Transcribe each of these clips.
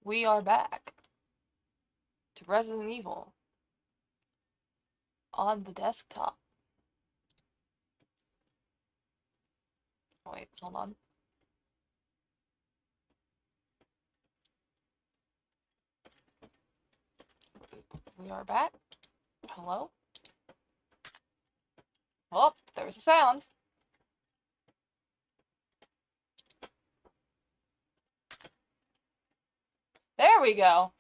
We are back to Resident Evil on the desktop. Wait, hold on. We are back. Hello? Oh, there's a sound. There we go.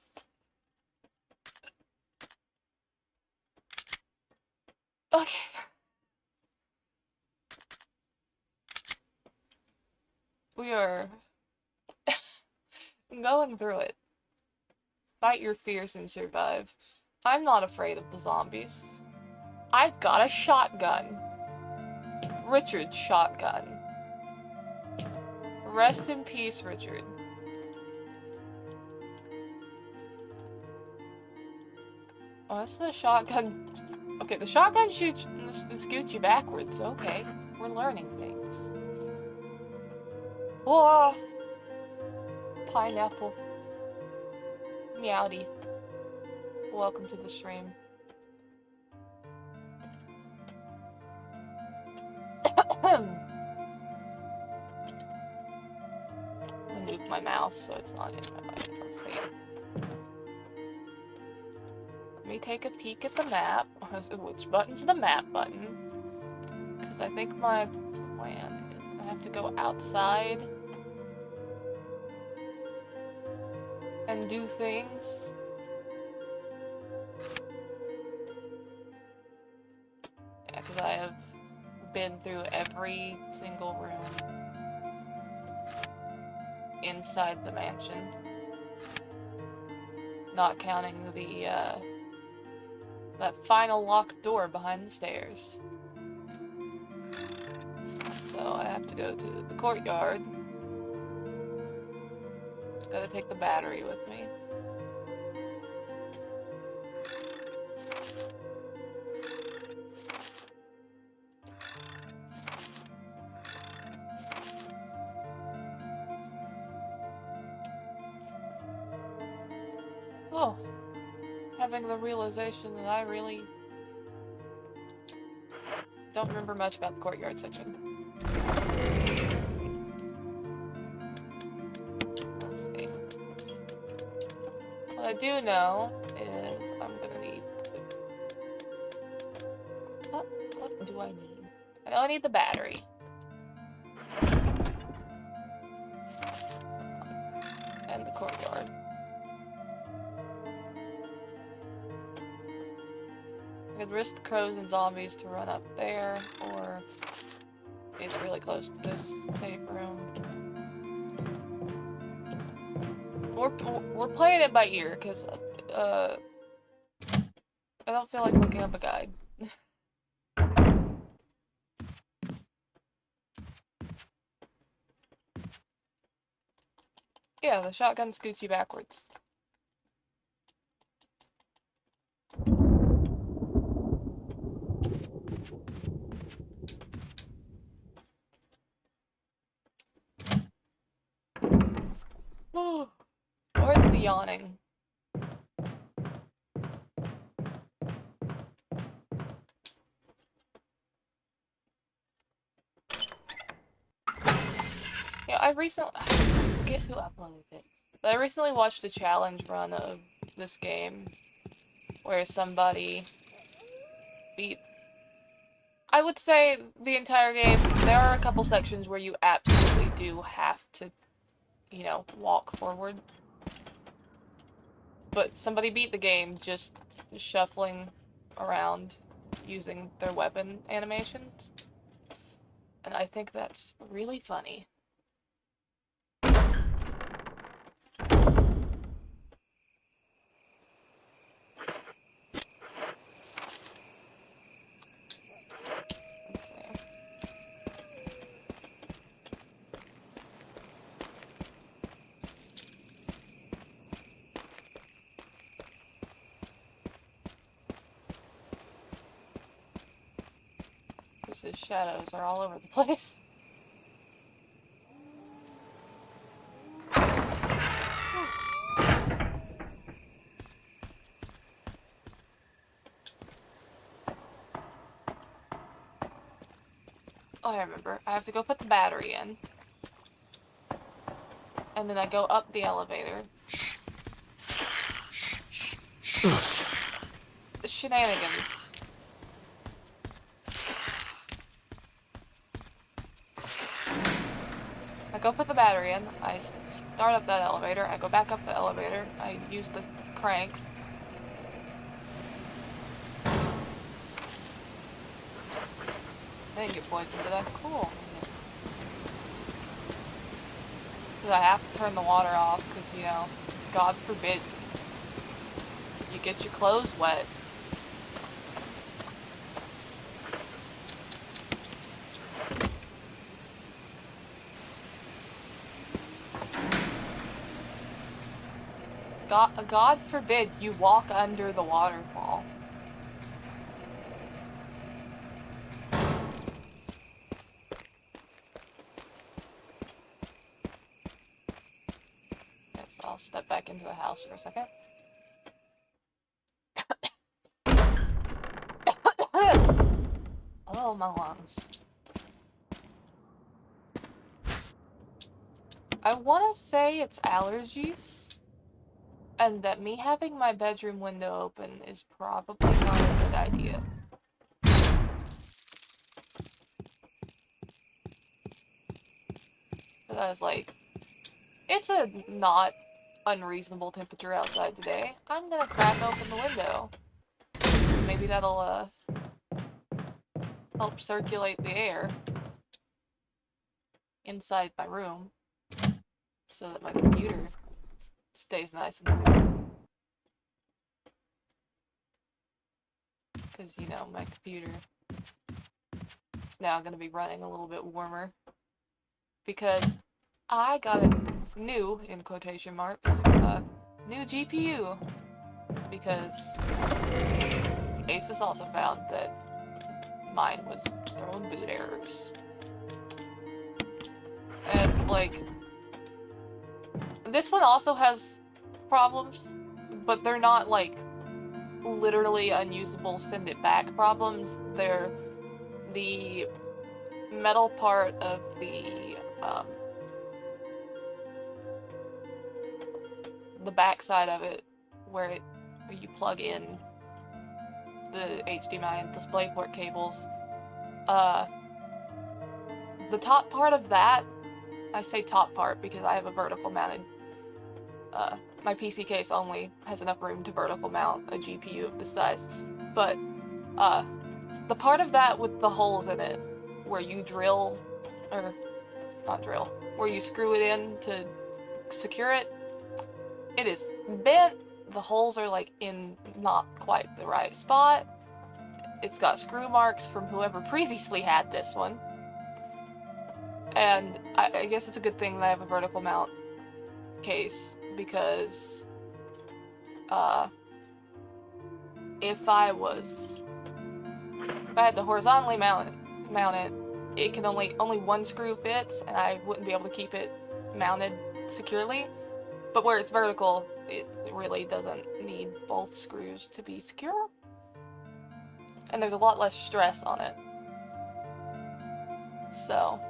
Okay. We are going through it. Fight your fears and survive. I'm not afraid of the zombies. I've got a shotgun. Richard's shotgun. Rest in peace, Richard. Oh, that's the shotgun. Okay, the shotgun shoots and scoots you backwards. Okay, we're learning things. Whoa! Pineapple. Meowdy. Welcome to the stream. I moved my mouse so it's not in my mind. Let's see. Let me take a peek at the map. Which button's the map button? Because I think my plan is I have to go outside and do things. Yeah, because I have been through every single room inside the mansion. Not counting the, that final locked door behind the stairs. So I have to go to the courtyard. Gotta take the battery with me. Oh, having the realization that I really don't remember much about the courtyard section. Let's see. What I do know is I'm gonna need what do I need? I know I need the battery. And the courtyard. I could risk the crows and zombies to run up there, or it's really close to this safe room. We're playing it by ear, because, I don't feel like looking up a guide. Yeah, the shotgun scoots you backwards. Or the yawning. Yeah, I forget who uploaded it, but I recently watched a challenge run of this game where somebody beat, I would say, the entire game. There are a couple sections where you absolutely do have to, you know, walk forward. But somebody beat the game just shuffling around using their weapon animations. And I think that's really funny. His shadows are all over the place. Oh, I remember. I have to go put the battery in. And then I go up the elevator. The shenanigans. I go put the battery in. I start up that elevator. I go back up the elevator. I use the crank. I didn't get poisoned, did I? Cool. Because I have to turn the water off, because, you know, God forbid you get your clothes wet. God forbid you walk under the waterfall. Okay, so I'll step back into the house for a second. Oh, my lungs. I want to say it's allergies. And that me having my bedroom window open is probably not a good idea. But I was like, it's a not unreasonable temperature outside today. I'm gonna crack open the window. Maybe that'll, help circulate the air inside my room so that my computer stays nice and cool. Because, you know, my computer is now going to be running a little bit warmer. Because I got a new, in quotation marks, new GPU. Because ASUS also found that mine was throwing boot errors. And, like, this one also has problems, but they're not, like, literally unusable send it back problems. They're the metal part of the backside of it, where you plug in the HDMI and DisplayPort cables. The top part of that, I say top part because I have a vertical mounted, my PC case only has enough room to vertical mount a GPU of this size, but the part of that with the holes in it, where you drill, or not drill, where you screw it in to secure it, it is bent. The holes are like in not quite the right spot. It's got screw marks from whoever previously had this one. And I guess it's a good thing that I have a vertical mount case, because if I had to horizontally mount it, it can only one screw fits, and I wouldn't be able to keep it mounted securely. But where it's vertical, it really doesn't need both screws to be secure. And there's a lot less stress on it. So.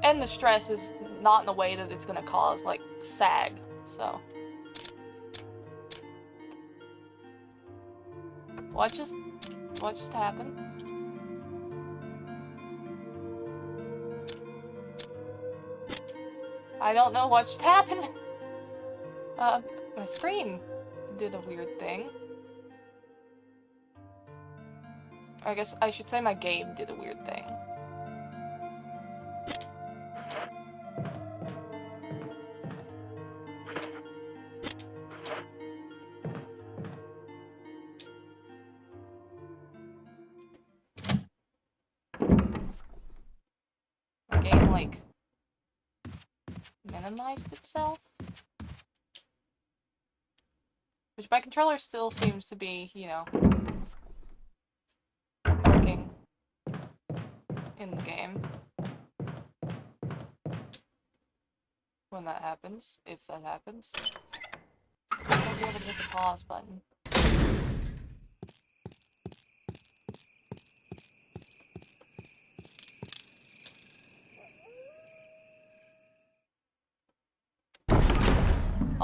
And the stress is not in the way that it's gonna cause, like, sag, so. What just happened? I don't know what just happened. My screen did a weird thing. Or I guess I should say my game did a weird thing. My game, like, minimized itself? Which my controller still seems to be, you know, working in the game. When that happens, if that happens. I won't be able to hit the pause button.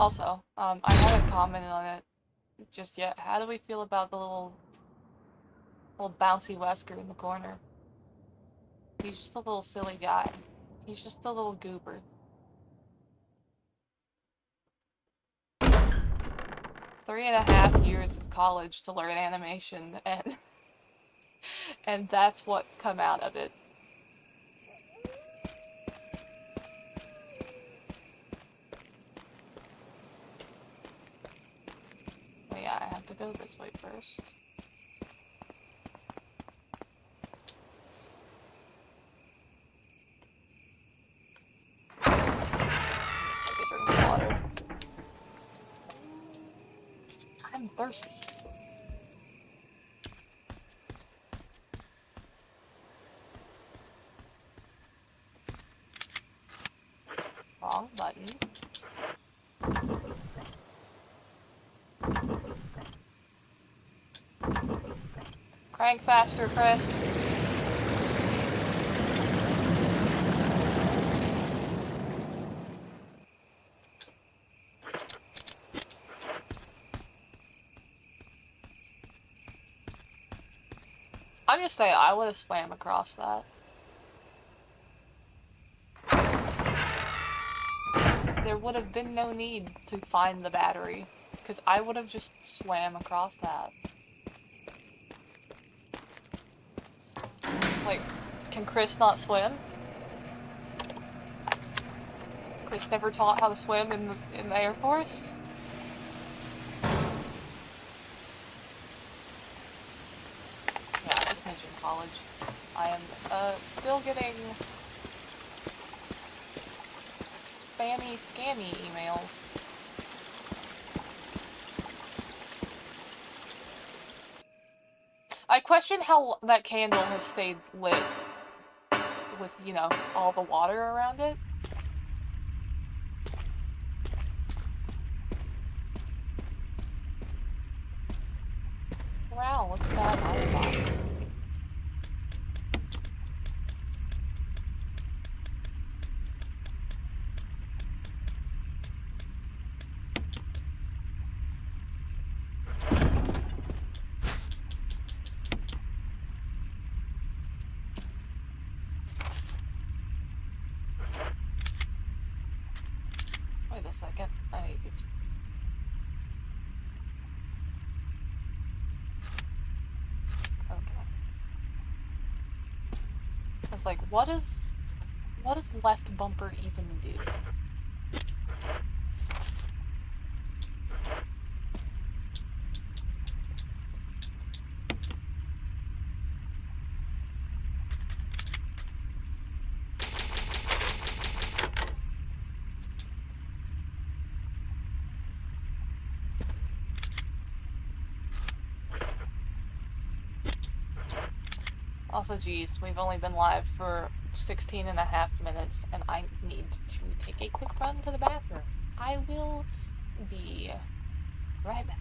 Also, I haven't commented on it just yet. How do we feel about the little bouncy Wesker in the corner? He's just a little silly guy. He's just a little goober. 3.5 years of college to learn animation, and and that's what's come out of it. Oh yeah, I have to go this way first. Take a drink of water. I'm thirsty. Wrong button. Crank faster, Chris. I'm just saying, I would have swam across that. There would have been no need to find the battery, because I would have just swam across that. Like, can Chris not swim? Chris never taught how to swim in the Air Force? Yeah, I just mentioned college. I am still getting spammy, scammy emails. I question how that candle has stayed lit with, you know, all the water around it. Wow, what's that on the box? Wait a second, I need to... Okay. I was like, what does left bumper even do? Also, geez, we've only been live for 16.5 minutes, and I need to take a quick run to the bathroom. I will be right back.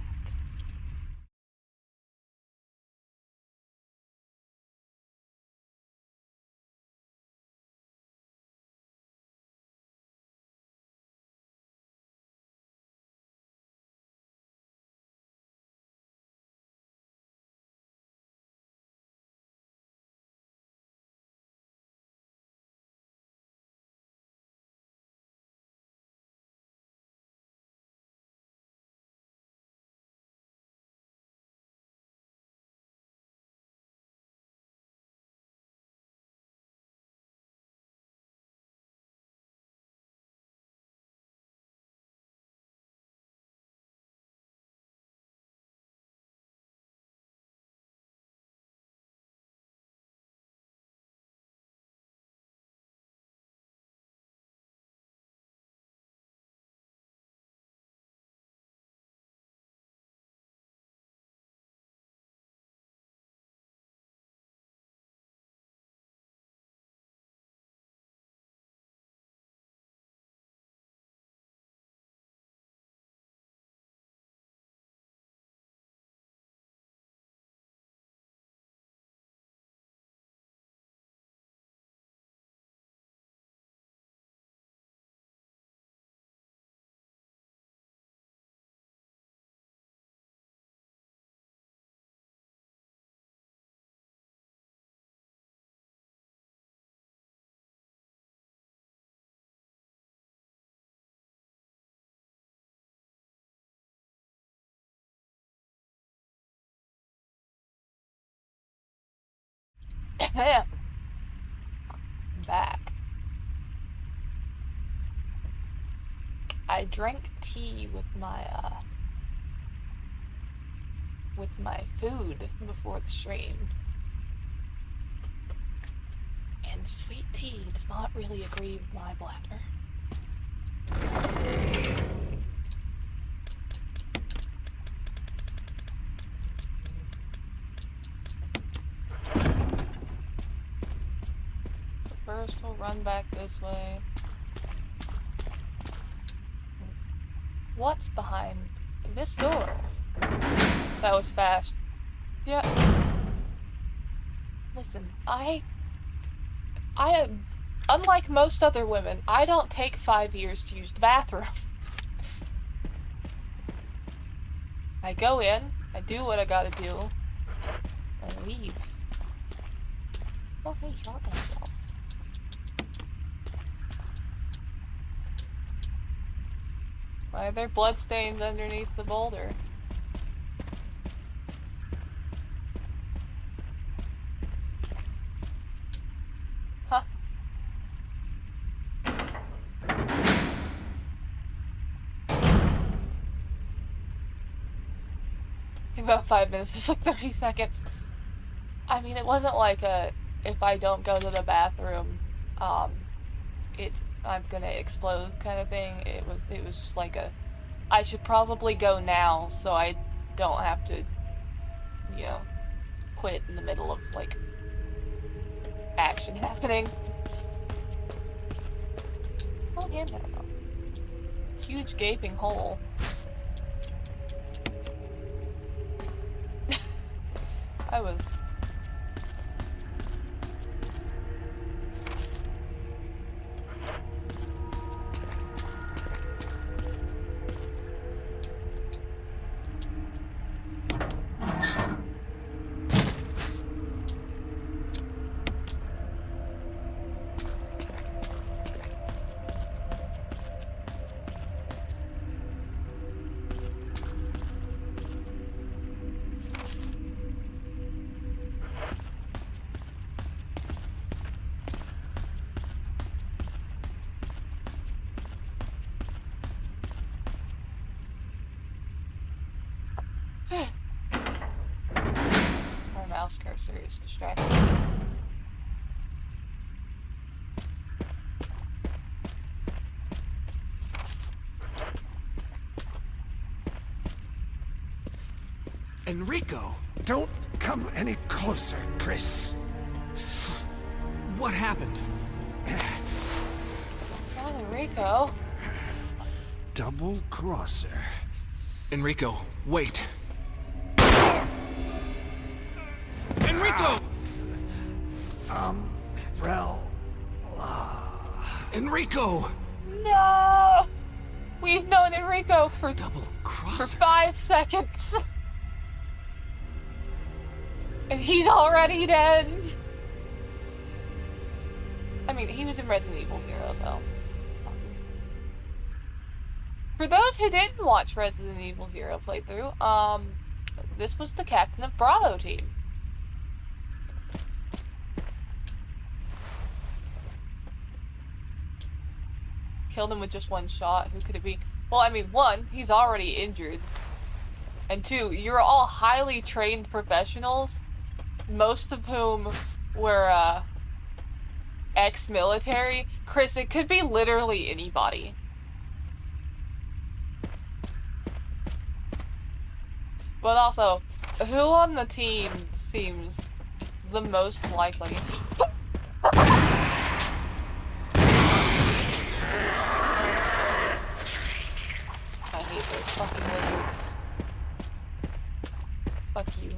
I'm back. I drank tea with my food before the stream. And sweet tea does not really agree with my bladder. So first we'll run back this way. What's behind this door? That was fast. Yeah. Listen, I unlike most other women, I don't take 5 years to use the bathroom. I go in, I do what I gotta do, and leave. Oh hey, shotgun shells. Why are there bloodstains underneath the boulder? Huh. About 5 minutes, it's like 30 seconds. I mean, it wasn't like a, if I don't go to the bathroom, I'm gonna explode kind of thing. It was just like a, I should probably go now so I don't have to, you know, quit in the middle of, like, action happening. Oh, hand ammo. Huge gaping hole. I was... Our mouse cursor is distracting me. Enrico! Don't come any closer, Chris. What happened? Oh, Enrico. Double crosser. Enrico, wait. Enrico! Umbrella. Enrico! No! We've known Enrico for Double crosser? 5 seconds. And he's already dead. I mean, he was in Resident Evil 0, though. For those who didn't watch Resident Evil 0 playthrough, this was the captain of Bravo team. Killed him with just one shot. Who could it be? Well, I mean, one, he's already injured. And two, you're all highly trained professionals, most of whom were, ex-military. Chris, it could be literally anybody. But also, who on the team seems the most likely? I hate those fucking lizards. Fuck you.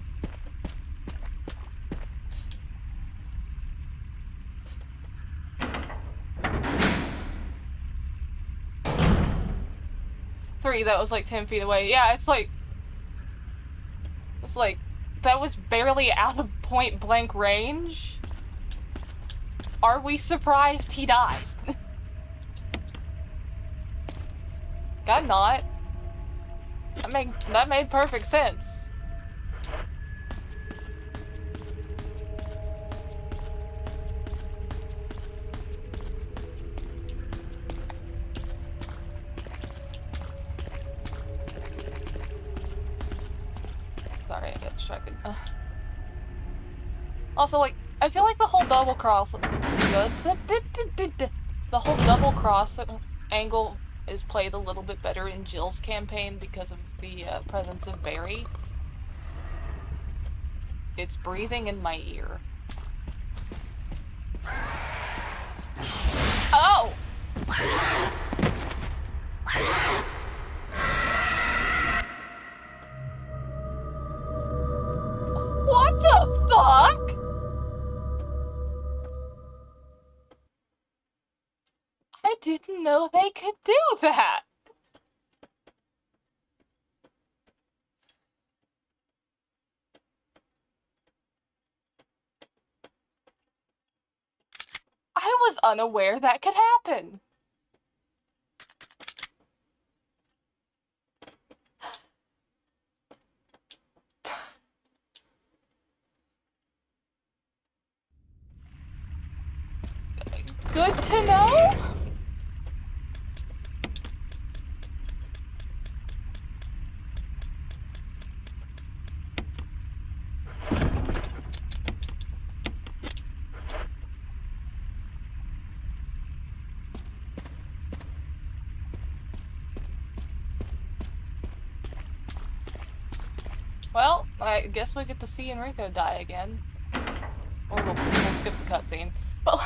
Three, that was like 10 feet away. Yeah, it's like, that was barely out of point blank range. Are we surprised he died? I'm not. That made perfect sense. Also, like, I feel like the whole double cross... The whole double cross angle is played a little bit better in Jill's campaign because of the presence of Barry. It's breathing in my ear. Oh! What the fuck? I didn't know they could do that. I was unaware that could happen. Good to know? Well, I guess we get to see Enrico die again. Or we'll skip the cutscene. But...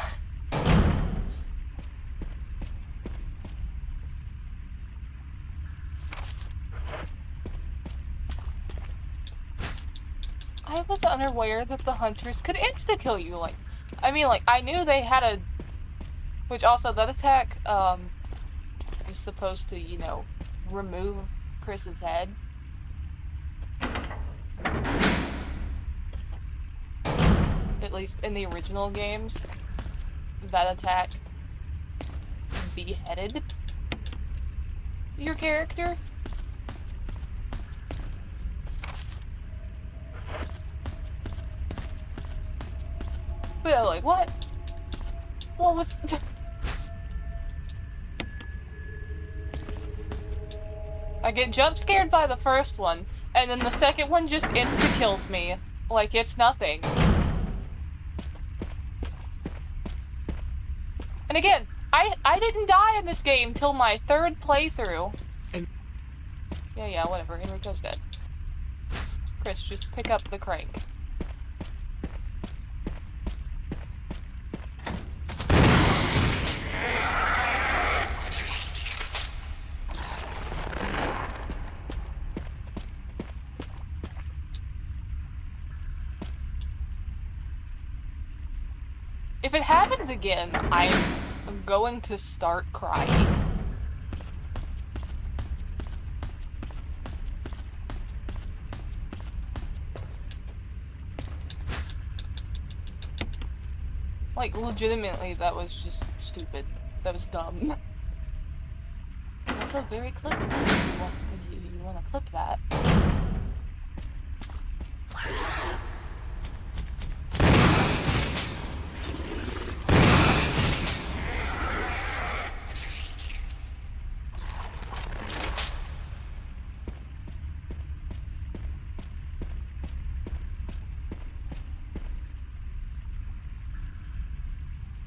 I was unaware that the hunters could insta-kill you, like... I mean, like, I knew they had a... Which also, that attack, was supposed to, you know, remove Chris's head. At least in the original games, that attack beheaded your character. But like, what? What was... I get jump scared by the first one, and then the second one just insta-kills me like it's nothing. And again, I didn't die in this game till my third playthrough. And yeah, whatever. Enrico's dead. Chris, just pick up the crank. If it happens again, I'm going to start crying. Like, legitimately, that was just stupid. That was dumb. That's a very clippable. You want to clip that.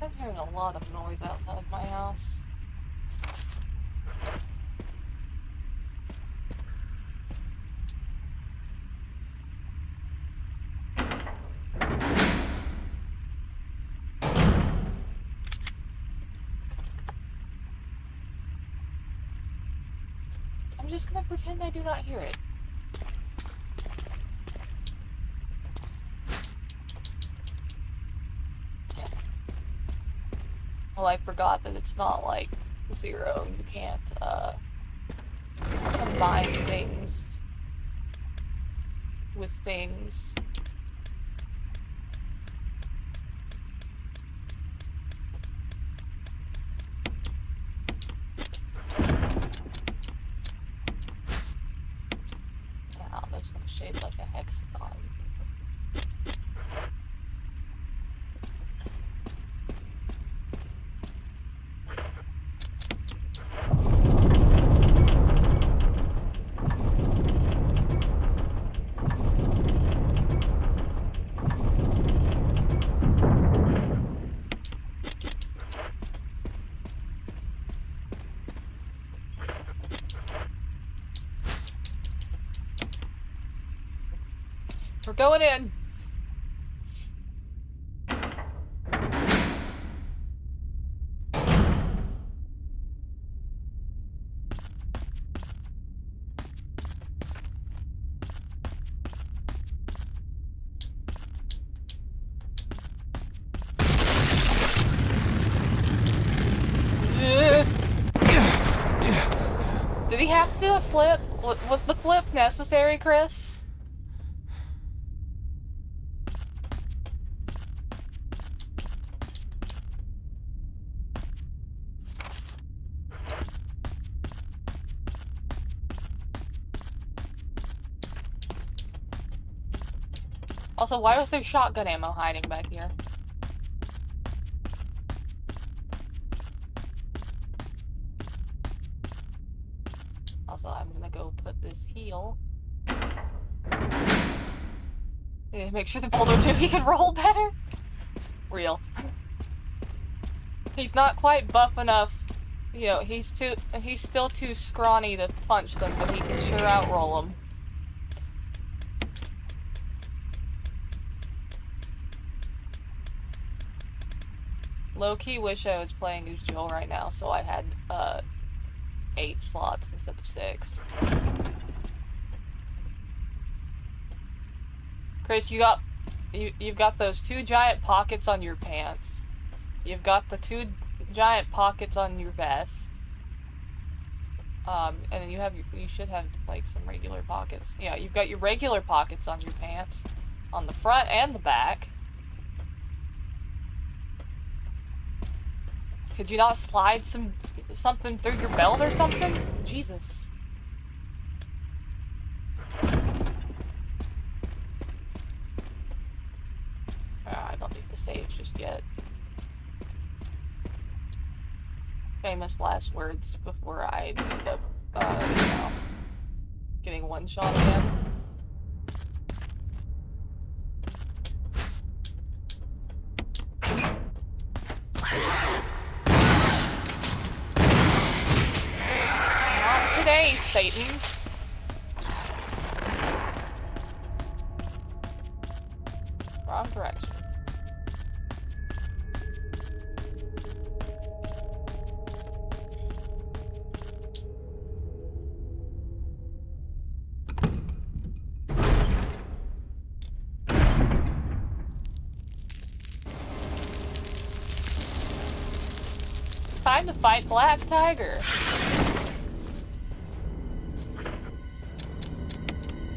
I'm hearing a lot of noise outside my house. I'm just gonna pretend I do not hear it. Well, I forgot that it's not like 0. You can't, combine things with things. Wow, this one's shaped like a hexagon. going in. Did he have to do a flip? Was the flip necessary, Chris? Also, why was there shotgun ammo hiding back here? Also, I'm gonna go put this heal. Yeah, make sure the boulder he can roll better. Real. He's not quite buff enough. You know, he's still too scrawny to punch them, but he can sure outroll them. Low-key wish I was playing as Jill right now, so I had 8 slots instead of 6. Chris, you've got those 2 giant pockets on your pants. You've got the 2 giant pockets on your vest. And then you should have like some regular pockets. Yeah, you've got your regular pockets on your pants, on the front and the back. Could you not slide something through your belt or something? Jesus. I don't need to save just yet. Famous last words before I end up, you know, getting one shot again. Today, Satan. Wrong direction. Time to fight Black Tiger.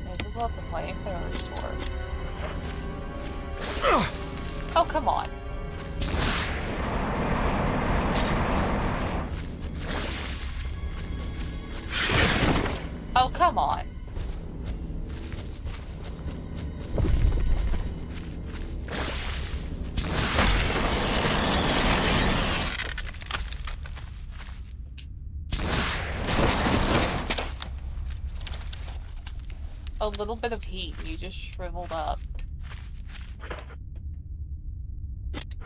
This is what the flamethrowers for. Oh, come on. Oh, come on. A little bit of heat, you just shriveled up.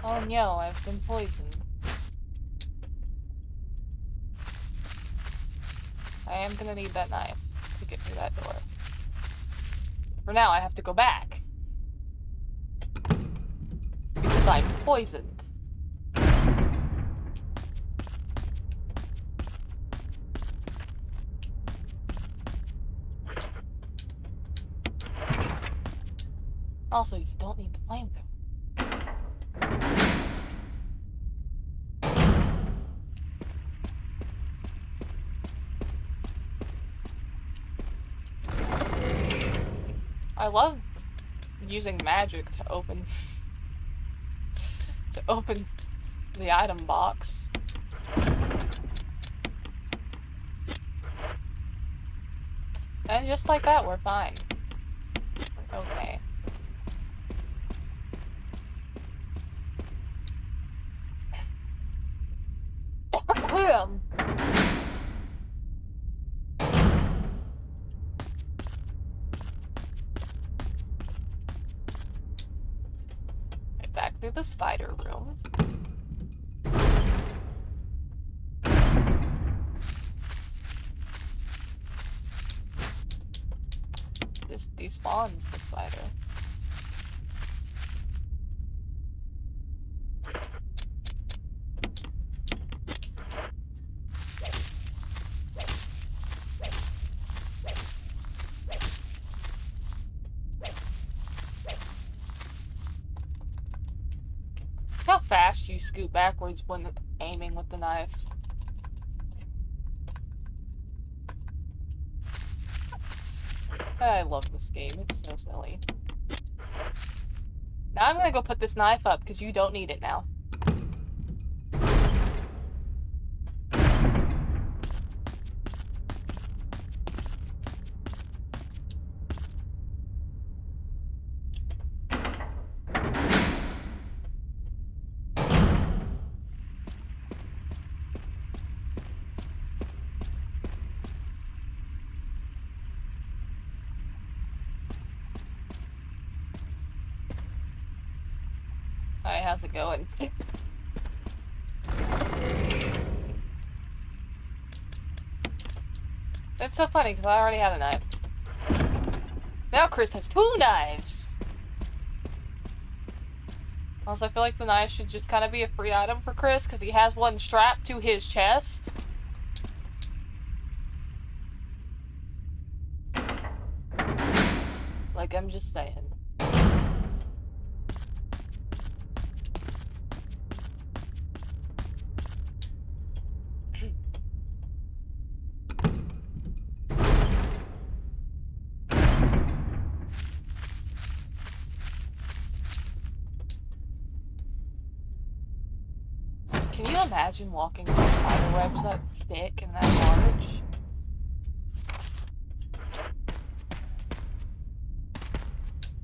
Oh no, I've been poisoned. I am gonna need that knife to get through that door. For now, I have to go back. Because I'm poisoned. Also, you don't need the flamethrower. I love using magic to open the item box. And just like that, we're fine. We're okay. Right back through the spider room. This despawns the spider. fast you scoot backwards when aiming with the knife. I love this game. It's so silly. Now I'm gonna go put this knife up because you don't need it now. Alright, how's it going? That's so funny, because I already had a knife. Now Chris has 2 knives! Also, I feel like the knife should just kind of be a free item for Chris, because he has one strapped to his chest. Like, I'm just saying. Can you imagine walking through spider webs that thick and that large?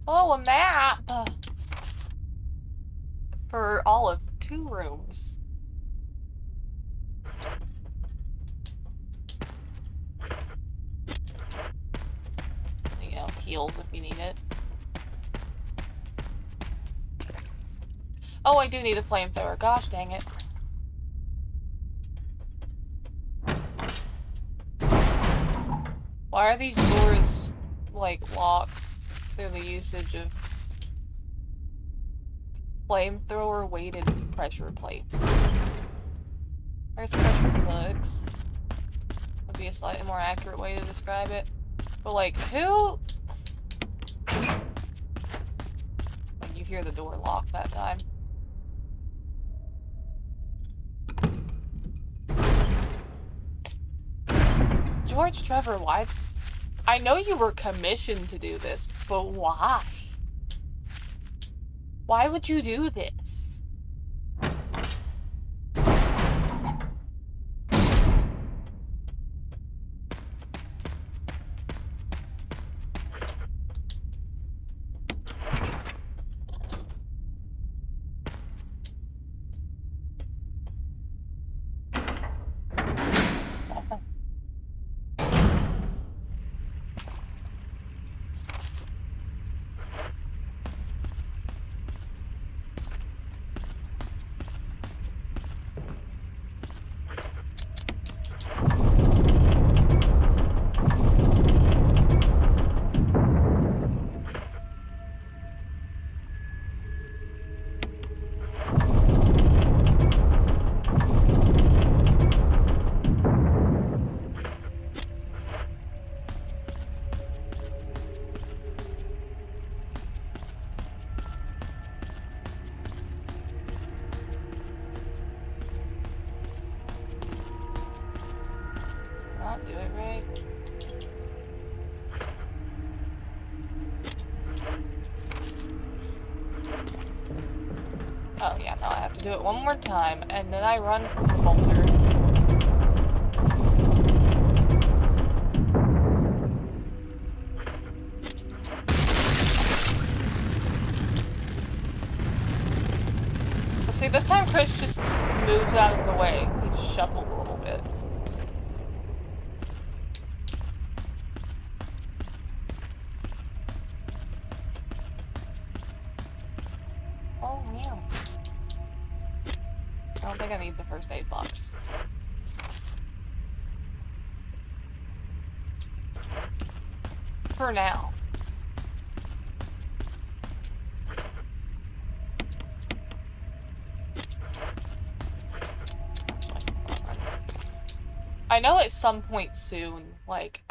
Oh, a map! For all of 2 rooms. You know, heals if you need it. Oh, I do need a flamethrower. Gosh dang it. Why are these doors, like, locked through the usage of flamethrower weighted pressure plates? There's pressure hooks. Would be a slightly more accurate way to describe it. But, like, who... Like, you hear the door lock that time. George Trevor, why? I know you were commissioned to do this, but why? Why would you do this? Not do it right. Oh yeah, now I have to do it one more time, and then I run from the boulder. See, this time Chris just moves out of the way. He just shuffles a little bit. Oh, yeah. I don't think I need the first aid box. For now. I know at some point soon, like,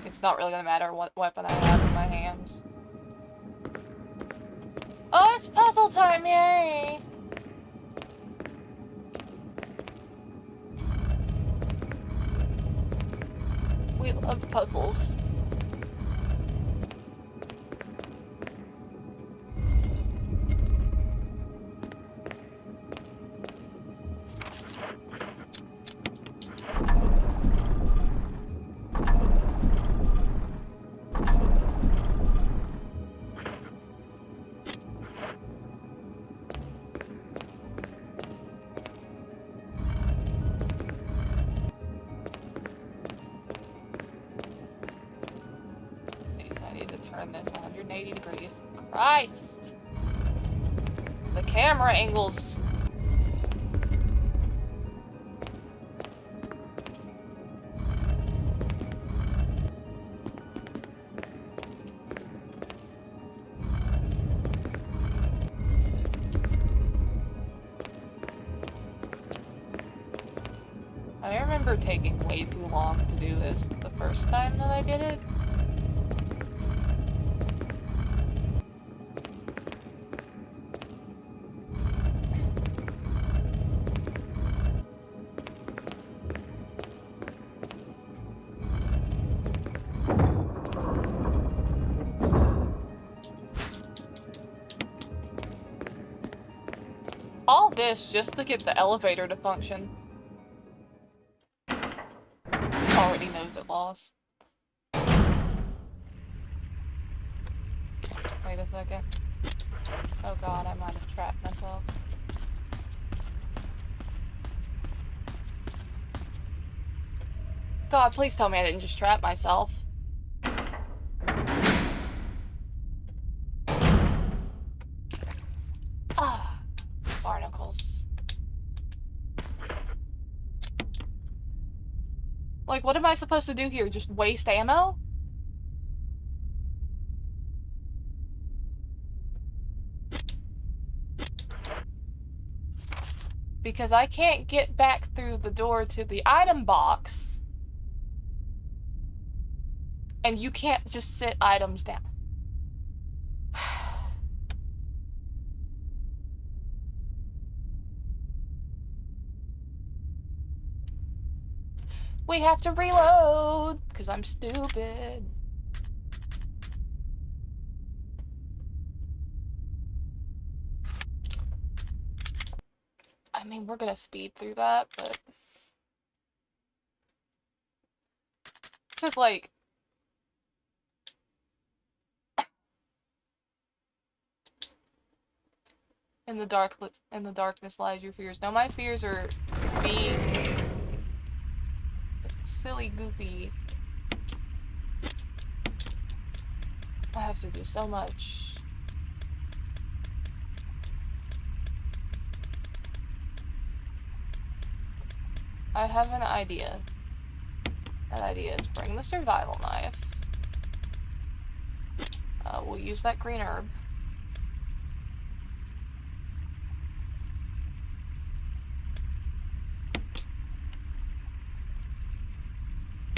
it's not really gonna matter what weapon I have in my hands. Oh, it's puzzle puzzle time, yay! We love puzzles. Turn this 180 degrees. Christ! The camera angles. I remember taking way too long to do this the first time that I did it. All this just to get the elevator to function. He already knows it lost. Wait a second. Oh god, I might have trapped myself. God, please tell me I didn't just trap myself. Ah, barnacles. Like, what am I supposed to do here? Just waste ammo? Because I can't get back through the door to the item box. And you can't just sit items down. We have to reload, because I'm stupid. I mean, we're gonna speed through that, but... Because, like... in the darkness lies your fears. No, my fears are being... silly, goofy. I have to do so much. I have an idea. That idea is bring the survival knife. We'll use that green herb.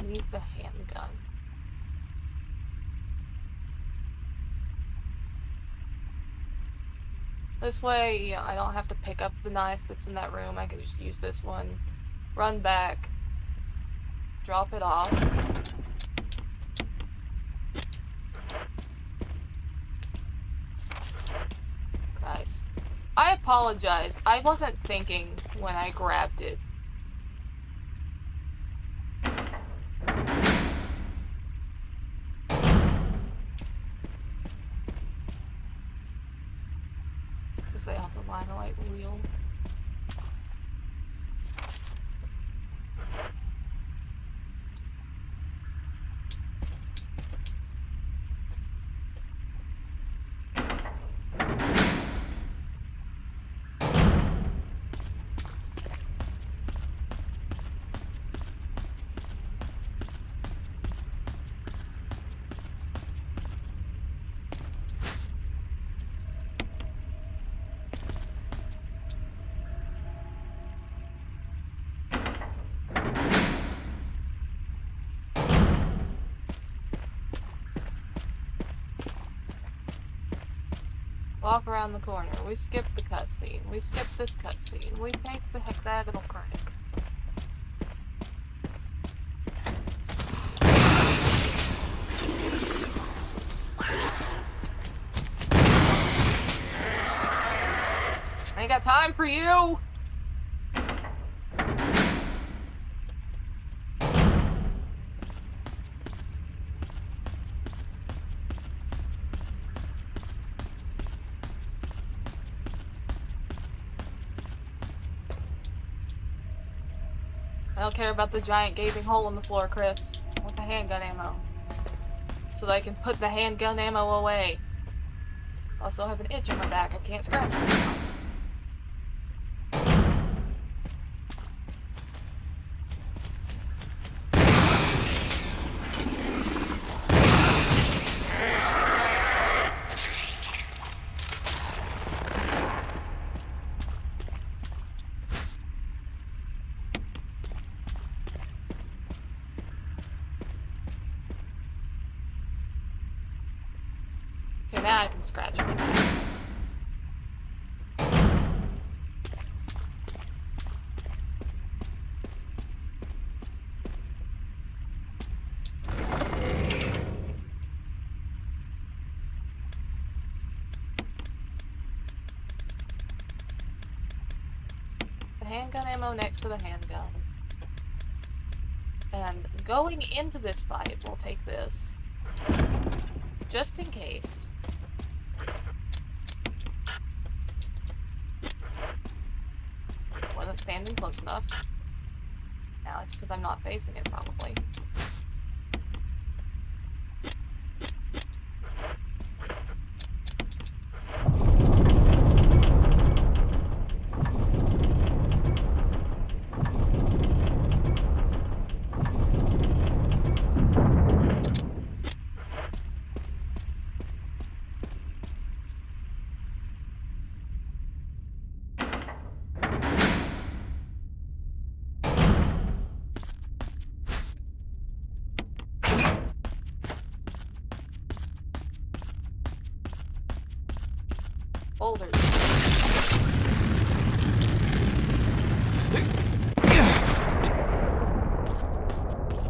Leave the handgun. This way, you know, I don't have to pick up the knife that's in that room. I can just use this one, run back, drop it off. Christ. I apologize. I wasn't thinking when I grabbed it. They also line the light wheel. Walk around the corner. We skip the cutscene. We skip this cutscene. We take the hexagonal crank. I ain't got time for you! I don't care about the giant gaping hole in the floor, Chris. I want the handgun ammo. So that I can put the handgun ammo away. Also, I have an itch on my back. I can't scratch it. Okay, now I can scratch my back. The handgun ammo next to the handgun. And going into this fight, we'll take this. Just in case. Wasn't standing close enough. Now it's because I'm not facing it, probably. Boulders.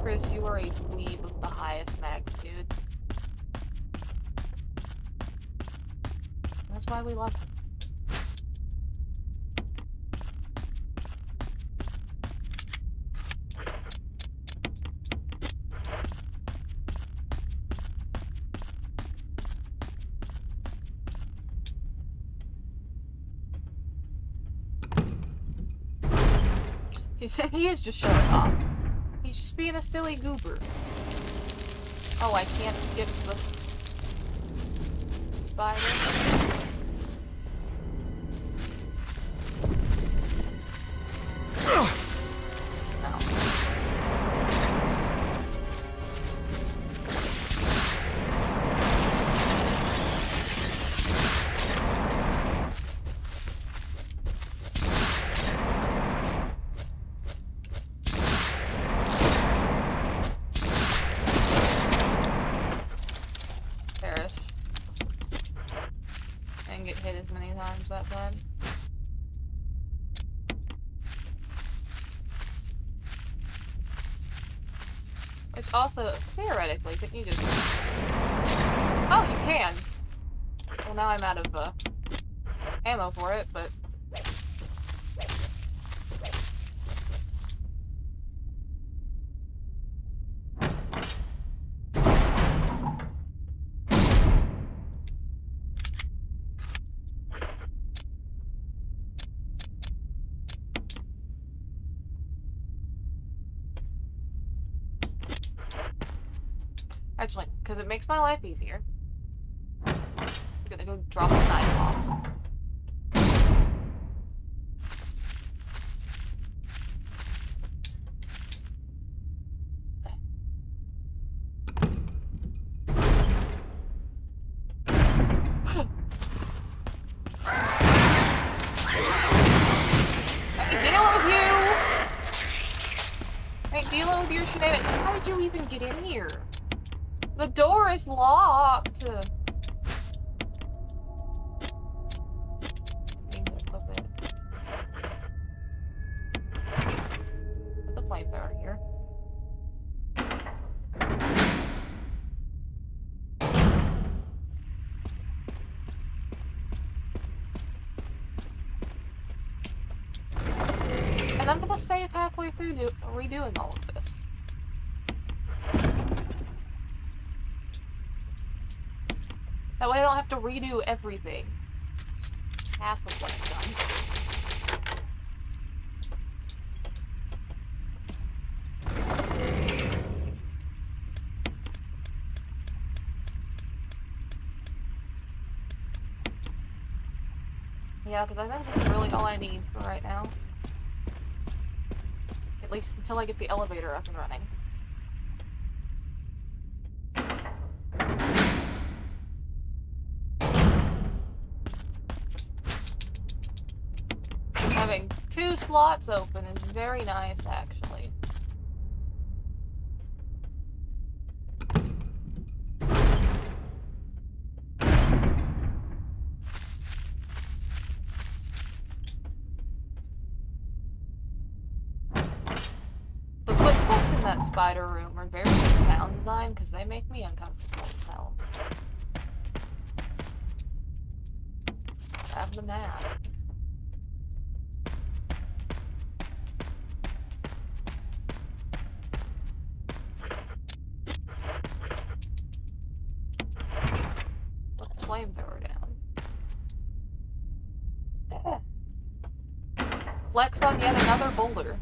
Chris, you are a dweeb of the highest magnitude. That's why we love him. He is just showing off. He's just being a silly goober. Oh, I can't skip the spider. No. Get hit as many times that time. Which also, theoretically, couldn't you just... Oh, you can! Well, now I'm out of, ammo for it, but... Actually, because it makes my life easier. I'm gonna go drop the knife off. Dealing with your shenanigans. How did you even get in here? The door is locked. And I'm gonna save halfway through redoing all of this. That way I don't have to redo everything. Half of what I've done. Yeah, because I think that's really all I need for right now. At least until I get the elevator up and running. Having 2 slots open is very nice, actually. The footsteps in that spider room are very good sound design because they make me uncomfortable as hell. Grab the map. Put the flamethrower down. Flex on yet another boulder.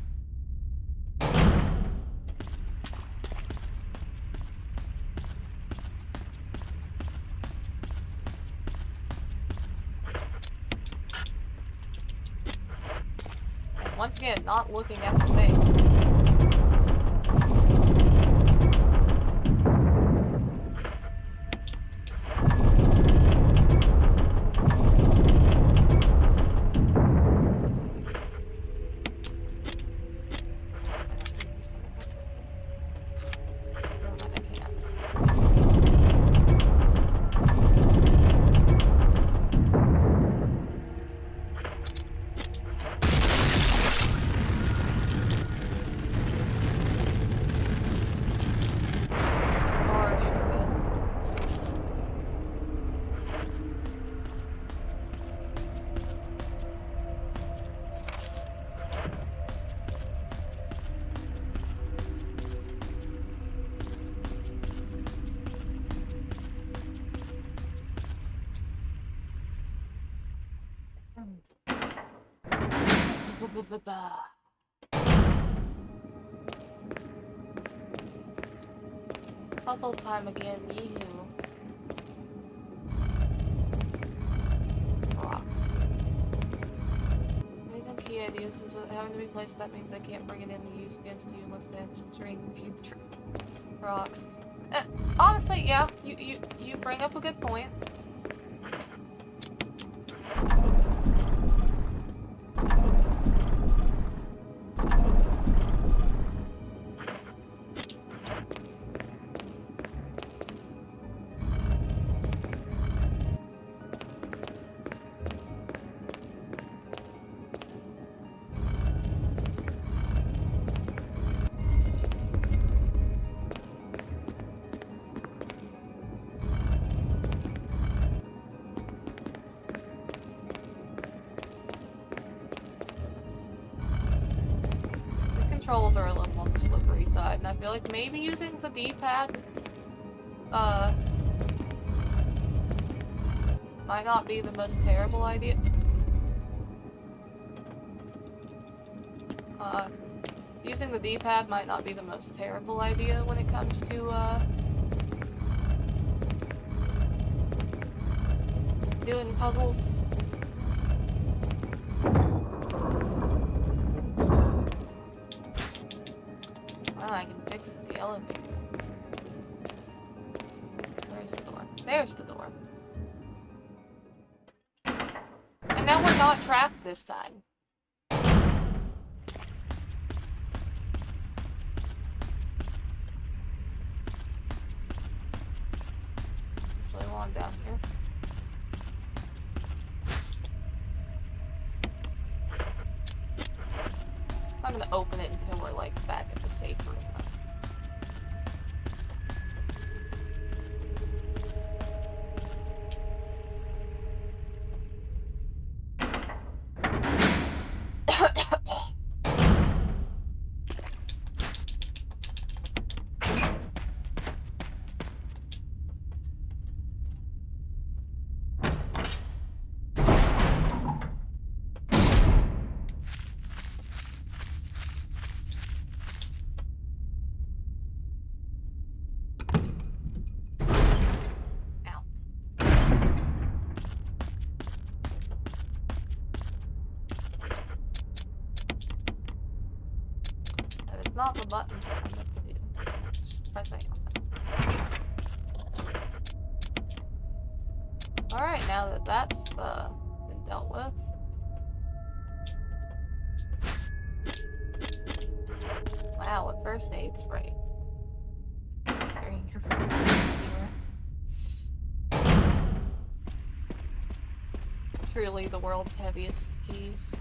And once again, not looking at the thing. Puzzle time again, yee-hoo. Rocks. Amazing key ideas, since with having to be placed, that means I can't bring it in to use against you unless they string future rocks. Honestly, yeah, you bring up a good point. Controls are a little on the slippery side, and I feel like maybe using the D-pad, might not be the most terrible idea. Using the D-pad might not be the most terrible idea when it comes to, doing puzzles. I can fix the elevator. Where's the door? There's the door. And now we're not trapped this time. Actually, while I'm down here. I'm gonna open it until we're like back at the safe room. is not the button I meant to do. Just press A on it. Alright, now that that's been dealt with. Wow, a first aid spray. Carrying your phone here. Truly the world's heaviest keys.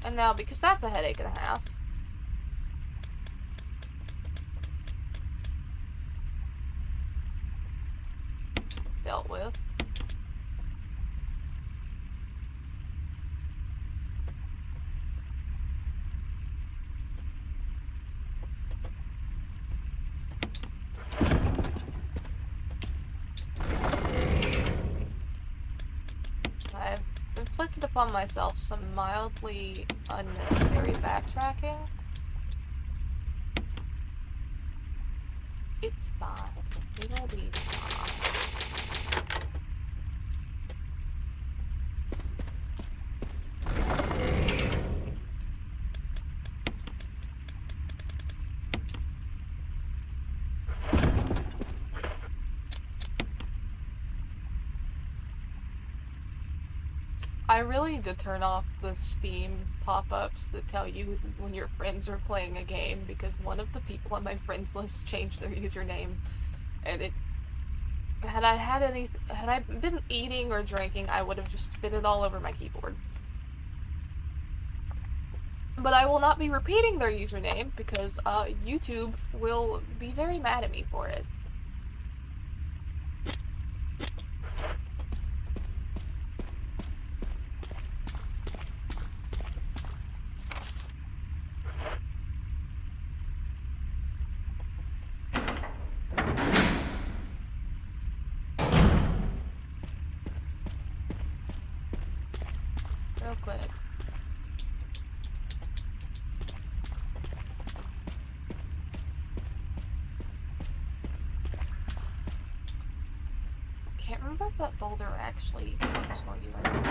And now, because that's a headache and a half. Dealt with. I've inflicted upon myself some mildly unnecessary backtracking. It's fine. It'll be fine. I really need to turn off the Steam pop-ups that tell you when your friends are playing a game, because one of the people on my friends list changed their username, and it... Had I been eating or drinking, I would have just spit it all over my keyboard. But I will not be repeating their username, because YouTube will be very mad at me for it. Real quick. Can't remember if that boulder actually comes for you or not.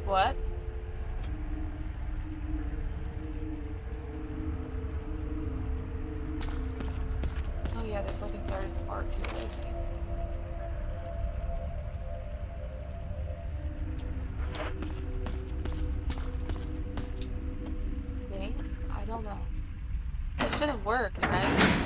What? Oh yeah, there's like a third part to it, I think. Think? I don't know. It should have worked, right?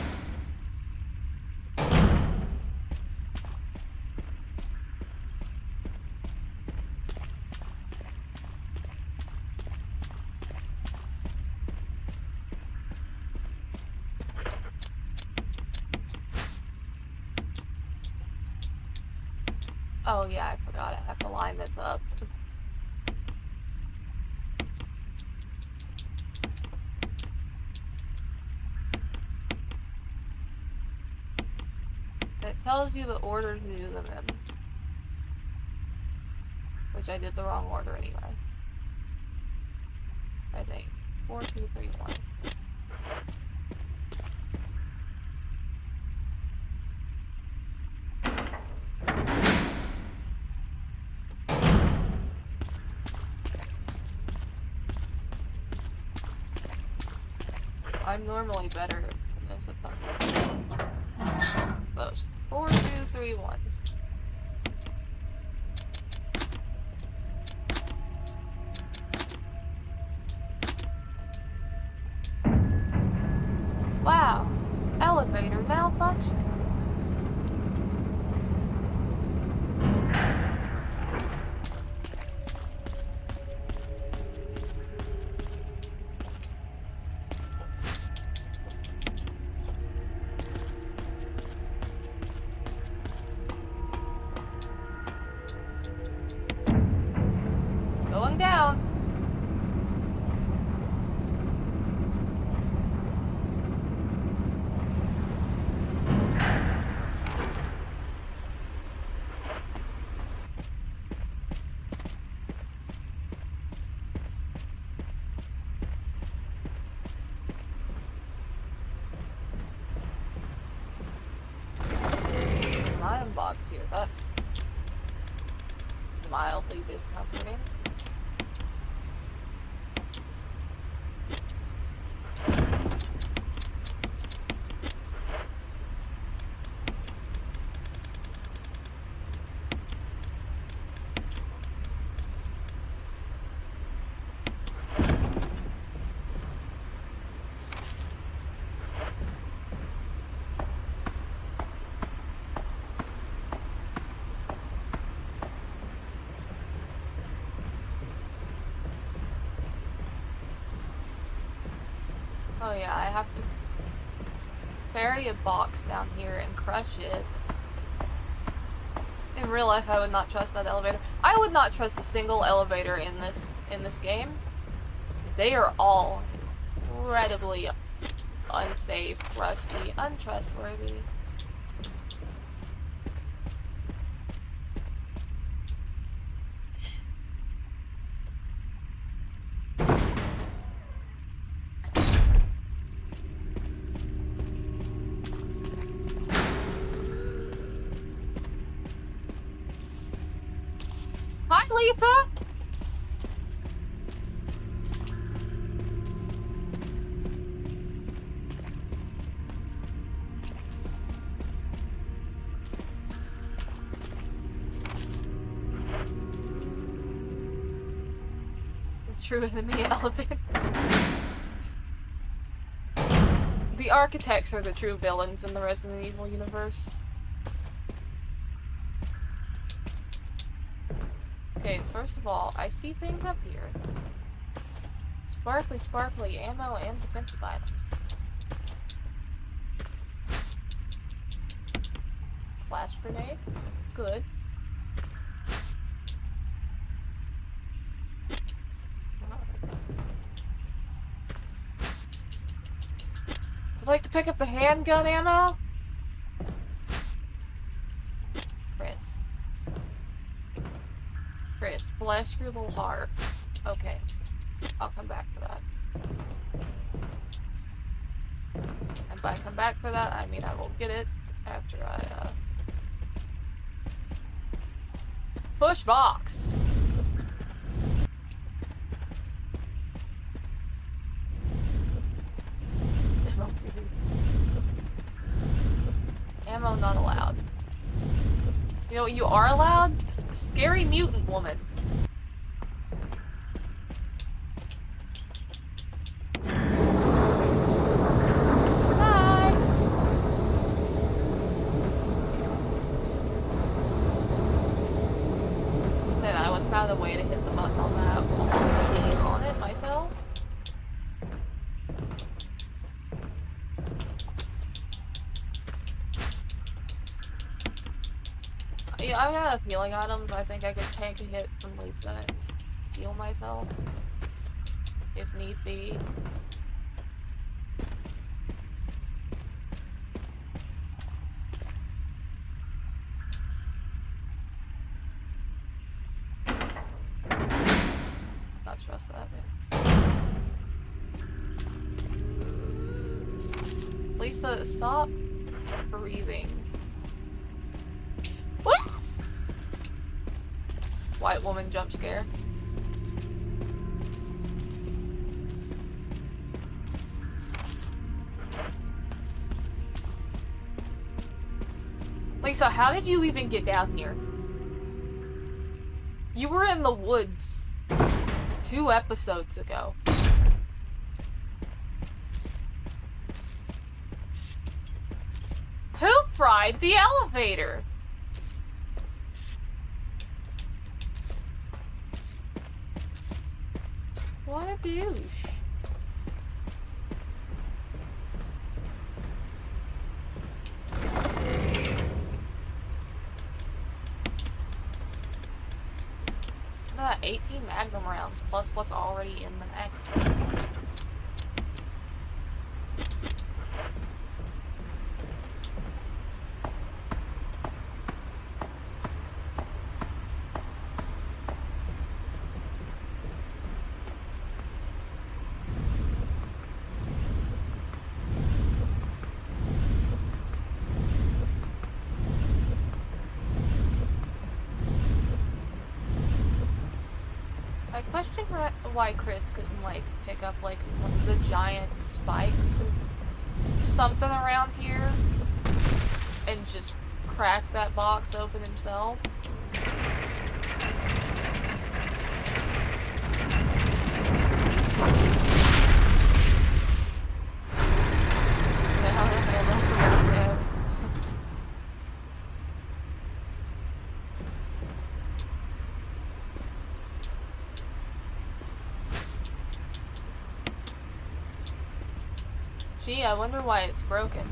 Oh yeah, I forgot. I have to line this up. It tells you the order to do them in. Which I did the wrong order anyway. I think. 4, 2, 3, 1. I'm normally better as a puzzle. So that was 4, 2, 3, 1. Wow, elevator malfunction. here. That's mildly discomforting. Oh yeah, I have to carry a box down here and crush it. In real life, I would not trust that elevator. I would not trust a single elevator in this game. They are all incredibly unsafe, rusty, untrustworthy. Hi, Lisa! It's true enemy elephant. The architects are the true villains in the Resident Evil universe. Okay, first of all, I see things up here. Sparkly, sparkly ammo and defensive items. Flash grenade. Good. I'd like to pick up the handgun ammo. Chris, bless your little heart. Okay, I'll come back for that. And by come back for that, I mean I will get it after I, push box! Ammo not allowed. You know what you are allowed? Scary mutant woman. Hi. You said I would have found a way to hit the button on that almost hitting on it myself. Yeah, I've got enough healing items. I think I could tank a hit from Lisa and heal myself. If need be. Not trust that. Lisa, stop breathing. What? White woman jump scare. Lisa, how did you even get down here? You were in the woods 2 episodes ago. Who fried the elevator? What a douche. Look at that, 18 magnum rounds plus what's already in the mag. I question why Chris couldn't, like, pick up, like, one of the giant spikes or something around here and just crack that box open himself. Gee, I wonder why it's broken.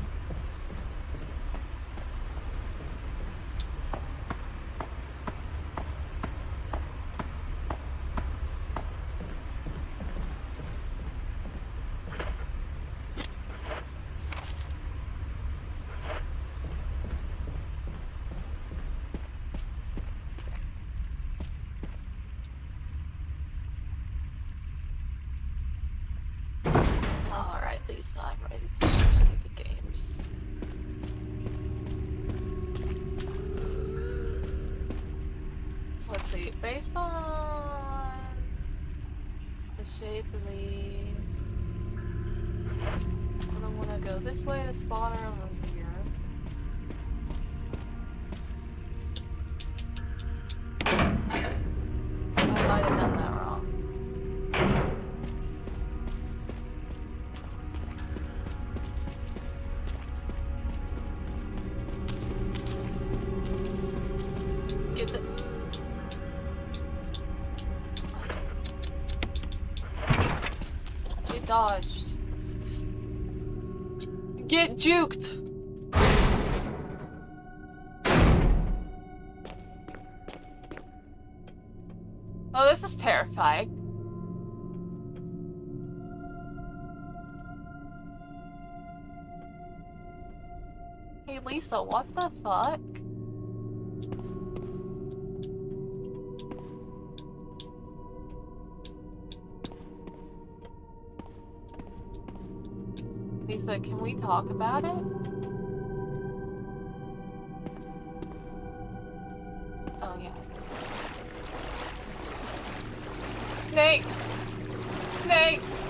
Alright, Lisa, I'm ready to play your stupid games. Let's see, based on the shape of these, I'm gonna wanna go this way to spawn her over here. I might have done that wrong. Get the... Get dodged. Get juked! Oh, this is terrifying. Hey Lisa, what the fuck? Lisa, can we talk about it? Oh yeah. Snakes! Snakes!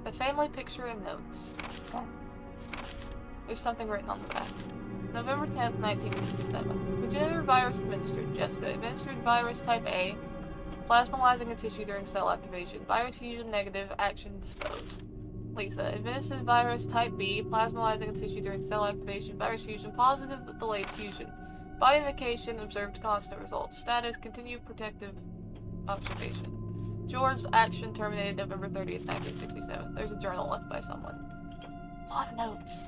The family picture and notes. There's something written on the back. November 10th, 1967. Progenitor virus administered. Jessica. Administered virus type A. Plasmalizing a tissue during cell activation. Virus fusion negative. Action disposed. Lisa. Administered virus type B. Plasmalizing a tissue during cell activation. Virus fusion positive but delayed fusion. Body vacation. Observed constant results. Status. Continued protective observation. George's action terminated November 30th, 1967. There's a journal left by someone. A lot of notes.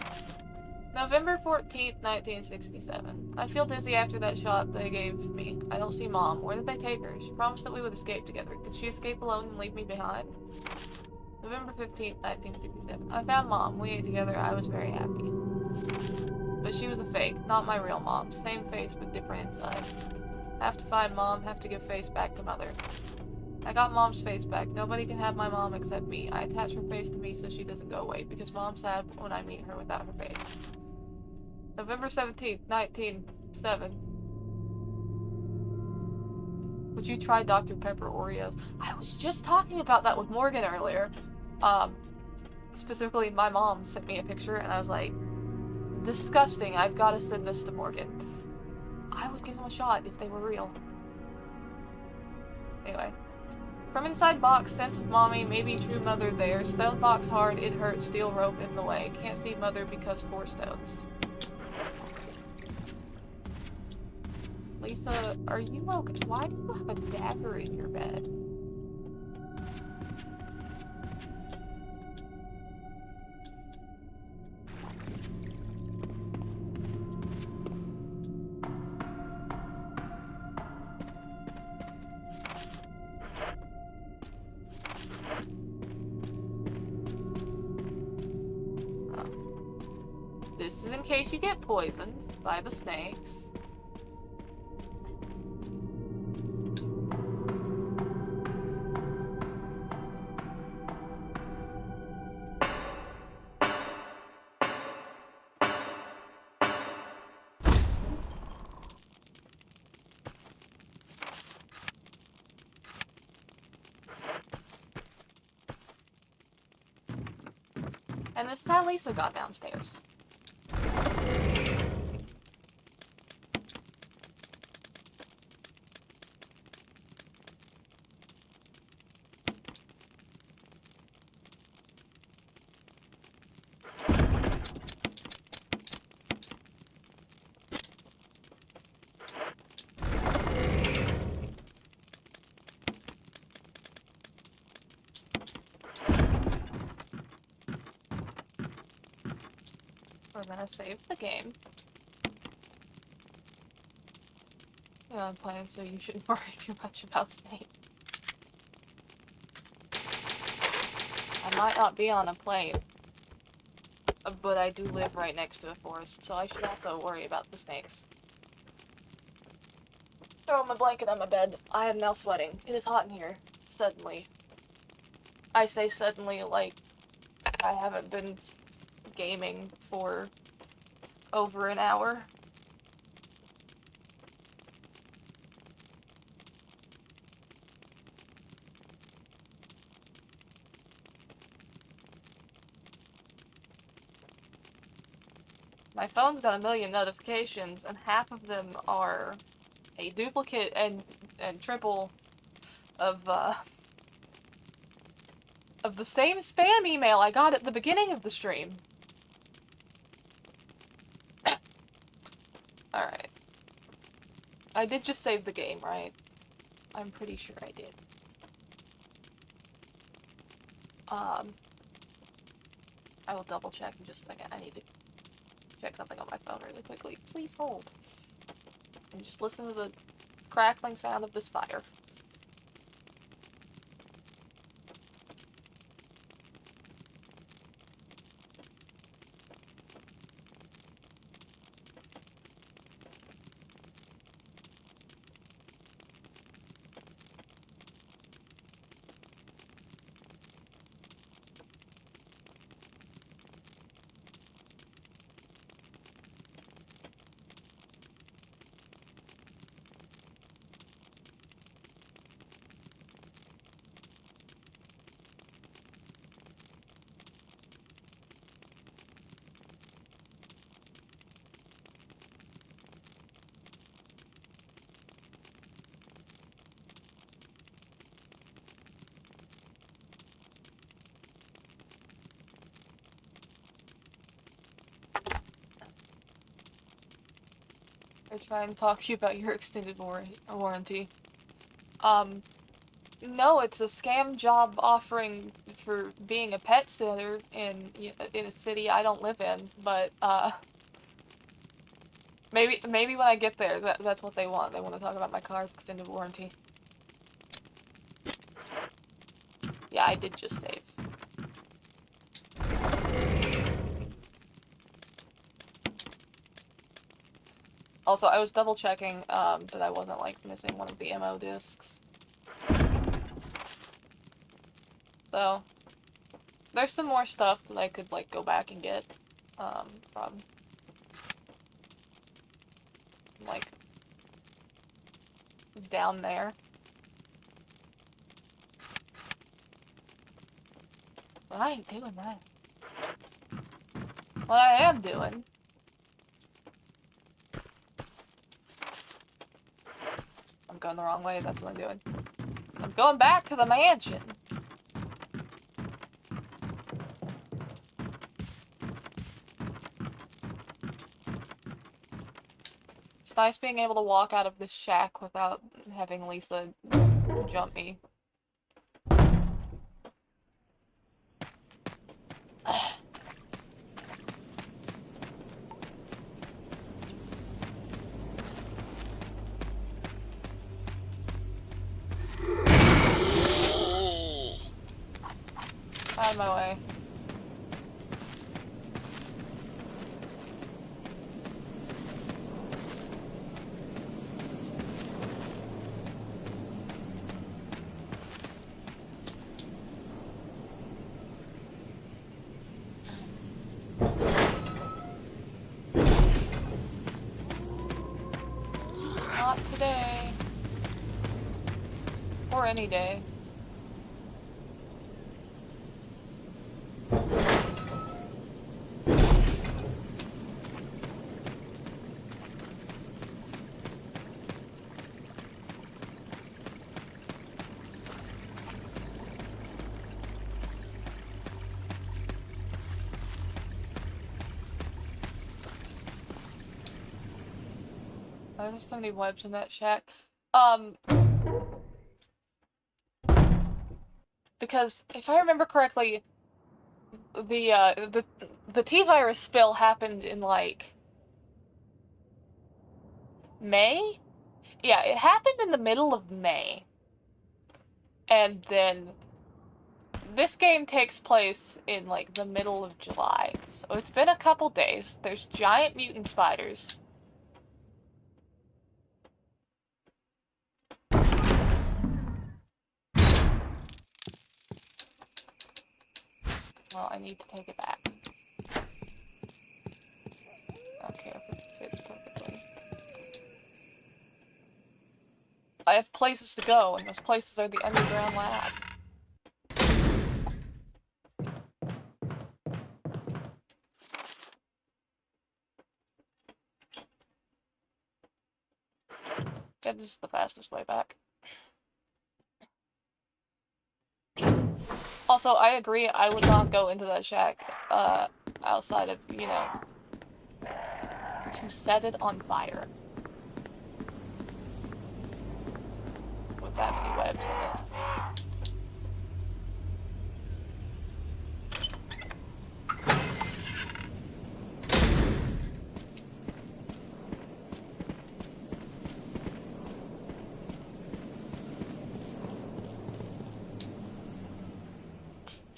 November 14th, 1967. I feel dizzy after that shot they gave me. I don't see Mom. Where did they take her? She promised that we would escape together. Did she escape alone and leave me behind? November 15th, 1967. I found Mom. We ate together. I was very happy. But she was a fake. Not my real mom. Same face, but different inside. Have to find Mom. Have to give face back to Mother. I got Mom's face back. Nobody can have my mom except me. I attach her face to me so she doesn't go away, because Mom's sad when I meet her without her face. November 17th, 1907. Would you try Dr. Pepper Oreos? I was just talking about that with Morgan earlier. Specifically, my mom sent me a picture, and I was like, disgusting, I've got to send this to Morgan. I would give them a shot if they were real. Anyway. From inside box, sense of mommy, maybe true mother there. Stone box hard, it hurts, steel rope in the way. Can't see mother because 4 stones. Lisa, are you okay? Why do you have a dagger in your bed? This is in case you get poisoned by the snakes. And this is how Lisa got downstairs. We're gonna save the game. Yeah, I'm playing, so you shouldn't worry too much about Snake. I might not be on a plane, but I do live right next to a forest, so I should also worry about the snakes. Throw my blanket on my bed. I am now sweating. It is hot in here. Suddenly. I say suddenly like I haven't been gaming for over an hour. My phone's got a million notifications, and half of them are a duplicate and triple of the same spam email I got at the beginning of the stream. Alright. I did just save the game, right? I'm pretty sure I did. I will double check in just a second. I need to check something on my phone really quickly. Please hold. And just listen to the crackling sound of this fire. Or try and talk to you about your extended warranty. No, it's a scam job offering for being a pet sitter in a city I don't live in, but, maybe when I get there, that's what they want. They want to talk about my car's extended warranty. Yeah, I did just save. Also, I was double checking, that I wasn't, like, missing one of the ammo discs. So, there's some more stuff that I could, like, go back and get, from, like, down there. But I ain't doing that. What I am doing I'm going the wrong way, that's what I'm doing. So I'm going back to the mansion. It's nice being able to walk out of this shack without having Lisa jump me. Out of my way. any day. There's so many webs in that shack. Because if I remember correctly, the T-virus spill happened in like May? Yeah, it happened in the middle of May. And then this game takes place in like the middle of July. So it's been a couple days. There's giant mutant spiders. Well, I need to take it back. I don't care if it fits perfectly. I have places to go, and those places are the underground lab. Yeah, this is the fastest way back. Also, I agree, I would not go into that shack, outside of, you know, to set it on fire. With that many webs in it.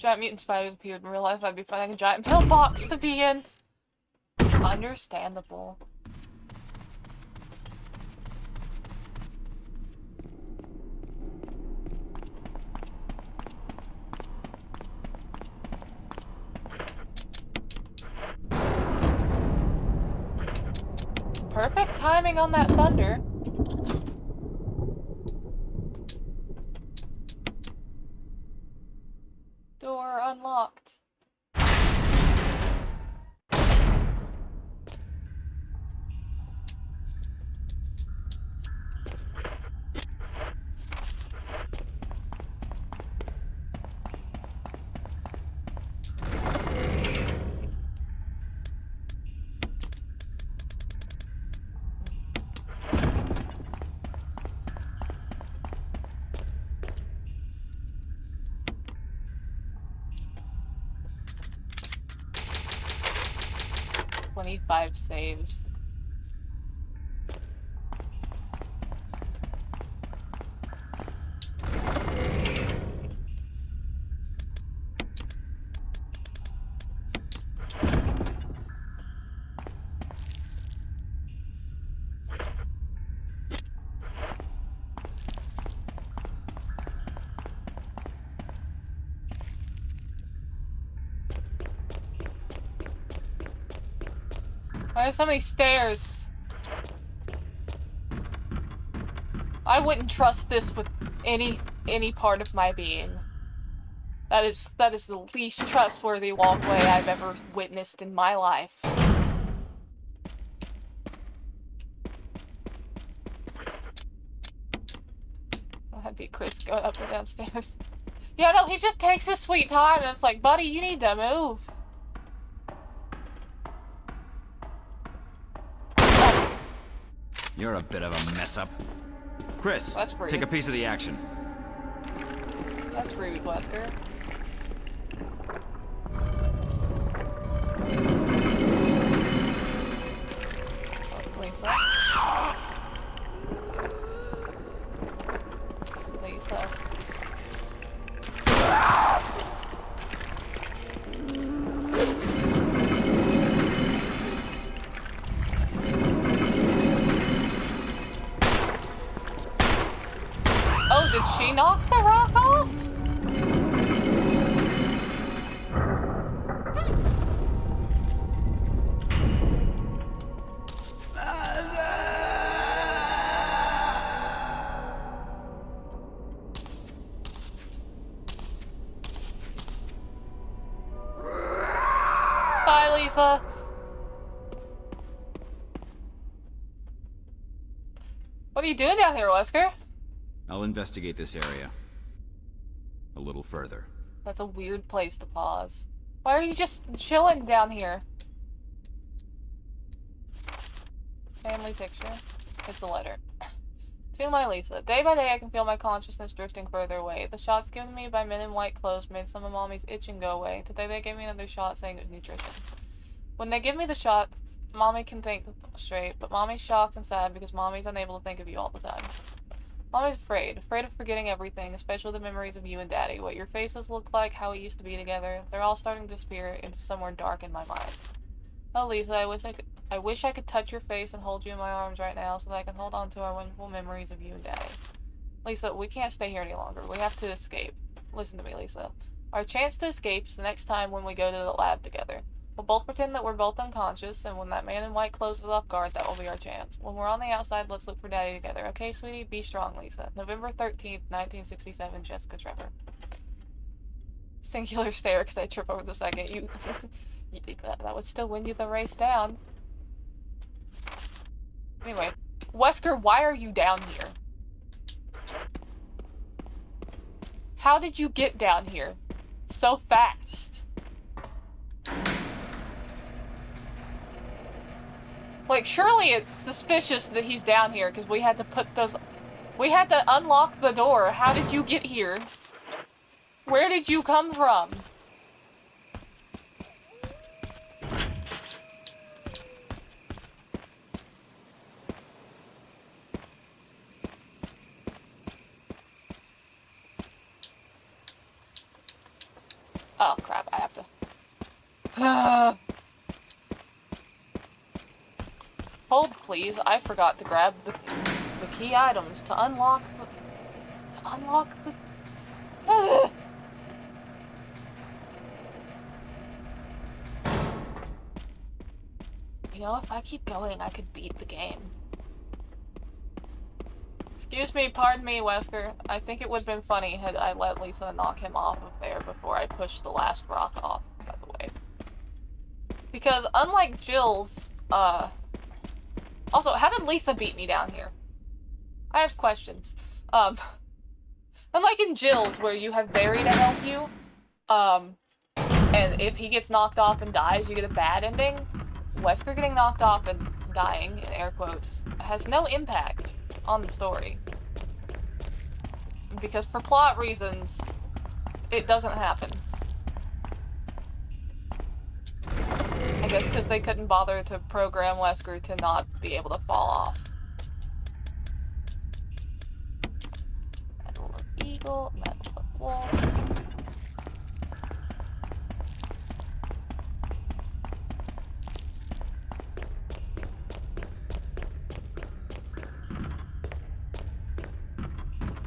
'Giant mutant spiders appeared in real life, I'd be finding a giant pillbox to be in. Understandable. Perfect timing on that thunder. Door unlocked. "25 saves. Why are so many stairs? I wouldn't trust this with any part of my being. That is the least trustworthy walkway I've ever witnessed in my life. That'd be Chris going up and downstairs. Yeah, no, he just takes his sweet time and it's like, buddy, you need to move. You're a bit of a mess-up. Chris, That's rude. take a piece of the action. That's rude, Wesker. Lisa. Lisa. Oh, did she knock the rock off? Lisa? What are you doing down here, Wesker? I'll investigate this area. A little further. That's a weird place to pause. Why are you just chilling down here? Family picture. It's a letter. To my Lisa. Day by day I can feel my consciousness drifting further away. The shots given me by men in white clothes made some of Mommy's itching go away. Today they gave me another shot saying it was nutrition. When they give me the shots, Mommy can think straight, but Mommy's shocked and sad because Mommy's unable to think of you all the time. Mommy's afraid of forgetting everything, especially the memories of you and Daddy. What your faces look like, how we used to be together, they're all starting to disappear into somewhere dark in my mind. Oh, Lisa, I wish I could touch your face and hold you in my arms right now so that I can hold on to our wonderful memories of you and Daddy. Lisa, we can't stay here any longer. We have to escape. Listen to me, Lisa. Our chance to escape is the next time when we go to the lab together. We'll both pretend that we're both unconscious, and when that man in white closes off guard, that will be our chance. When we're on the outside, let's look for Daddy together. Okay, sweetie? Be strong, Lisa. November 13th, 1967, Jessica Trevor. Singular stare, because I trip over the second. That would still win you the race down. Anyway, Wesker, why are you down here? How did you get down here so fast? Like, surely it's suspicious that he's down here because we had to put those... We had to unlock the door. How did you get here? Where did you come from? Oh, crap, I have to... Hold, please. I forgot to grab the key items to unlock the... You know, if I keep going, I could beat the game. Excuse me, pardon me, Wesker. I think it would have been funny had I let Lisa knock him off of there before I pushed the last rock off, by the way. Because unlike Jill's, also, how did Lisa beat me down here? I have questions. Unlike in Jill's, where you have Barry to help you, and if he gets knocked off and dies, you get a bad ending, Wesker getting knocked off and dying, in air quotes, has no impact on the story. Because for plot reasons, it doesn't happen. I guess because they couldn't bother to program Wesker to not be able to fall off. Medal of Eagle, Medal of Wolf.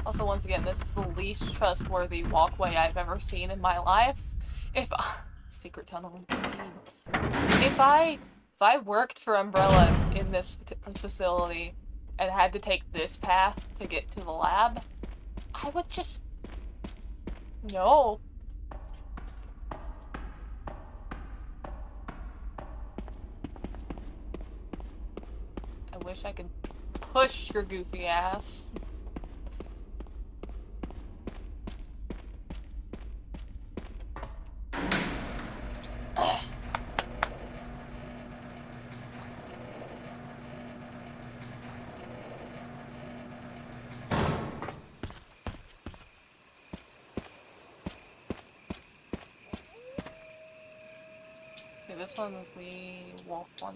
Also, once again, this is the least trustworthy walkway I've ever seen in my life. Secret tunnel, indeed. If I worked for Umbrella in this facility and had to take this path to get to the lab, I would just... No. I wish I could push your goofy ass. This one is the wolf one.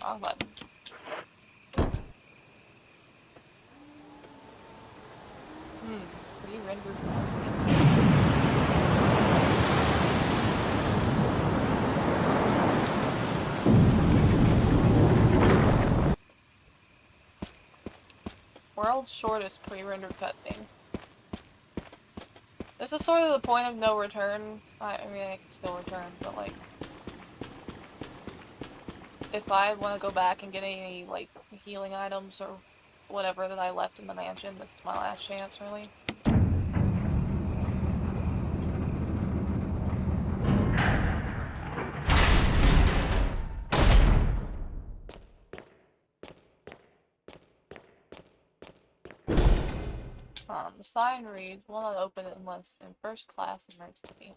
Wrong button. Pre-rendered. World's shortest pre-rendered cutscene. This is sort of the point of no return. I mean, I can still return, but like... If I want to go back and get any, like, healing items or whatever that I left in the mansion. This is my last chance, really. The sign reads, will not open it unless in first class emergency.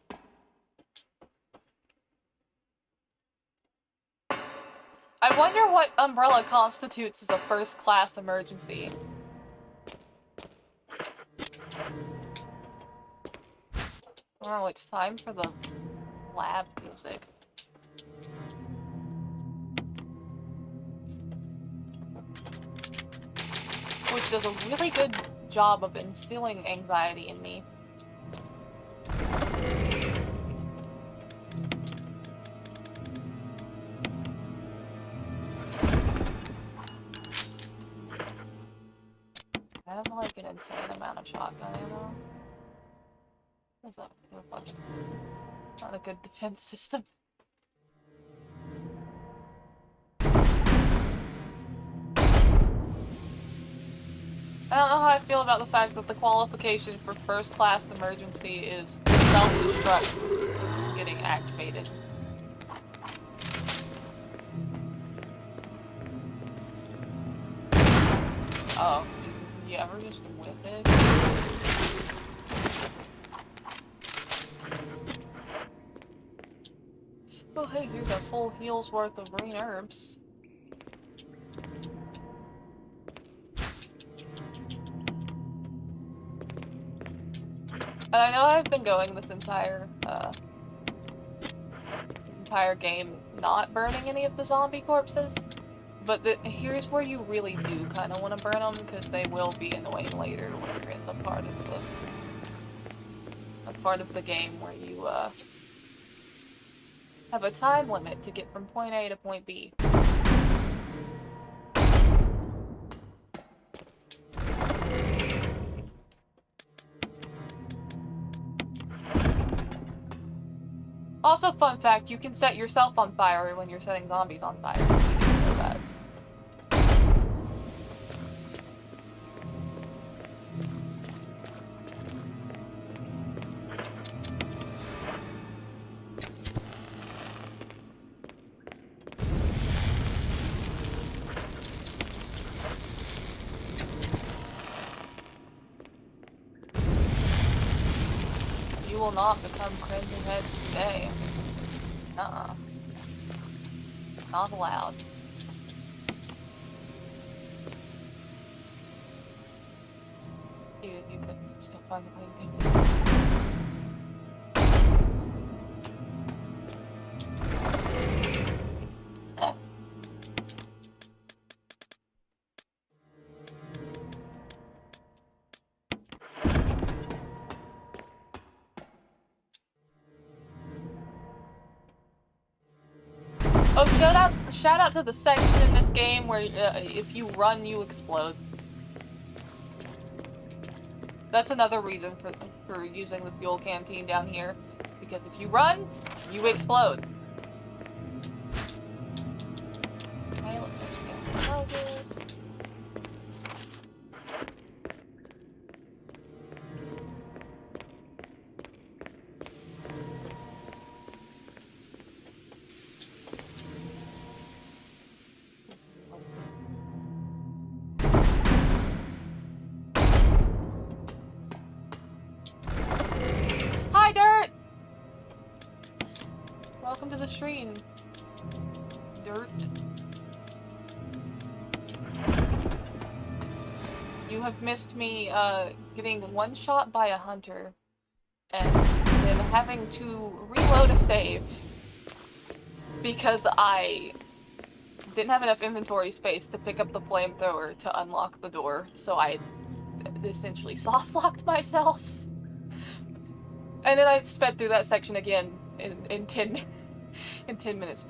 I wonder what umbrella constitutes as a first class emergency. Oh, it's time for the lab music. Which does a really good job of instilling anxiety in me. I have like an insane amount of shotgun ammo. What's that? Reflection. Not a good defense system. I don't know how I feel about the fact that the qualification for first class emergency is self-destruct getting activated. Oh, you ever just whiff it? Oh hey, here's a full heal's worth of green herbs. And I know I've been going this entire game not burning any of the zombie corpses, but here's where you really do kind of want to burn them, because they will be annoying later when you're in the part of the game where you have a time limit to get from point A to point B. Also, fun fact, you can set yourself on fire when you're setting zombies on fire. You didn't know that. You will not become Crimson Head today. Not allowed. You could still find a way to do it. Oh, shout out to the section in this game where if you run, you explode. That's another reason for using the fuel canteen down here, because if you run, you explode. Okay, let's get houses. Welcome to the stream, Dirt. You have missed me getting one shot by a hunter and then having to reload a save because I didn't have enough inventory space to pick up the flamethrower to unlock the door, so I essentially soft-locked myself. And then I sped through that section again in 10 minutes. In 10 minutes.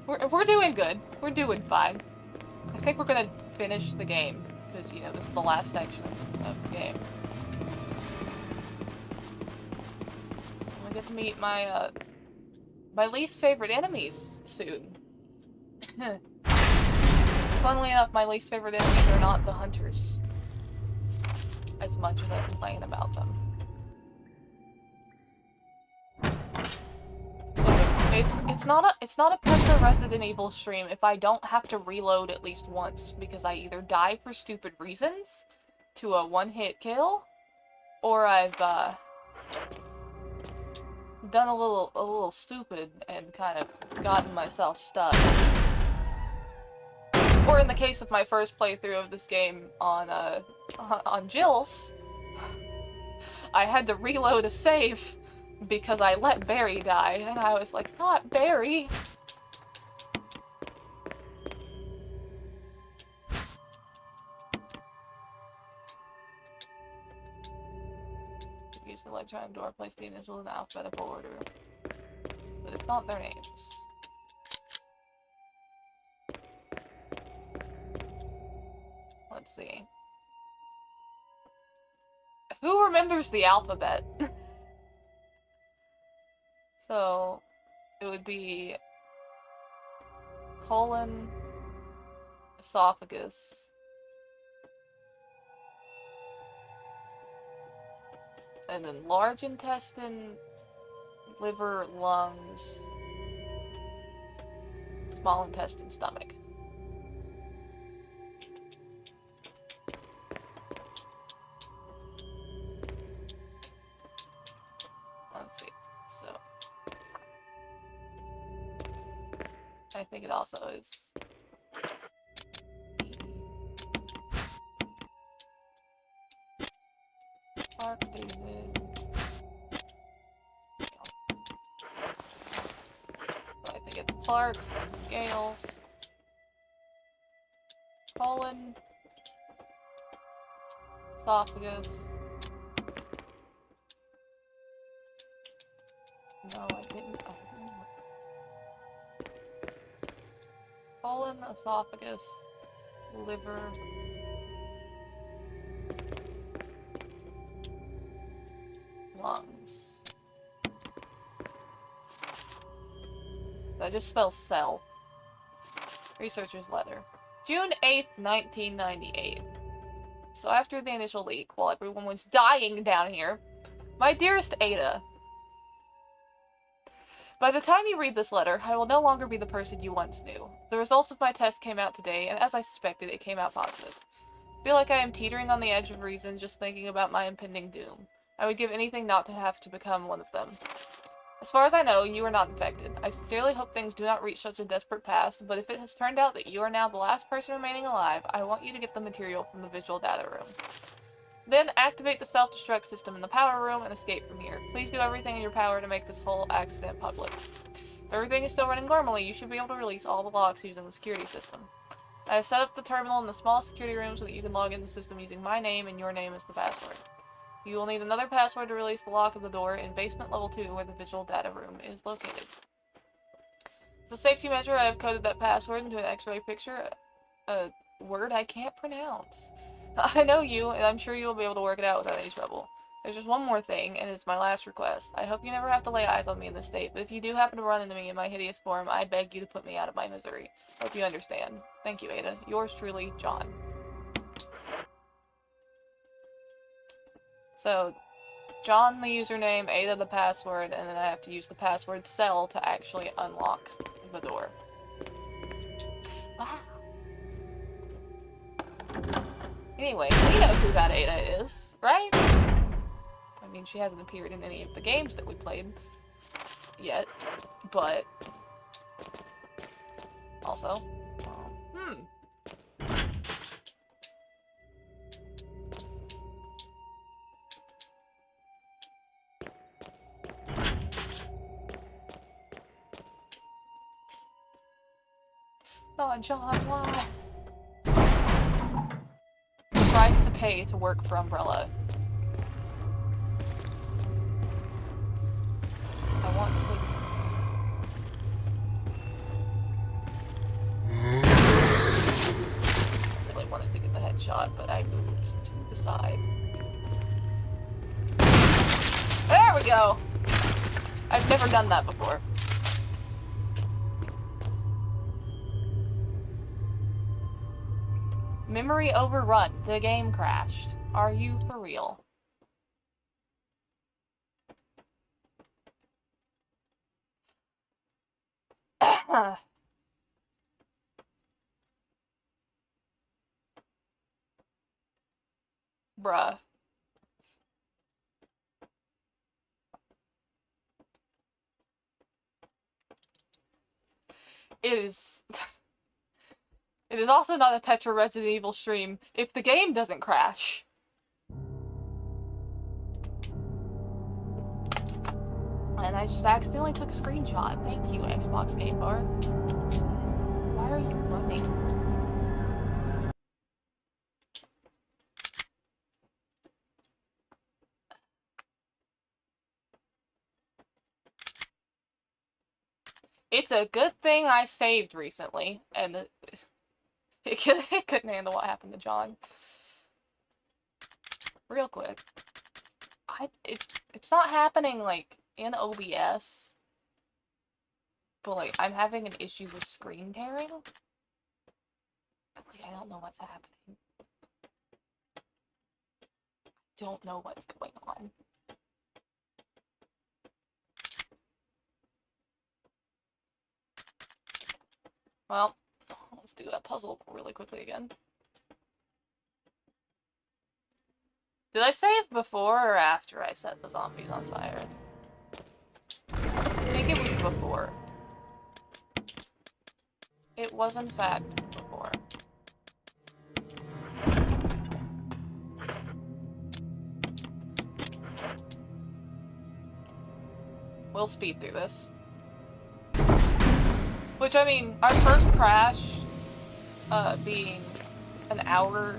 We're doing good. We're doing fine. I think we're gonna finish the game, because, you know, this is the last section of the game. I get to meet my, my least favorite enemies soon. funnily enough, my least favorite enemies are not the hunters. As much as I complain about them. Listen, it's not a Petra Resident Evil stream if I don't have to reload at least once, because I either die for stupid reasons to a one-hit kill, or I've done a little stupid and kind of gotten myself stuck. Or in the case of my first playthrough of this game on Jill's, I had to reload a save because I let Barry die, and I was like, not Barry! Use the electronic door, place the initials in alphabetical order. But it's not their names. Let's see. Who remembers the alphabet? So, it would be colon, esophagus, and then large intestine, liver, lungs, small intestine, stomach. Let's see. So, I think it also is Clark, David. So I think it's Clark's, Gale's, colon, esophagus. No, I didn't. Colon, esophagus, liver. Lungs. That just spells cell. Researcher's letter. June 8th, 1998. So after the initial leak, while everyone was dying down here, my dearest Ada, by the time you read this letter, I will no longer be the person you once knew. The results of my test came out today, and as I suspected, it came out positive. I feel like I am teetering on the edge of reason just thinking about my impending doom. I would give anything not to have to become one of them. As far as I know, you are not infected. I sincerely hope things do not reach such a desperate pass, but if it has turned out that you are now the last person remaining alive, I want you to get the material from the visual data room. Then activate the self-destruct system in the power room and escape from here. Please do everything in your power to make this whole accident public. If everything is still running normally, you should be able to release all the locks using the security system. I have set up the terminal in the small security room so that you can log in the system using my name and your name as the password. You will need another password to release the lock of the door in basement level 2 where the visual data room is located. As a safety measure, I have coded that password into an x-ray picture, a word I can't pronounce. I know you, and I'm sure you will be able to work it out without any trouble. There's just one more thing, and it's my last request. I hope you never have to lay eyes on me in this state, but if you do happen to run into me in my hideous form, I beg you to put me out of my misery. Hope you understand. Thank you, Ada. Yours truly, John. So, John the username, Ada the password, and then I have to use the password cell to actually unlock the door. Wow. Anyway, we know who that Ada is, right? I mean, she hasn't appeared in any of the games that we played yet, but also, Oh, John, why? Price to pay to work for Umbrella. I want to... I really wanted to get the headshot, but I moved to the side. There we go! I've never done that before. Memory overrun. The game crashed. Are you for real? Bruh. It is... It is also not a Petra Resident Evil stream if the game doesn't crash. And I just accidentally took a screenshot. Thank you, Xbox Game Bar. Why are you running? It's a good thing I saved recently, and it couldn't handle what happened to John. Real quick. It's not happening, like, in OBS. But, like, I'm having an issue with screen tearing. Like, I don't know what's happening. Don't know what's going on. Well, let's do that puzzle really quickly again. Did I save before or after I set the zombies on fire? I think it was before. It was in fact before. We'll speed through this. Which, I mean, our first crash, being an hour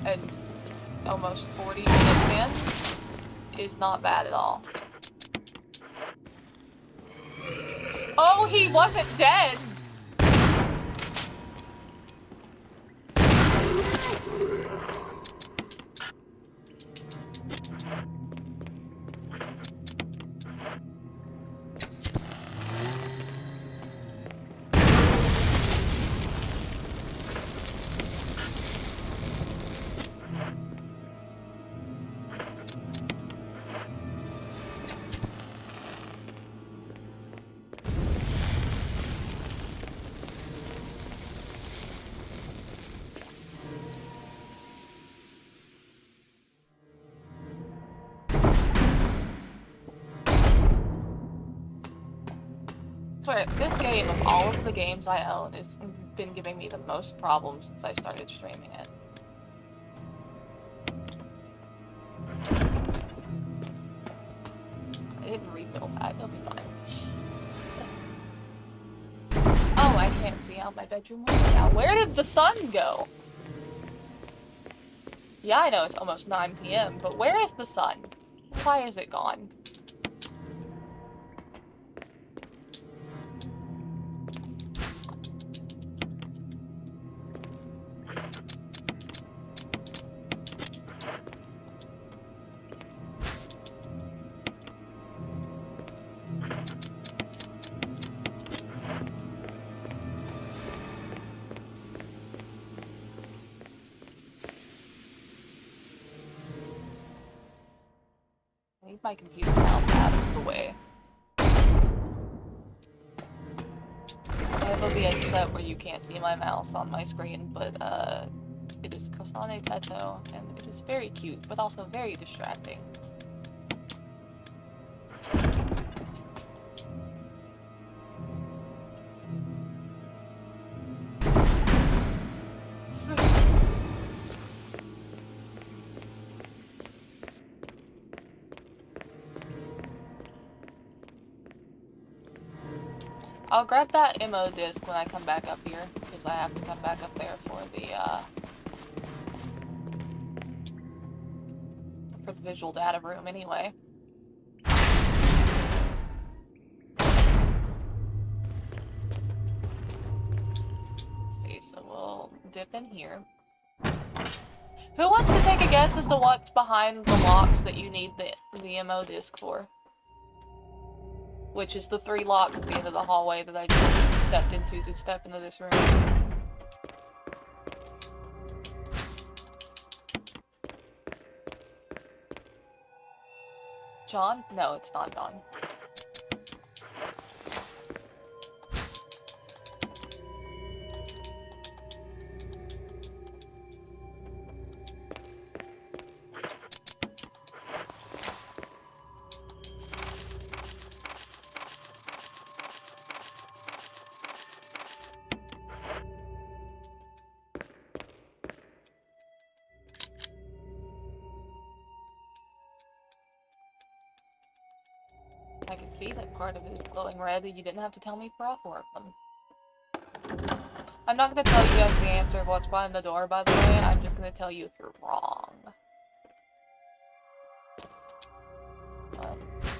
and almost 40 minutes in, is not bad at all. Oh, he wasn't dead! I swear, this game, of all of the games I own, has been giving me the most problems since I started streaming it. I didn't refill that, it'll be fine. Oh, I can't see out my bedroom window now. Where did the sun go? Yeah, I know it's almost 9 PM, but where is the sun? Why is it gone? I need my computer mouse out of the way. I have OBS set where you can't see my mouse on my screen, but it is Kasane Teto, and it is very cute, but also very distracting. I'll grab that MO disc when I come back up here, because I have to come back up there for the visual data room anyway. Let's see, so we'll dip in here. Who wants to take a guess as to what's behind the locks that you need the MO disc for? Which is the 3 locks at the end of the hallway that I just stepped into to step into this room. John? No, it's not John. I can see that part of it is glowing red, that you didn't have to tell me for all 4 of them. I'm not gonna tell you guys the answer of what's behind the door, by the way. I'm just gonna tell you if you're wrong.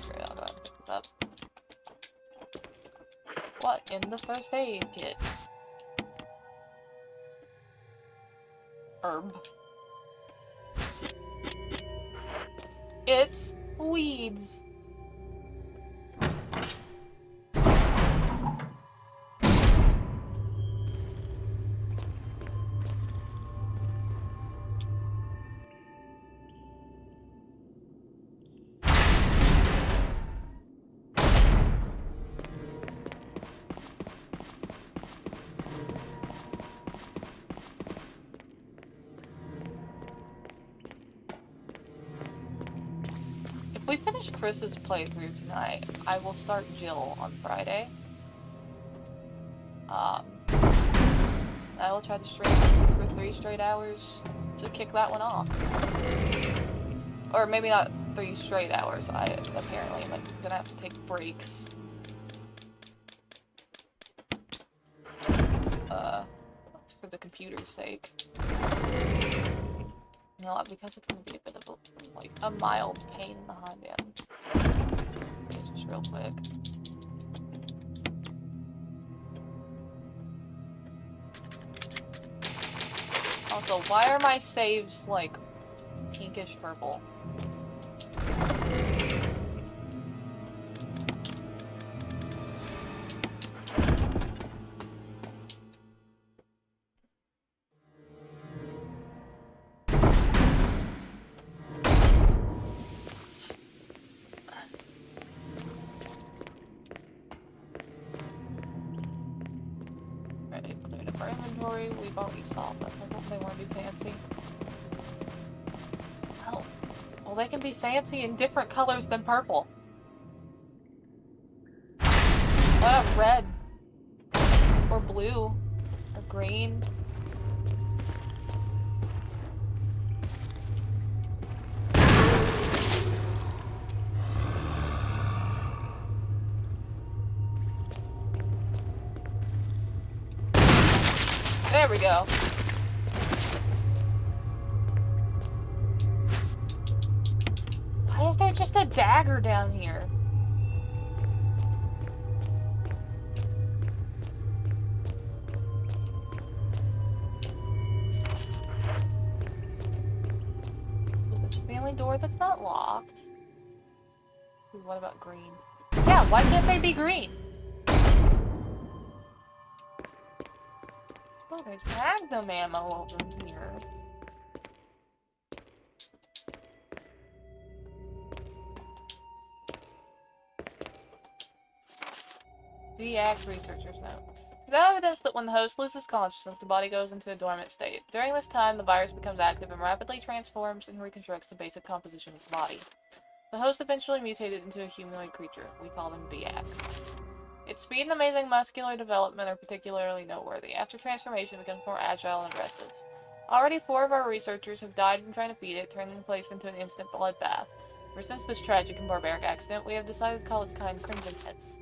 Screw it, I'll go ahead and pick this up. What in the first aid kit? Herb. It's weeds. If we finish Chris's playthrough tonight, I will start Jill on Friday. I will try to stream for 3 straight hours to kick that one off. Or maybe not 3 straight hours. I apparently am gonna have to take breaks. For the computer's sake. You know, because it's gonna be a bit of a, like, a mild pain in the hind end. Just real quick. Also, why are my saves, like, pinkish purple? We've already solved them. I hope they want to be fancy. Oh. Well, they can be fancy in different colors than purple. Why not red? Or blue? Or green? There we go. Why is there just a dagger down here? So this is the only door that's not locked. Ooh, what about green? Yeah, why can't they be green? Oh, there's magnum ammo over here. VX researchers note. There's evidence that when the host loses consciousness, the body goes into a dormant state. During this time, the virus becomes active and rapidly transforms and reconstructs the basic composition of the body. The host eventually mutated into a humanoid creature. We call them VX. Its speed and amazing muscular development are particularly noteworthy. After transformation, it becomes more agile and aggressive. Already 4 of our researchers have died from trying to feed it, turning the place into an instant bloodbath. Ever since this tragic and barbaric accident, we have decided to call its kind Crimson Heads.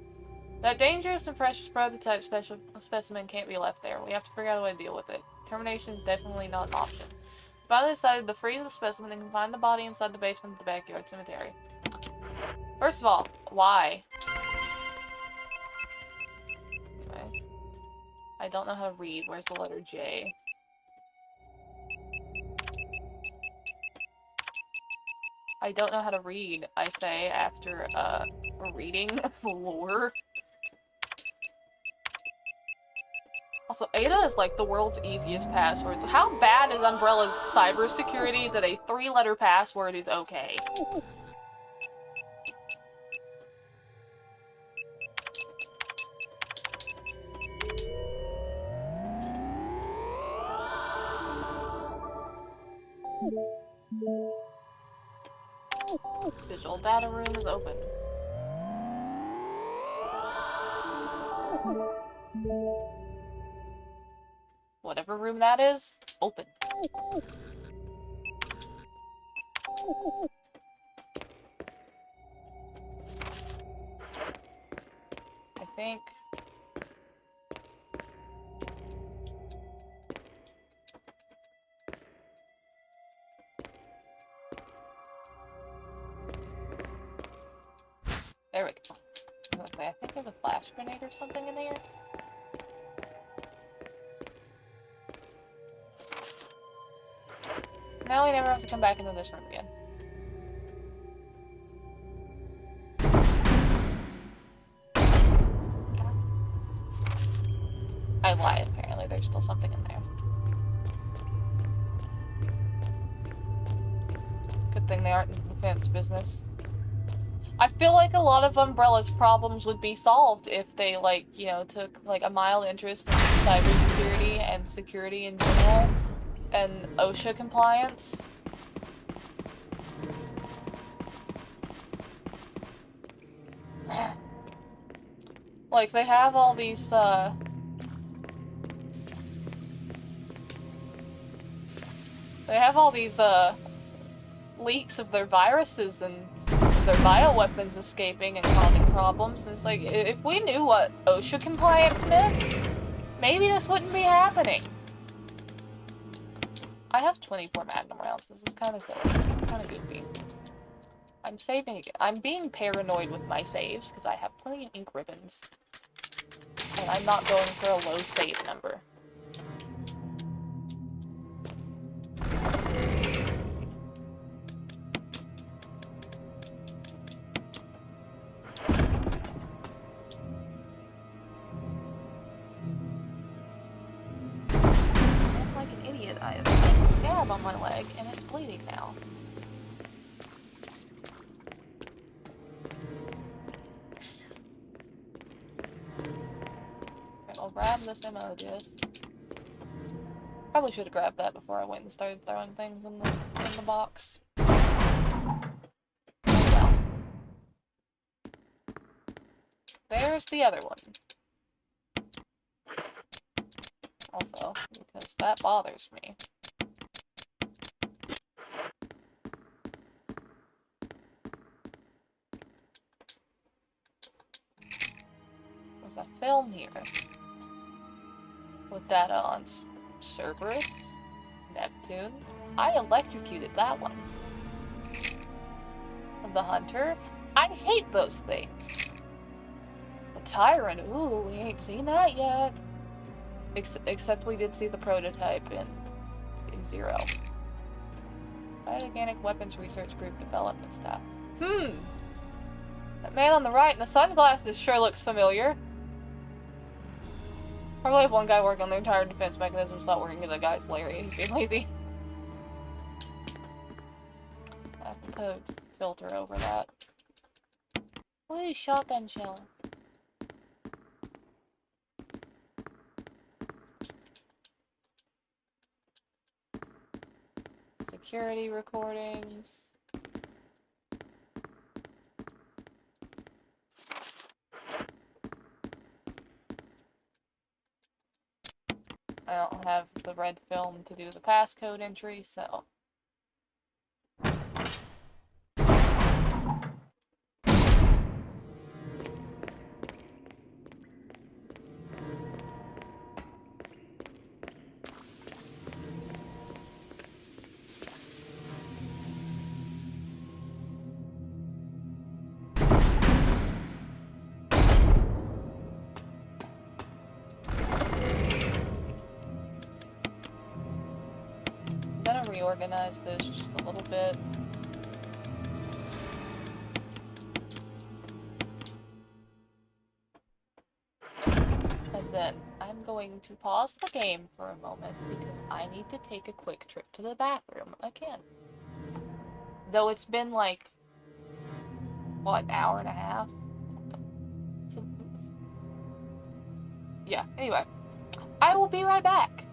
That dangerous and precious prototype specimen can't be left there. We have to figure out a way to deal with it. Termination is definitely not an option. We finally decided to freeze the specimen and confine the body inside the basement of the backyard cemetery. First of all, why? Anyway. I don't know how to read. Where's the letter J? I don't know how to read, I say, after, reading lore. Also, Ada is like the world's easiest password. How bad is Umbrella's cybersecurity that a 3-letter password is okay? Digital data room is open. Whatever room that is, open. I think... There we go. Okay, I think there's a flash grenade or something in there. Now we never have to come back into this room again. I lied, apparently. There's still something in there. Good thing they aren't in the fence business. I feel like a lot of Umbrella's problems would be solved if they, like, you know, took, like, a mild interest in cybersecurity and security in general, and OSHA compliance. Like, they have all these, leaks of their viruses and their bioweapons escaping and causing problems. And it's like, if we knew what OSHA compliance meant, maybe this wouldn't be happening. I have 24 Magnum rounds. This is kind of silly. This is kind of goofy. I'm saving again. I'm being paranoid with my saves because I have plenty of ink ribbons. And I'm not going for a low save number. Like an idiot, I have a scab on my leg and it's bleeding now. Okay, I'll grab this ammo disc. Probably should have grabbed that before I went and started throwing things in the box. Oh well. There's the other one. Also, because that bothers me. There's a film here. With that on Cerberus, Neptune. I electrocuted that one. The Hunter. I hate those things. The Tyrant. Ooh, we ain't seen that yet. Except we did see the prototype in Zero. Bioorganic Weapons Research Group Development Staff. That man on the right in the sunglasses sure looks familiar. Probably have one guy work on their entire defense mechanism, stop working because that guy's Larry. He's being lazy. I have to put a filter over that. Ooh, shotgun shells. Security recordings. I don't have the red film to do the passcode entry, so... reorganize this just a little bit. And then I'm going to pause the game for a moment because I need to take a quick trip to the bathroom again. Though it's been like, what, an hour and a half? So, yeah, anyway. I will be right back.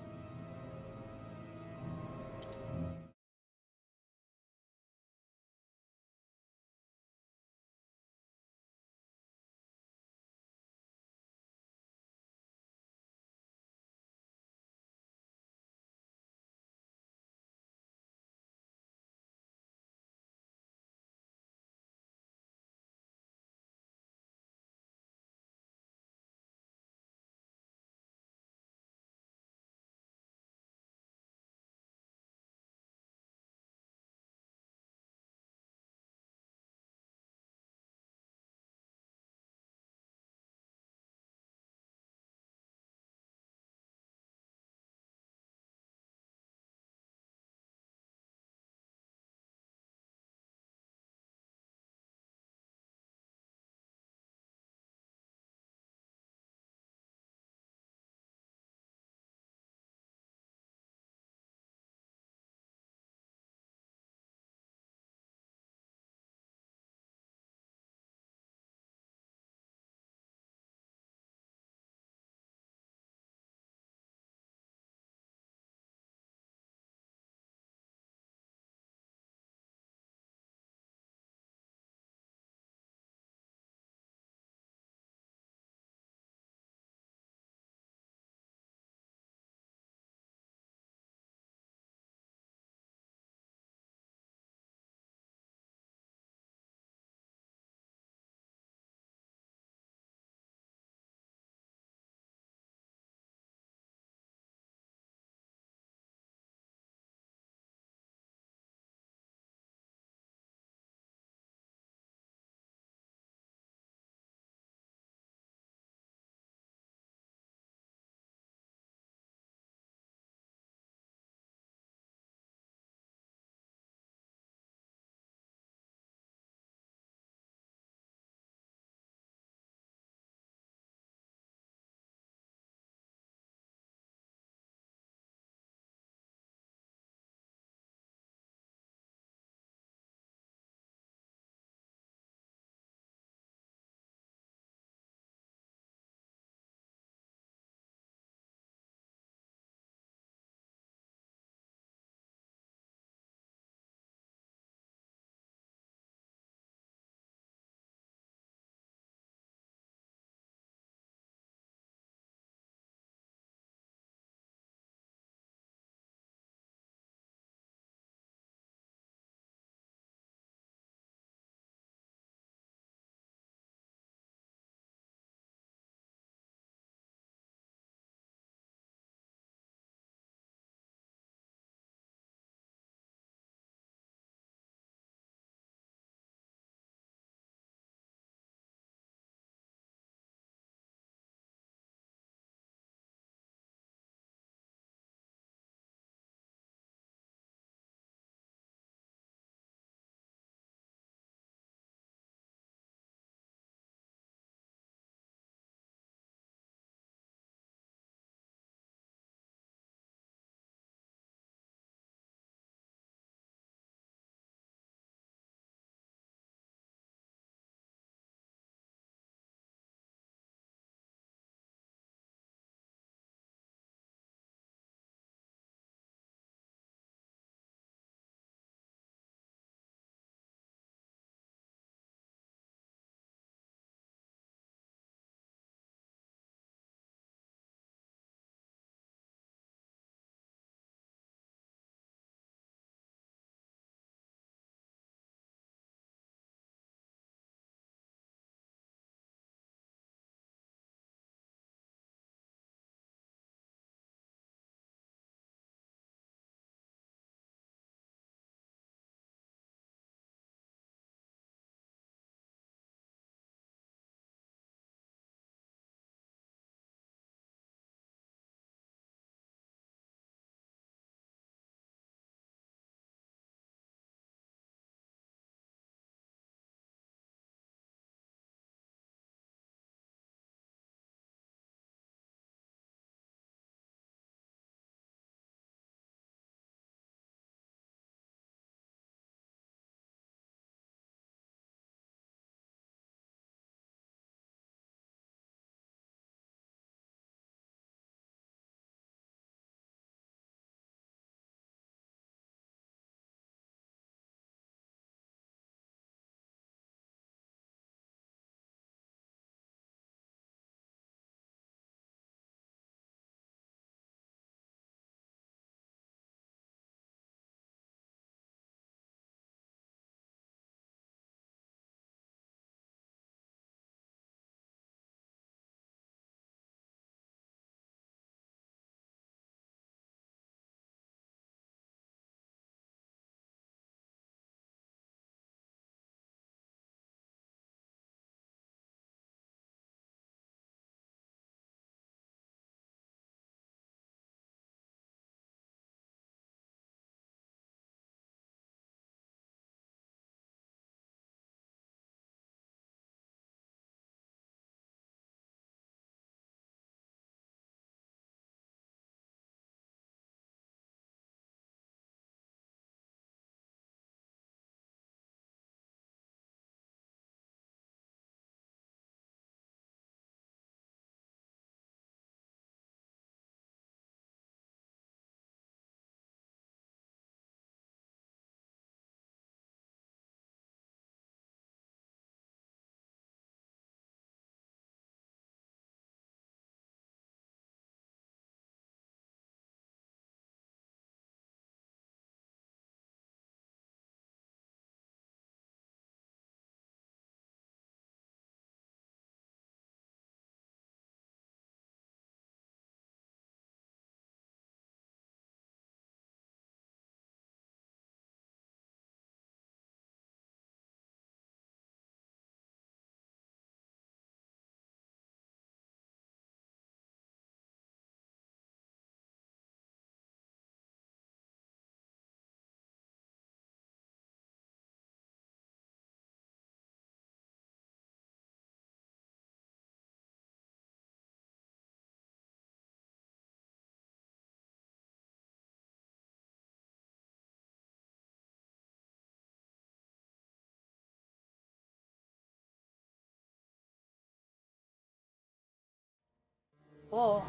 Whoa.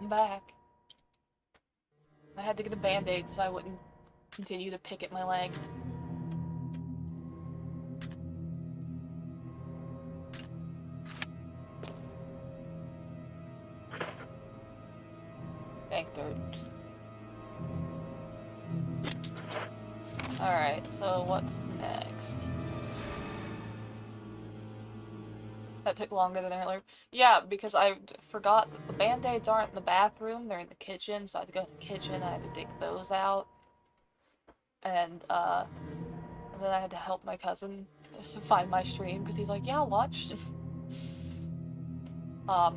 I'm back. I had to get a band-aid so I wouldn't continue to pick at my leg. Thank third. Alright, so what's next? That took longer than earlier. Yeah, because I forgot that the band-aids aren't in the bathroom, they're in the kitchen, so I had to go to the kitchen, I had to dig those out. And then I had to help my cousin find my stream, because he's like, yeah, watch. I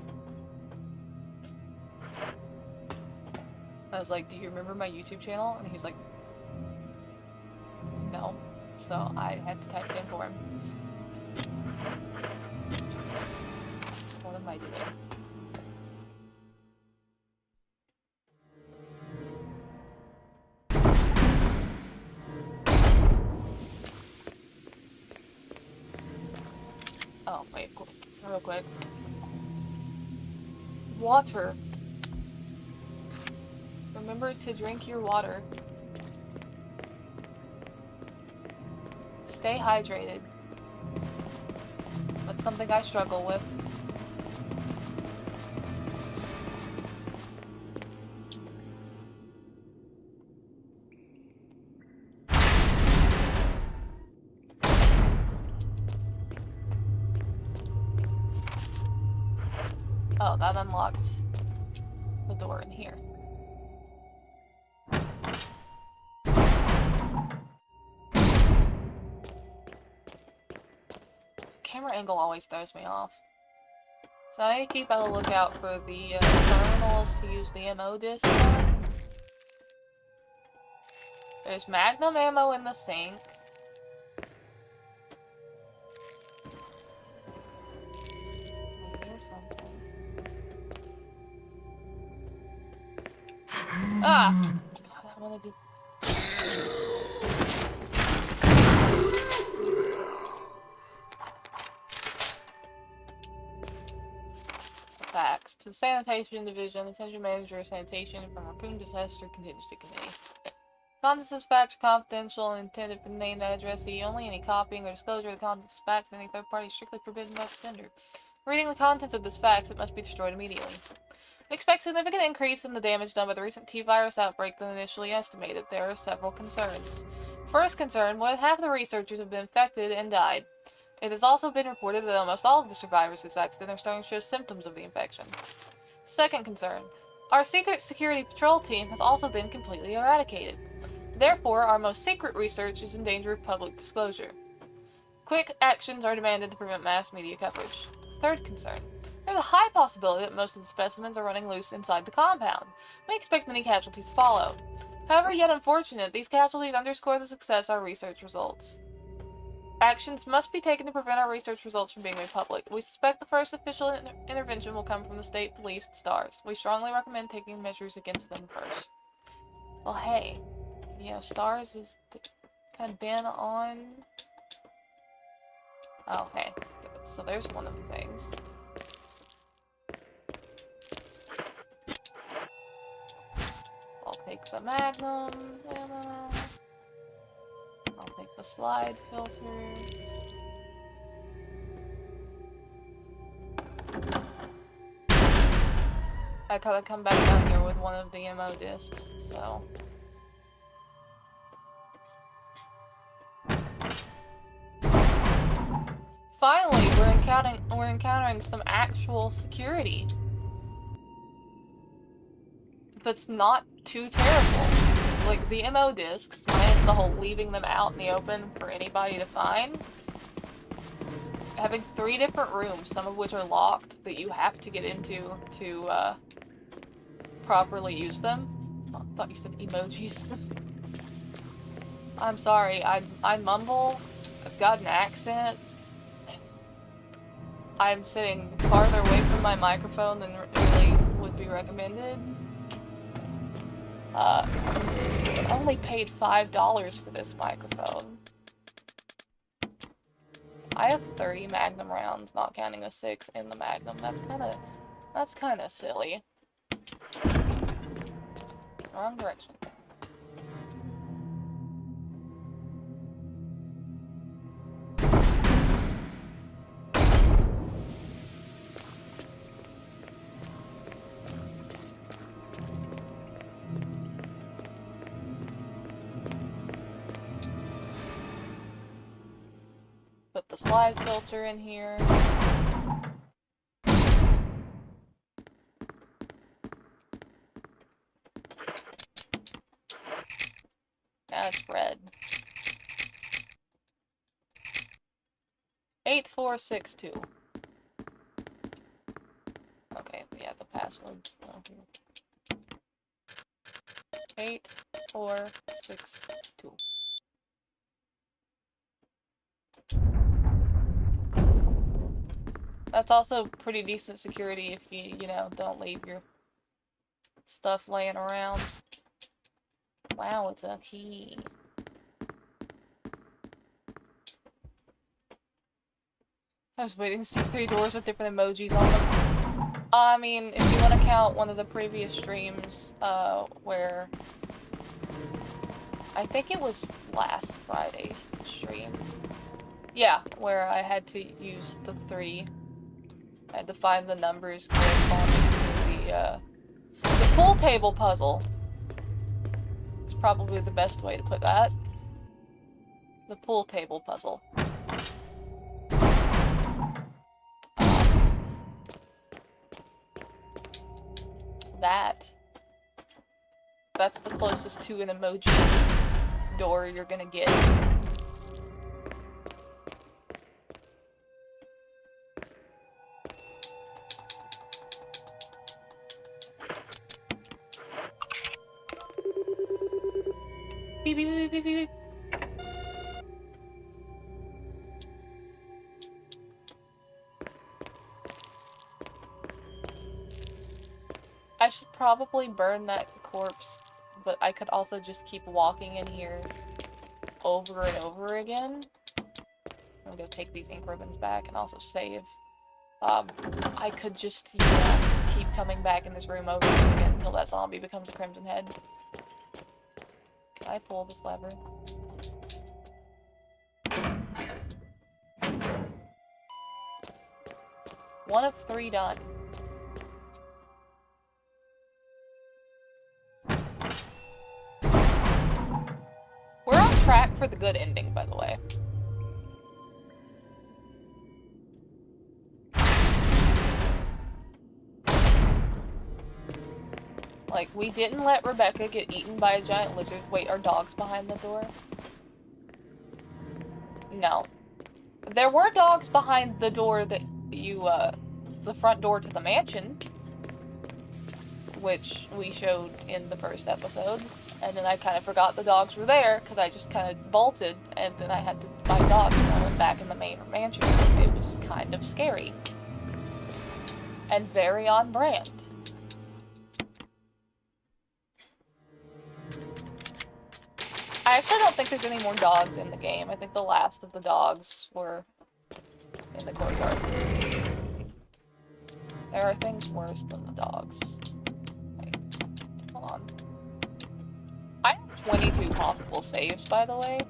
was like, do you remember my YouTube channel? And he's like, no. So I had to type it in for him. What am I doing? Oh, wait, real quick. Water. Remember to drink your water. Stay hydrated. That's something I struggle with. Oh, that unlocked the door in here. Camera angle always throws me off. So I need to keep on the lookout for the terminals to use the MO disc on. There's Magnum ammo in the sink. I hear something. Ah! God, I wanted to... Facts. To the Sanitation Division, Attention Manager of Sanitation from Raccoon Disaster Contingency Committee. Contents of facts are confidential and intended for the named addressee only. Any copying or disclosure of the contents of facts to any third party is strictly forbidden by the sender. Reading the contents of this fax, it must be destroyed immediately. We expect significant increase in the damage done by the recent T-virus outbreak than initially estimated. There are several concerns. First concern, more than half of the researchers have been infected and died. It has also been reported that almost all of the survivors of this accident are starting to show symptoms of the infection. Second concern, our secret security patrol team has also been completely eradicated. Therefore, our most secret research is in danger of public disclosure. Quick actions are demanded to prevent mass media coverage. Third concern, there's a high possibility that most of the specimens are running loose inside the compound. We expect many casualties to follow. However, yet unfortunate, these casualties underscore the success of our research results. Actions must be taken to prevent our research results from being made public. We suspect the first official intervention will come from the state police, STARS. We strongly recommend taking measures against them first. Well, hey, yeah, STARS is kind of been on... Oh, okay, so there's one of the things. I'll take the Magnum ammo. I'll take the slide filter. I gotta come back down here with one of the ammo discs, so... Finally, we're encountering some actual security. That's not too terrible. Like, the MO discs, minus the whole leaving them out in the open for anybody to find. Having 3 different rooms, some of which are locked, that you have to get into to, properly use them. Oh, I thought you said emojis. I'm sorry, I mumble. I've got an accent. I'm sitting farther away from my microphone than really would be recommended. I only paid $5 for this microphone. I have 30 Magnum rounds, not counting the 6 in the Magnum. That's kind of That's kind of silly. Wrong direction. Put the slide filter in here. Now it's red. 8462. Okay, yeah, the password. Oh, here. 8462. That's also pretty decent security if you know, don't leave your stuff laying around. Wow, it's a key. I was waiting to see 3 doors with different emojis on them. I mean, if you want to count one of the previous streams, where... I think it was last Friday's stream. Yeah, where I had to use the 3. I had to find the numbers corresponding to the pool table puzzle. It's probably the best way to put that. The pool table puzzle. That's the closest to an emoji door you're gonna get. Beep, beep, beep, beep, beep. I should probably burn that corpse, but I could also just keep walking in here over and over again. I'm gonna take these ink ribbons back and also save. I could just, you know, keep coming back in this room over and over again until that zombie becomes a crimson head. Can I pull this lever? One of 3 done. We're on track for the good ending, by the way. Like, we didn't let Rebecca get eaten by a giant lizard. Wait, are dogs behind the door? No. There were dogs behind the door that you, the front door to the mansion, which we showed in the first episode. And then I kind of forgot the dogs were there, because I just kind of bolted, and then I had to find dogs when I went back in the main mansion. It was kind of scary. And very on brand. I actually don't think there's any more dogs in the game. I think the last of the dogs were in the courtyard. There are things worse than the dogs. Wait, hold on. I have 22 possible saves, by the way.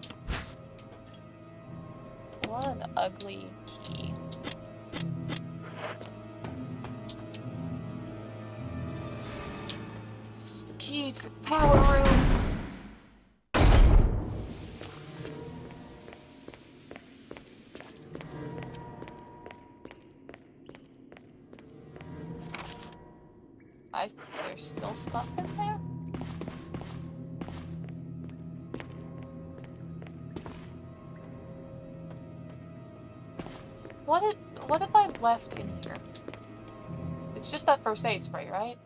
What an ugly key. This is the key for the power room. There's still stuff in there? What have I left in here? It's just that first aid spray, right?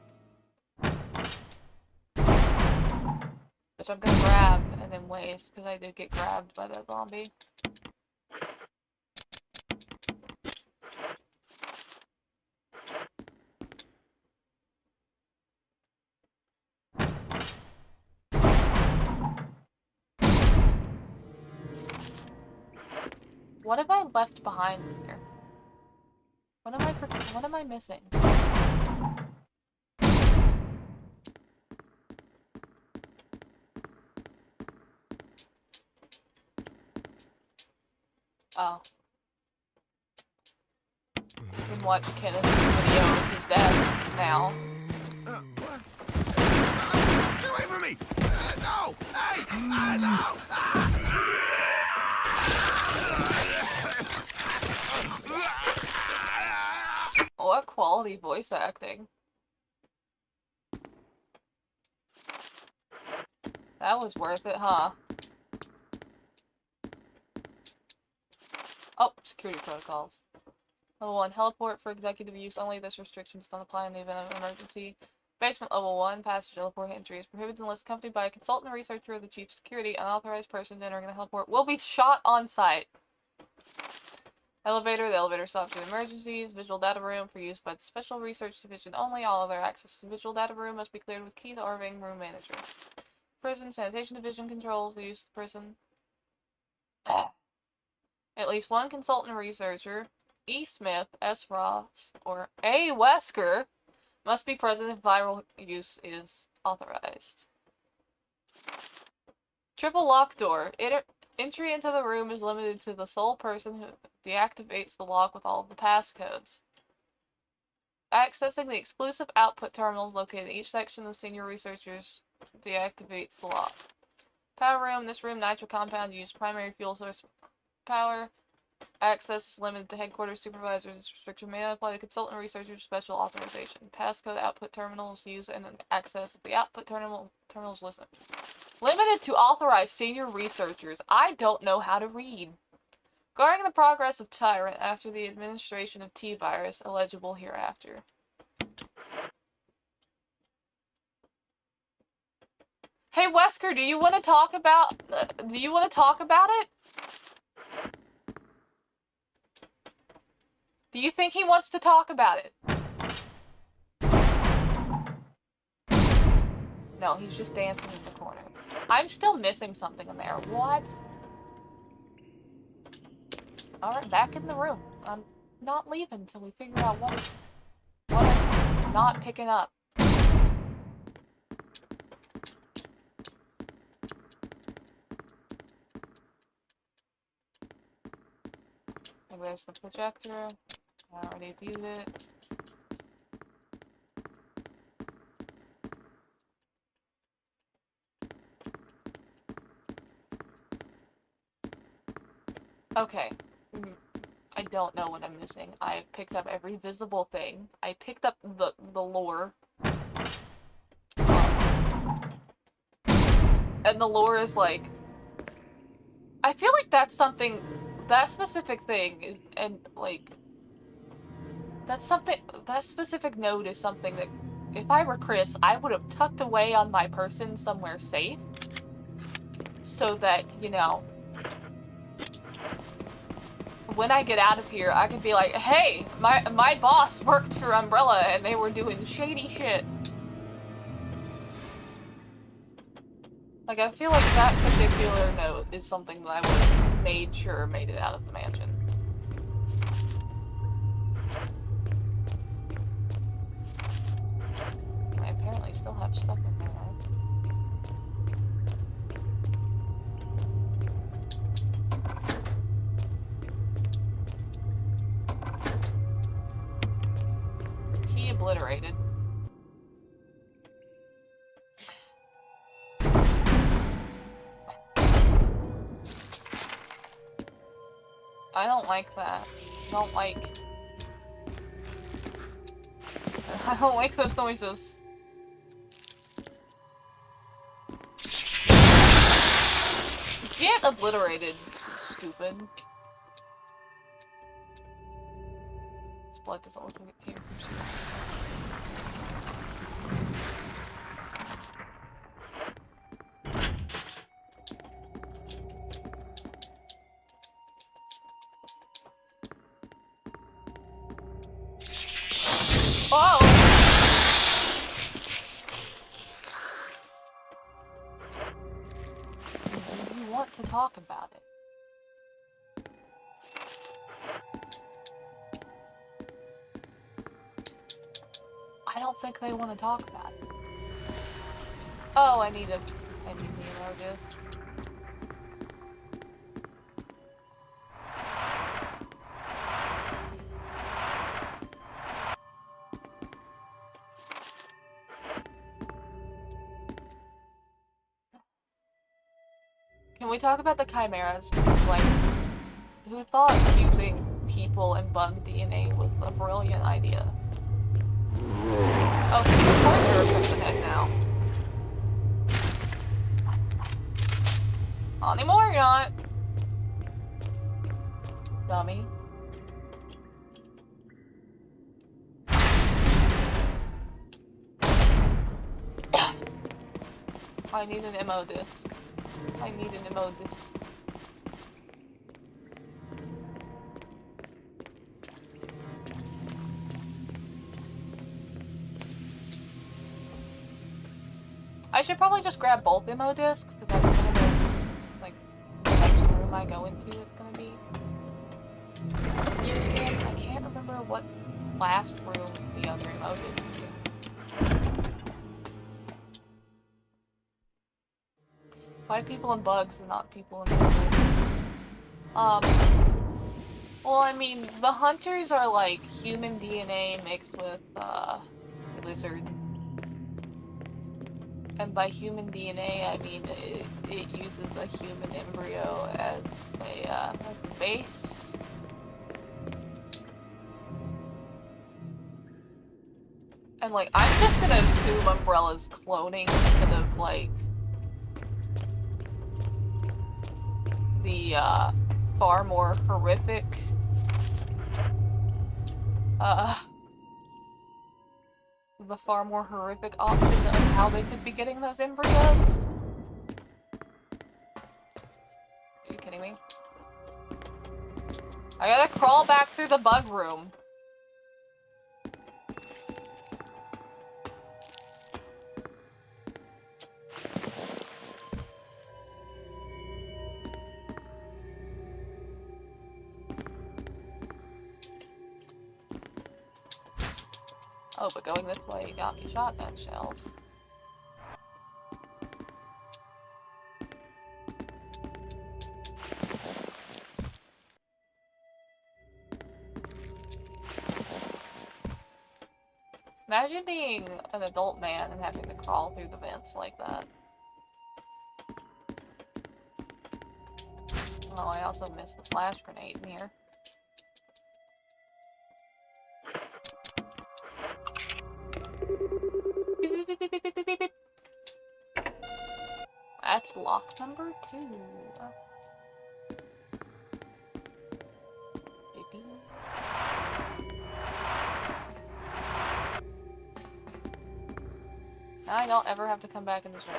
Which I'm gonna grab and then waste, because I did get grabbed by that zombie. What have I left behind here? What am I missing? Oh. You can watch Kenneth's video of his death now. What? Get away from me! No! Hey! No! What quality voice acting. That was worth it, huh? Oh, security protocols. Level 1, teleport for executive use only. This restriction does not apply in the event of an emergency. Basement level 1, passage teleport entry is prohibited unless accompanied by a consultant researcher or the chief security. Unauthorized persons entering the teleport will be shot on sight. Elevator, the elevator stops in emergencies. Visual data room for use by the special research division only. All other access to visual data room must be cleared with Keith Irving, room manager. Prison, sanitation division controls the use of the prison. At least one consultant researcher, E. Smith, S. Ross, or A. Wesker, must be present if viral use is authorized. Triple lock door. Entry into the room is limited to the sole person who deactivates the lock with all of the passcodes. Accessing the exclusive output terminals located in each section, the senior researchers deactivates the lock. Power room. This room, nitro compound, use primary fuel source power. Access is limited to headquarters supervisors. This restriction may not apply to consultant researchers special authorization. Passcode output terminals use and access of the output terminals limited to authorized senior researchers. I don't know how to read. Guarding the progress of Tyrant after the administration of T-Virus, illegible hereafter. Hey Wesker, do you want to talk about it? Do you think he wants to talk about it? No, he's just dancing in the corner. I'm still missing something in there. What? Alright, back in the room. I'm not leaving until we figure out what I'm not picking up. And there's the projector. I already viewed it. Okay. I don't know what I'm missing. I've picked up every visible thing. I picked up the lore. And the lore is like... I feel like that's something... That specific thing is... And, like... That's something... That specific node is something that... If I were Chris, I would have tucked away on my person somewhere safe. So that, you know... When I get out of here, I could be like, hey, my boss worked for Umbrella and they were doing shady shit. Like, I feel like that particular note is something that I would have made sure made it out of the mansion. I apparently still have stuff in there, right? Key obliterated. I don't like that. I don't like those noises. Get obliterated, stupid. This blood doesn't look like it came from someone. Oh! You want to talk about it. I don't think they want to talk about it. Oh, I need the emotes. Can we talk about the chimeras? Because, like, who thought fusing people and bug DNA was a brilliant idea? Oh, of course you're a kryptonite now. Not anymore, you're not. Dummy. I need an MO disc. I need an MO disc. I should probably just grab both MO discs, because I don't know, like, the next room I go into it's gonna be used in. I can't remember what last room the other MO disc is in. Why people and bugs and not people and animals? Well, I mean, the hunters are like human DNA mixed with, lizard. And by human DNA, I mean it uses a human embryo as a base. And like, I'm just gonna assume Umbrella's cloning instead of like the far more horrific option of how they could be getting those embryos. Are you kidding me? I gotta crawl back through the bug room. Oh, but going this way got me shotgun shells. Imagine being an adult man and having to crawl through the vents like that. Oh, I also missed the flash grenade in here. That's lock number 2. Maybe. Now I don't ever have to come back in this room.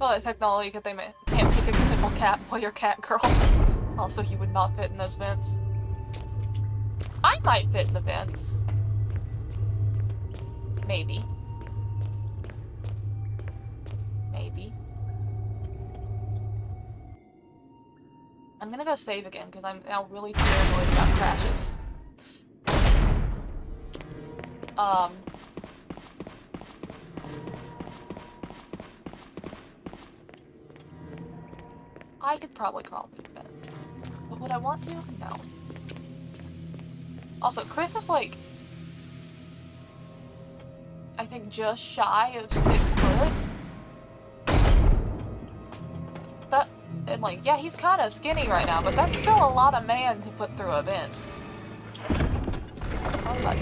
Well, that technology that they can't pick a simple cat boy or cat girl. Also, he would not fit in those vents. I might fit in the vents. Maybe. Maybe. I'm gonna go save again, because I'm now really paranoid about crashes. I could probably crawl through the vent. But would I want to? No. Also, Chris is like, I think just shy of 6 foot. That, and like, yeah, he's kind of skinny right now, but that's still a lot of man to put through a vent. Oh, but...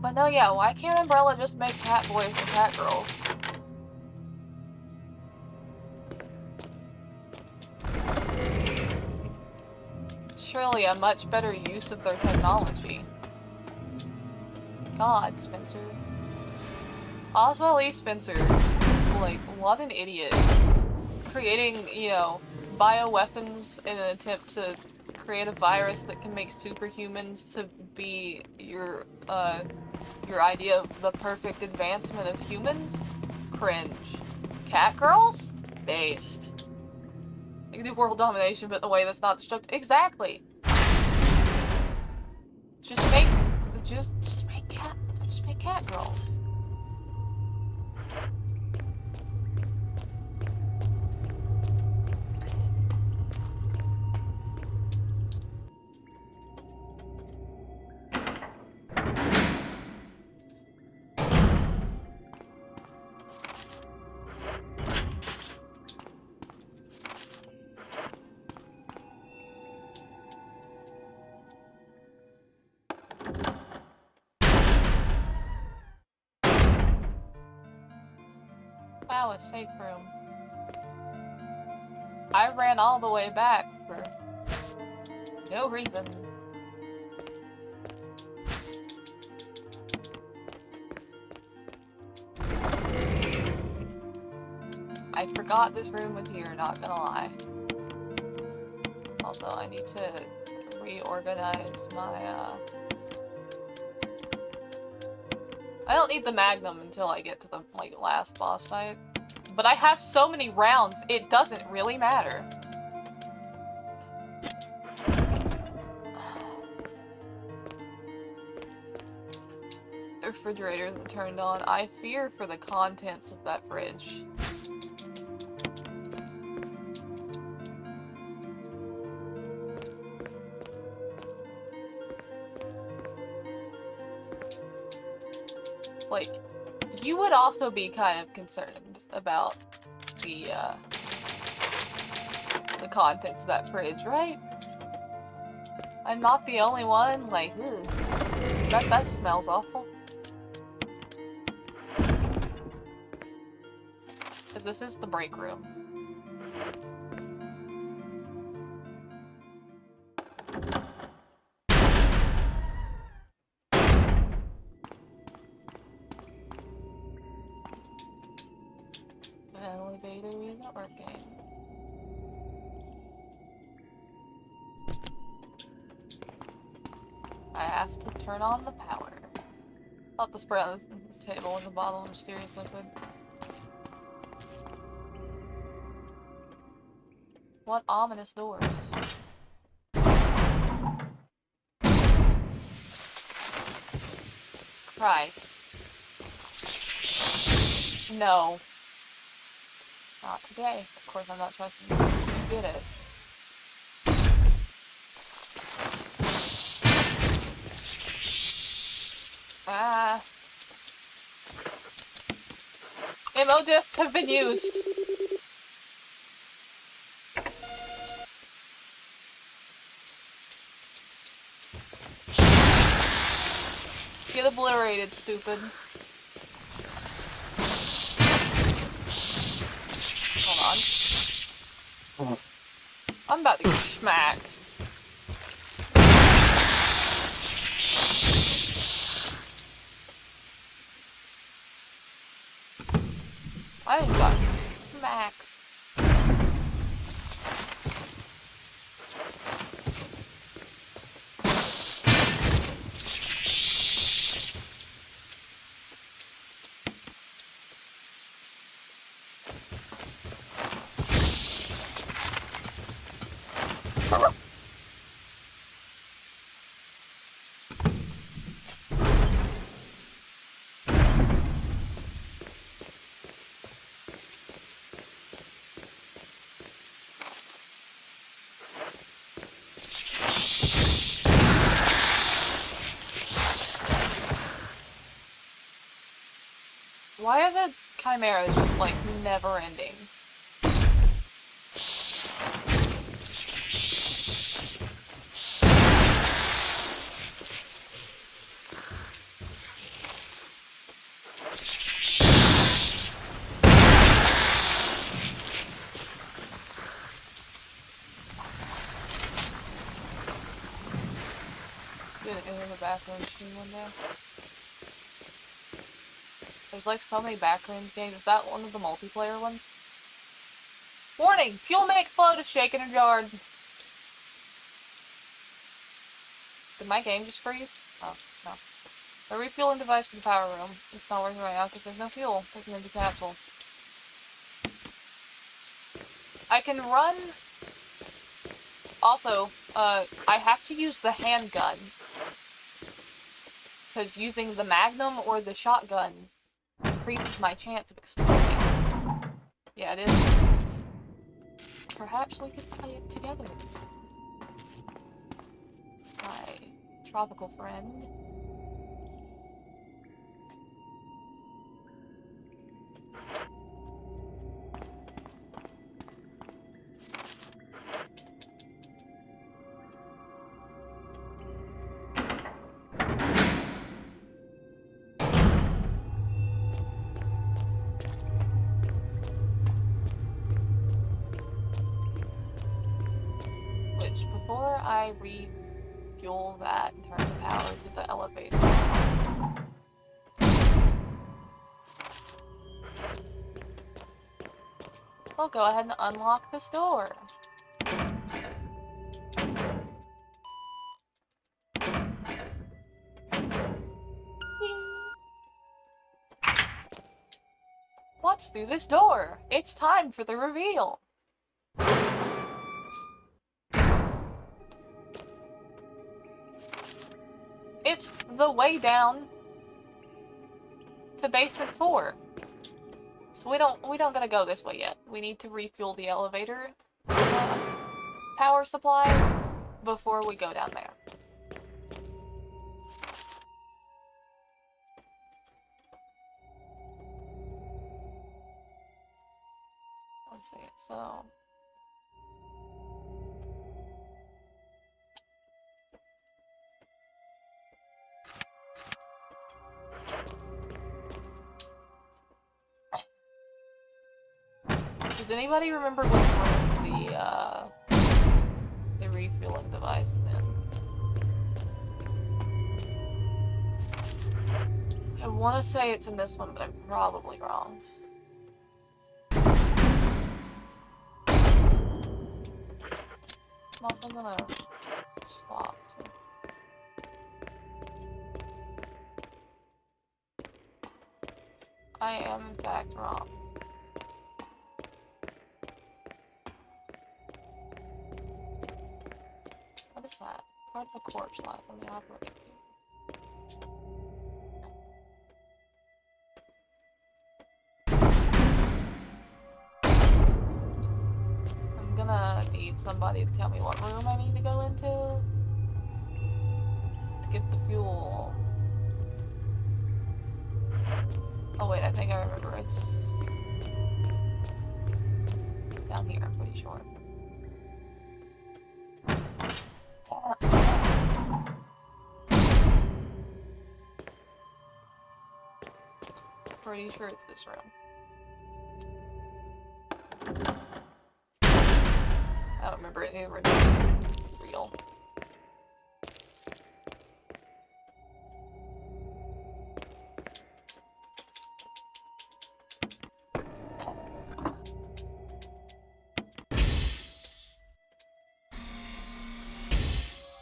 But no, yeah, why can't Umbrella just make cat boys and cat girls? Surely a much better use of their technology. God, Spencer. Oswald E. Spencer, like, what an idiot. Creating, you know, bioweapons in an attempt to create a virus that can make superhumans to be your idea of the perfect advancement of humans? Cringe. Cat girls? Based. You can do world domination, but in a way that's not destructive. Exactly! Just make cat girls. Wow, a safe room. I ran all the way back for no reason. I forgot this room was here, not gonna lie. Also, I need to reorganize my, I don't need the Magnum until I get to the, like, last boss fight. But I have so many rounds, it doesn't really matter. The refrigerator isn't turned on. I fear for the contents of that fridge. Like, you would also be kind of concerned about the contents of that fridge, right? I'm not the only one, like, ugh. That smells awful. Because this is the break room. The elevator isn't working. I have to turn on the power. Thought the spray on this table was a bottle of mysterious liquid. What ominous doors? Christ. No. Not today. Of course I'm not trusting you. You get it. Ah. Ammo discs have been used. Get obliterated, stupid. Hold on. I'm about to get smacked. I got smacked. Why are the chimeras just, like, never ending? Good, in the bathroom machine one day. There's like so many backrooms games. Is that one of the multiplayer ones? Warning! Fuel may explode if shaken or jarred. Did my game just freeze? Oh, no. A refueling device for the power room. It's not working right now because there's no fuel. There's an empty capsule. I can run... Also, I have to use the handgun. Because using the Magnum or the shotgun increases my chance of exploding. Yeah, it is. Perhaps we could play it together. My tropical friend. before I refuel that and turn the power to the elevator, I'll go ahead and unlock this door. What's through this door? It's time for the reveal. It's the way down to basement 4. So we don't gotta go this way yet. We need to refuel the elevator power supply before we go down there. Let's see, so... Does anybody remember which room the refueling device is in? I want to say it's in this one, but I'm probably wrong. I'm also gonna swap to... I am in fact wrong. What is that? Part of the corpse lies on the operating table. I'm gonna need somebody to tell me what room I need to go into to get the fuel. Oh wait, I think I remember. It's down here, I'm pretty sure. Pretty sure it's this room. I don't remember it. The original real.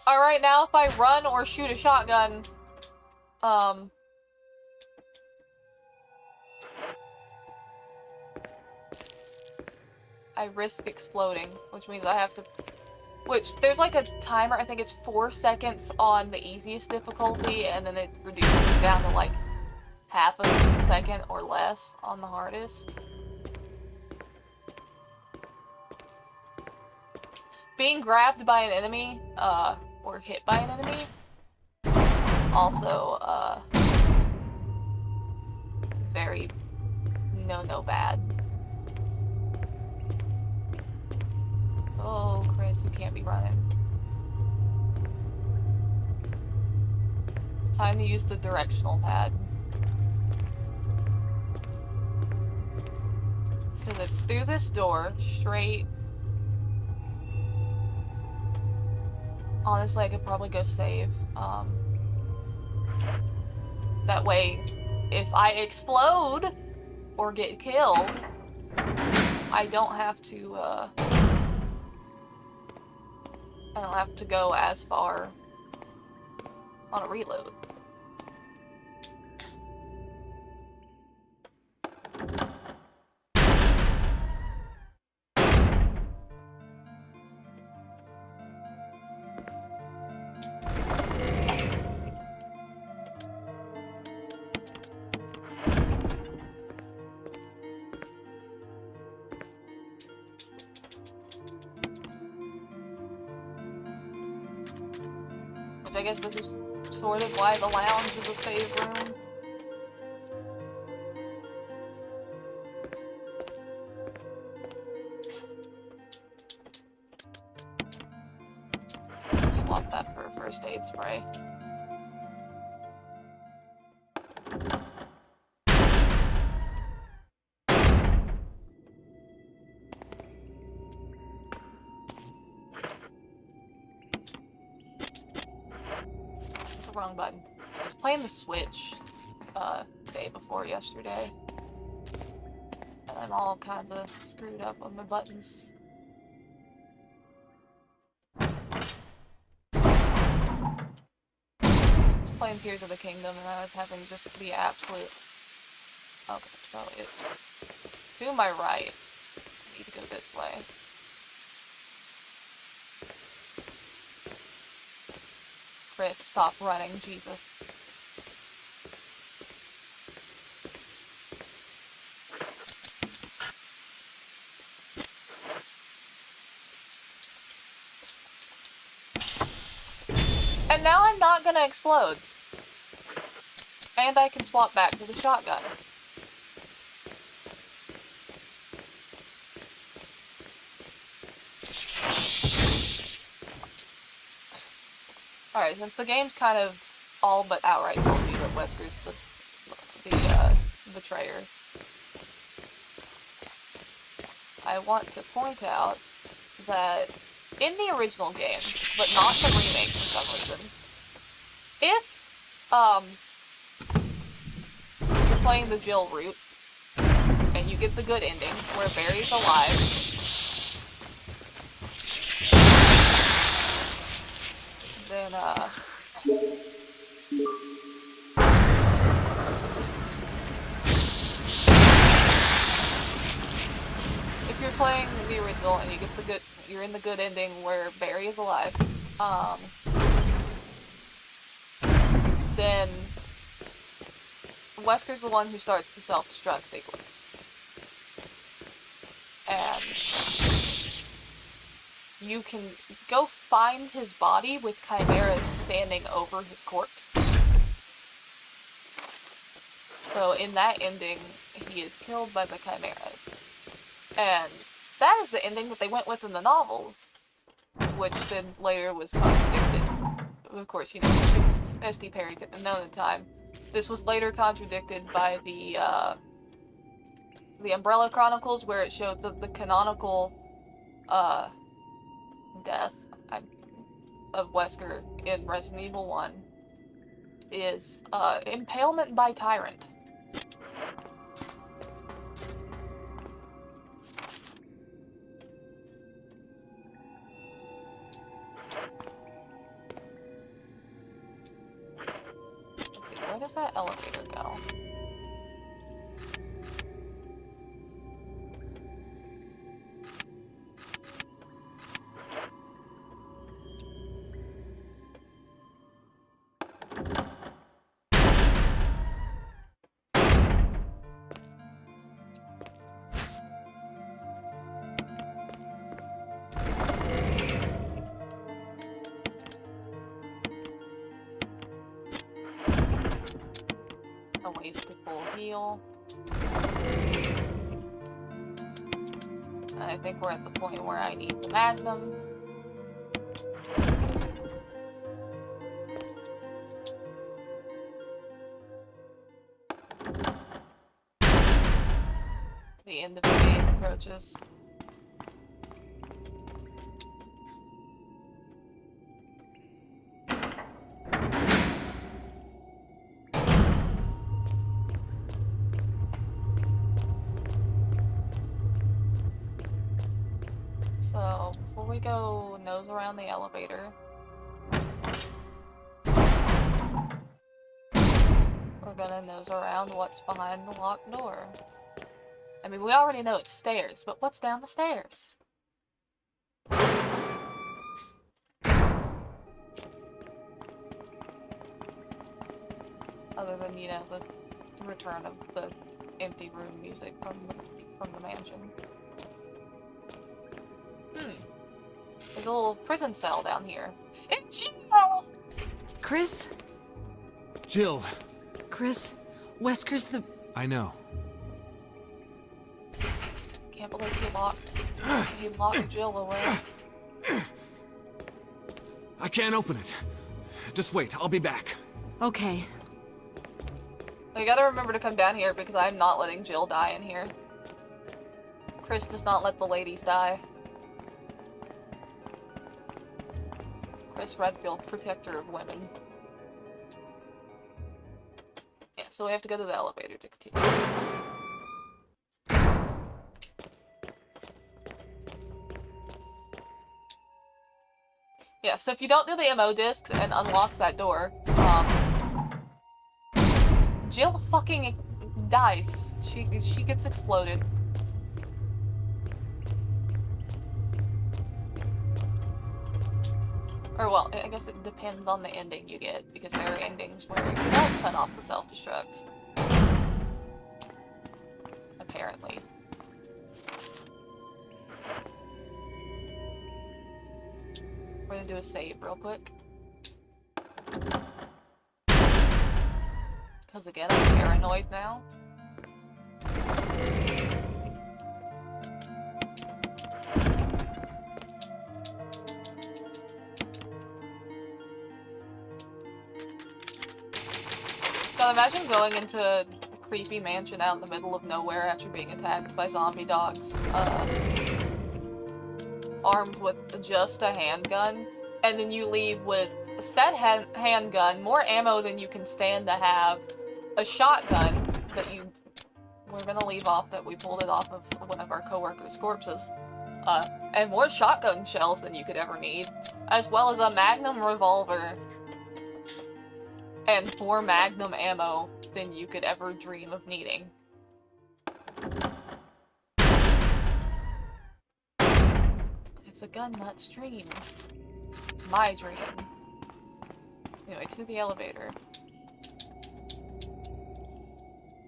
Alright, now if I run or shoot a shotgun, I risk exploding, which means I have to... Which, there's like a timer, I think it's 4 seconds on the easiest difficulty, and then it reduces down to like half a second or less on the hardest. Being grabbed by an enemy, or hit by an enemy, also, very no bad. Oh, Chris, you can't be running. It's time to use the directional pad. Because it's through this door, straight. Honestly, I could probably go save. That way, if I explode or get killed, I don't have to, I don't have to go as far on a reload. I guess this is sort of why the lounge is a save room. I'll swap that for a first aid spray. Wrong button. I was playing the Switch, day before yesterday. And I'm all kinda screwed up on my buttons. Playing Tears of the Kingdom, and I was having just the absolute... Okay, so it's to my right. I need to go this way. Chris, stop running, Jesus. And now I'm not gonna explode. And I can swap back to the shotgun. Alright, since the game's kind of all but outright told you that Wesker's the betrayer, I want to point out that in the original game, but not the remake for some reason, if, you're playing the Jill route, and you get the good ending, where Barry's alive, then, if you're playing the original and you get the good, you're in the good ending where Barry is alive, then Wesker's the one who starts the self-destruct sequence. And you can go find his body with chimeras standing over his corpse. So in that ending, he is killed by the chimeras. And that is the ending that they went with in the novels, which then later was contradicted. Of course, you know, S.D. Perry couldn't have known at the time. This was later contradicted by the Umbrella Chronicles, where it showed the canonical death of Wesker in Resident Evil 1 is impalement by Tyrant. Let's see, where does that elevator go? A wasteful heal. And I think we're at the point where I need the Magnum. The end of the game approaches. So, before we go nose around the elevator, we're gonna nose around what's behind the locked door. I mean, we already know it's stairs, but what's down the stairs? Other than, you know, the return of the empty room music from the mansion. There's a little prison cell down here. It's Jill! Chris? Jill. Chris? Wesker's the... I know. Can't believe he locked Jill away. I can't open it. Just wait, I'll be back. Okay. You gotta remember to come down here because I'm not letting Jill die in here. Chris does not let the ladies die. Chris Redfield, protector of women. so we have to go to the elevator to continue. Yeah, so if you don't do the MO discs and unlock that door, Jill fucking dies. She gets exploded. Or, well, I guess it depends on the ending you get, because there are endings where you don't set off the self-destruct. Apparently. We're gonna do a save real quick. Because again, I'm paranoid now. God, imagine going into a creepy mansion out in the middle of nowhere after being attacked by zombie dogs, armed with just a handgun, and then you leave with a said handgun, more ammo than you can stand to have, a shotgun that we're gonna leave off that we pulled it off of one of our coworkers' corpses, and more shotgun shells than you could ever need, as well as a magnum revolver, and more magnum ammo than you could ever dream of needing. It's a gun nut's dream. It's my dream. Anyway, to the elevator.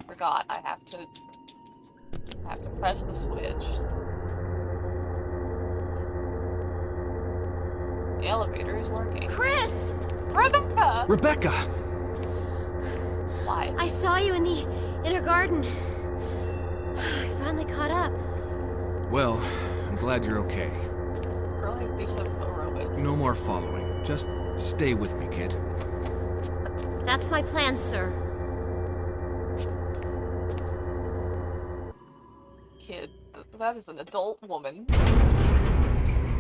Forgot I have to press the switch. The elevator is working. Chris! Rebecca! Rebecca! Why? I saw you in the inner garden. I finally caught up. Well, I'm glad you're okay. Girl, I do some aerobics. No more following. Just stay with me, kid. That's my plan, sir. Kid. That is an adult woman.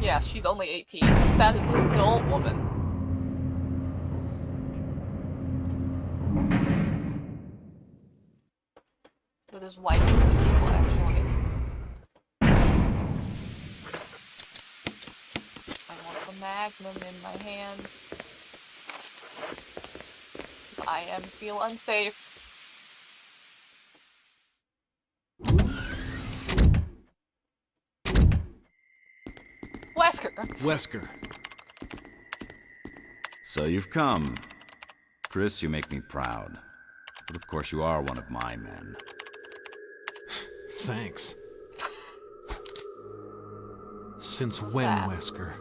Yeah, she's only 18. That is an adult woman. That is wiping material, actually. I want the magnum in my hand. I feel unsafe. Wesker! Wesker. So you've come. Chris, you make me proud. But of course you are one of my men. Thanks. Since when, that? Wesker?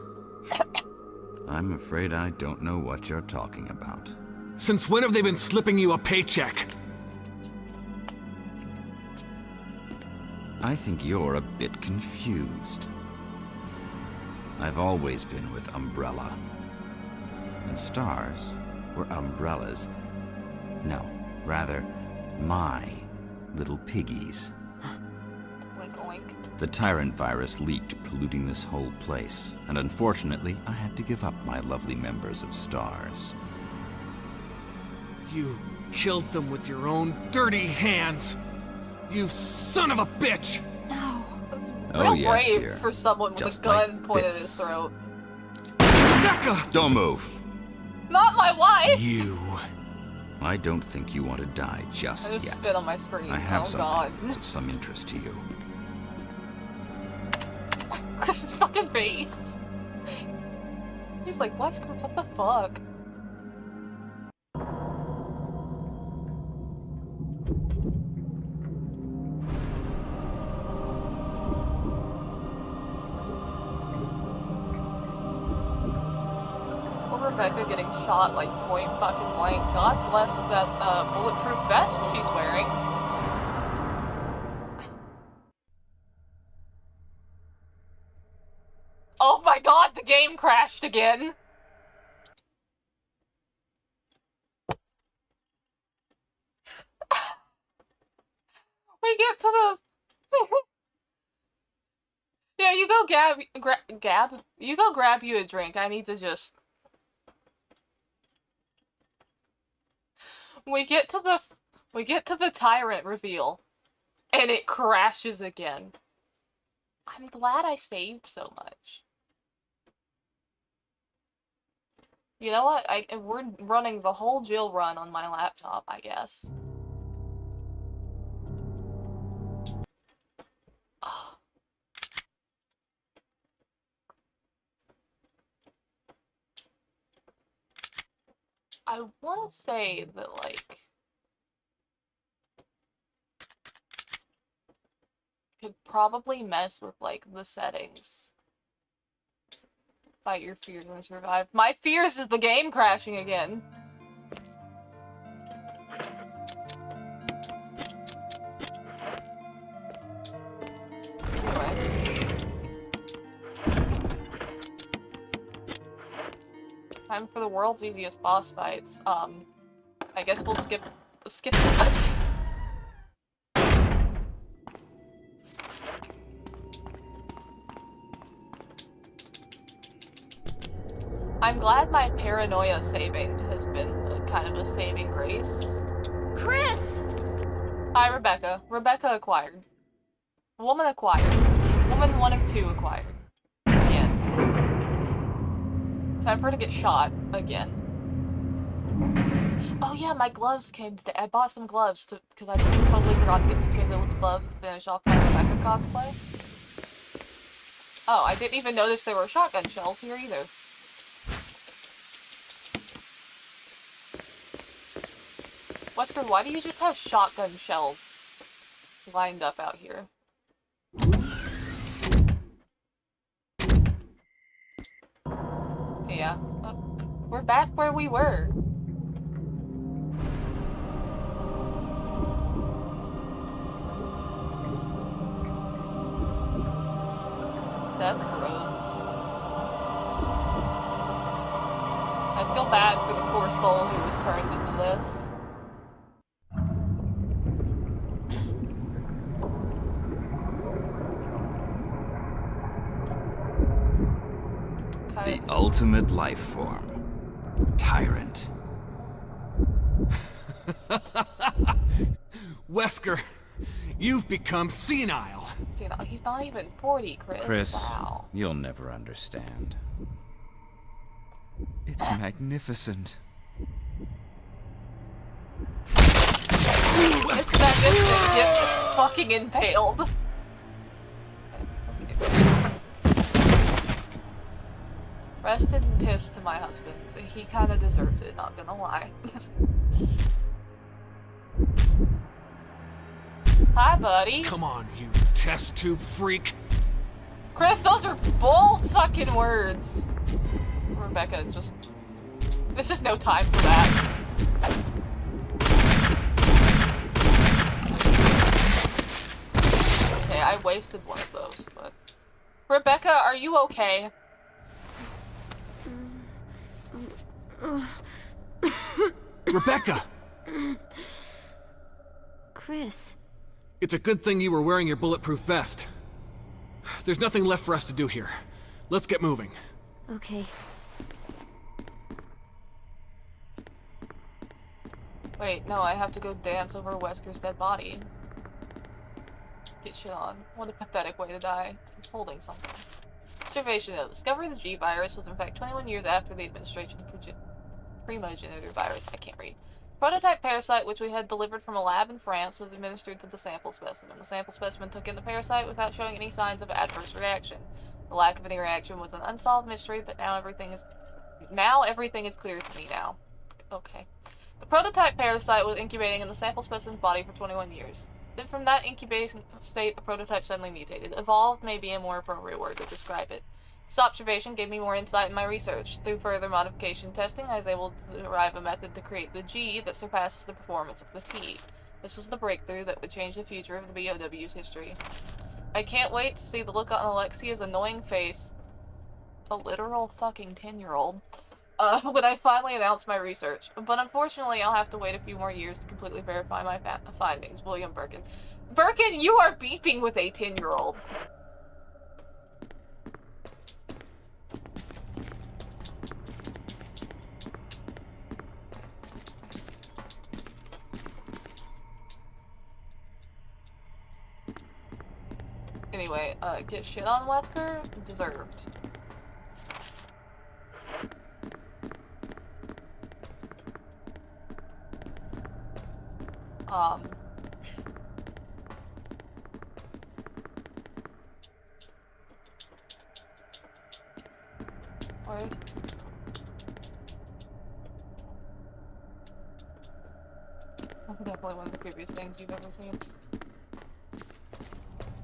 I'm afraid I don't know what you're talking about. Since when have they been slipping you a paycheck? I think you're a bit confused. I've always been with Umbrella. And stars were umbrellas. No, rather, my little piggies. Oink oink. The tyrant virus leaked, polluting this whole place. And unfortunately, I had to give up my lovely members of stars. You killed them with your own dirty hands! You son of a bitch! No. That's Oh, real yes, brave dear. for someone with Just a gun like pointed at this. his throat. Rebecca! Don't move! Not my wife! You. I don't think you want to die I just just yet. spit on my screen. I have Oh something god. that's of some interest to you. Chris's fucking face. He's like, Wesker, what the fuck? Poor Rebecca getting shot like point fucking blank. God bless that bulletproof vest she's wearing. Oh my god, the game crashed again! We get to the... Yeah, you go Gab? You go grab you a drink. I need to just... We get to the We get to the tyrant reveal, and it crashes again. I'm glad I saved so much. You know what? We're running the whole Jill run on my laptop, I guess. I want to say that, like, could probably mess with, like, the settings. Fight your fears and survive. My fears is the game crashing again. Anyway. Time for the world's easiest boss fights. I guess we'll skip this. I'm glad my paranoia saving has been kind of a saving grace. Chris! Hi, Rebecca. Rebecca acquired. Woman acquired. Woman 1 of 2 acquired. Again. Time for her to get shot. Again. Oh yeah, my gloves came today. I bought some gloves because I totally forgot to get some fingerless gloves to finish off my Rebecca cosplay. Oh, I didn't even notice there were shotgun shells here either. Wesker, why do you just have shotgun shells lined up out here? Yeah. We're back where we were. That's gross. I feel bad for the poor soul who was turned into this. The ultimate life form. Tyrant. Wesker, you've become senile. He's not even 40, Chris. Chris, wow. You'll never understand. It's magnificent. It's magnificent. Get fucking impaled. Rested and pissed to my husband. He kinda deserved it, not gonna lie. Hi, buddy. Come on, you test tube freak. Chris, those are bold fucking words. Rebecca, just... This is no time for that. Okay, I wasted one of those, but... Rebecca, are you okay? Rebecca! Chris. It's a good thing you were wearing your bulletproof vest. There's nothing left for us to do here. Let's get moving. Okay. Wait, no, I have to go dance over Wesker's dead body. Get shit on. What a pathetic way to die. He's holding something. Observation note. Discovery of the G virus was in fact 21 years after the administration of the primogenitor virus. I can't read. Prototype parasite, which we had delivered from a lab in France, was administered to the sample specimen. The sample specimen took in the parasite without showing any signs of adverse reaction. The lack of any reaction was an unsolved mystery, but now everything is clear to me now. Okay. The prototype parasite was incubating in the sample specimen's body for 21 years. Then from that incubating state, the prototype suddenly mutated. Evolved may be a more appropriate word to describe it. This observation gave me more insight in my research. Through further modification testing, I was able to derive a method to create the G that surpasses the performance of the T. This was the breakthrough that would change the future of the BOW's history. I can't wait to see the look on Alexia's annoying face, a literal fucking 10-year-old, when I finally announce my research. But unfortunately, I'll have to wait a few more years to completely verify my findings. William Birkin. Birkin, you are beeping with a 10-year-old. Anyway, get shit on, Wesker? Deserved. Where's... Definitely one of the creepiest things you've ever seen.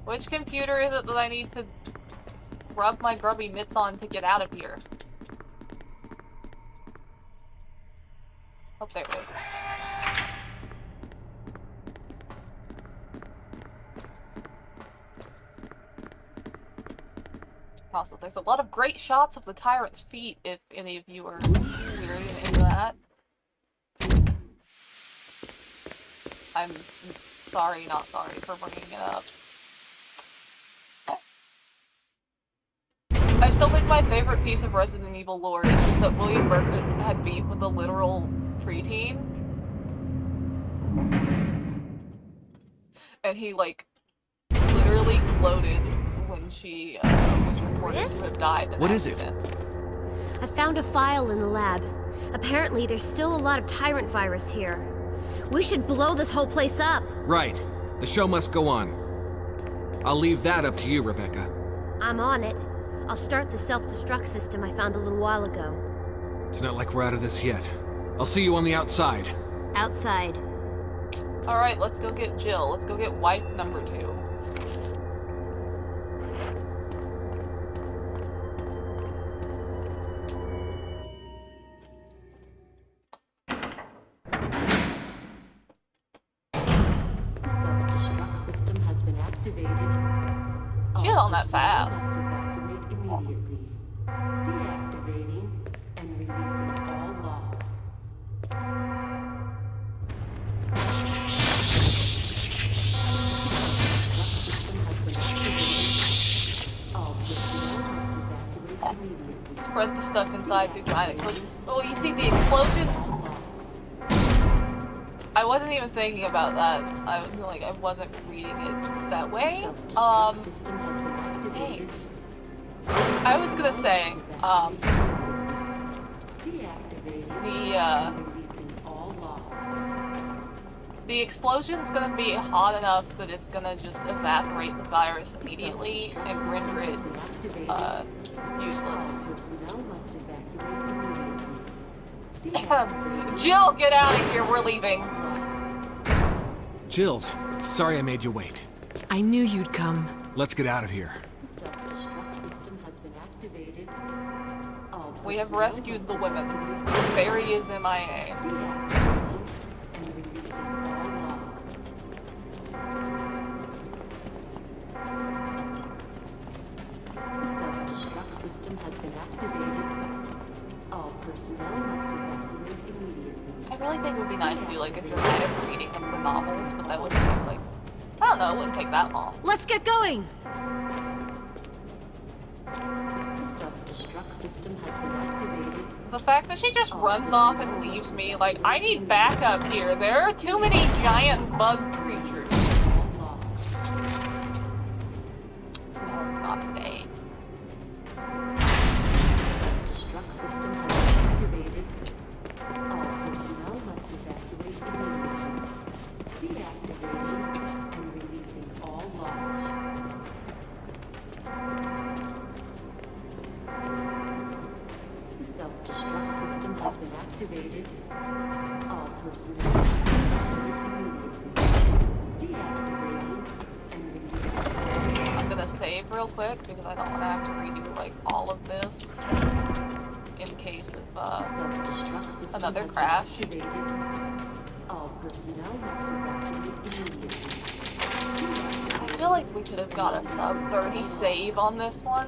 Which computer is it that I need to rub my grubby mitts on to get out of here? Oh, there it is. Also, there's a lot of great shots of the tyrant's feet if any of you are weird into that. I'm sorry, not sorry for bringing it up. I still think my favorite piece of Resident Evil lore is just that William Birkin had beef with a literal preteen. And he, like, literally gloated when she was reported to have died. What is it? I found a file in the lab. Apparently, there's still a lot of tyrant virus here. We should blow this whole place up. Right. The show must go on. I'll leave that up to you, Rebecca. I'm on it. I'll start the self-destruct system I found a little while ago. It's not like we're out of this yet. I'll see you on the outside. Outside. Alright, let's go get Jill. Let's go get wife number 2. Self-destruct system has been activated. Jill, not fast. Evacuate immediately. Deactivating and releasing all locks. Spread the stuff inside through giant explosions. Oh, you see the explosions? I wasn't even thinking about that. I was like, I wasn't reading it that way. Thanks. I was gonna say, the explosion's gonna be hot enough that it's gonna just evaporate the virus immediately and render it, useless. Jill, get out of here, we're leaving. Jill, sorry I made you wait. I knew you'd come. Let's get out of here. We have rescued the women. Barry is MIA. Self-destruct system has been activated. All personnel must evacuate immediately. I really think it would be nice to do like a dramatic reading of the novels, but that wouldn't take like, I don't know, it wouldn't take that long. Let's get going! The self-destruct system has been activated. The fact that she just runs off and leaves me, like, I need backup here. There are too many giant bug creatures. No, not today. Self-destruct system has been activated. All personnel must evacuate immediately. Deactivating and releasing all locks. The self-destruct system has been activated. All personnel must evacuate immediately. Deactivating and releasing all locks. I'm gonna save real quick because I don't want to have to redo, like, all of this in case of, Self-destruct system another has been crash. activated. All personnel must evacuate immediately. I feel like we could have got a sub-30 save on this one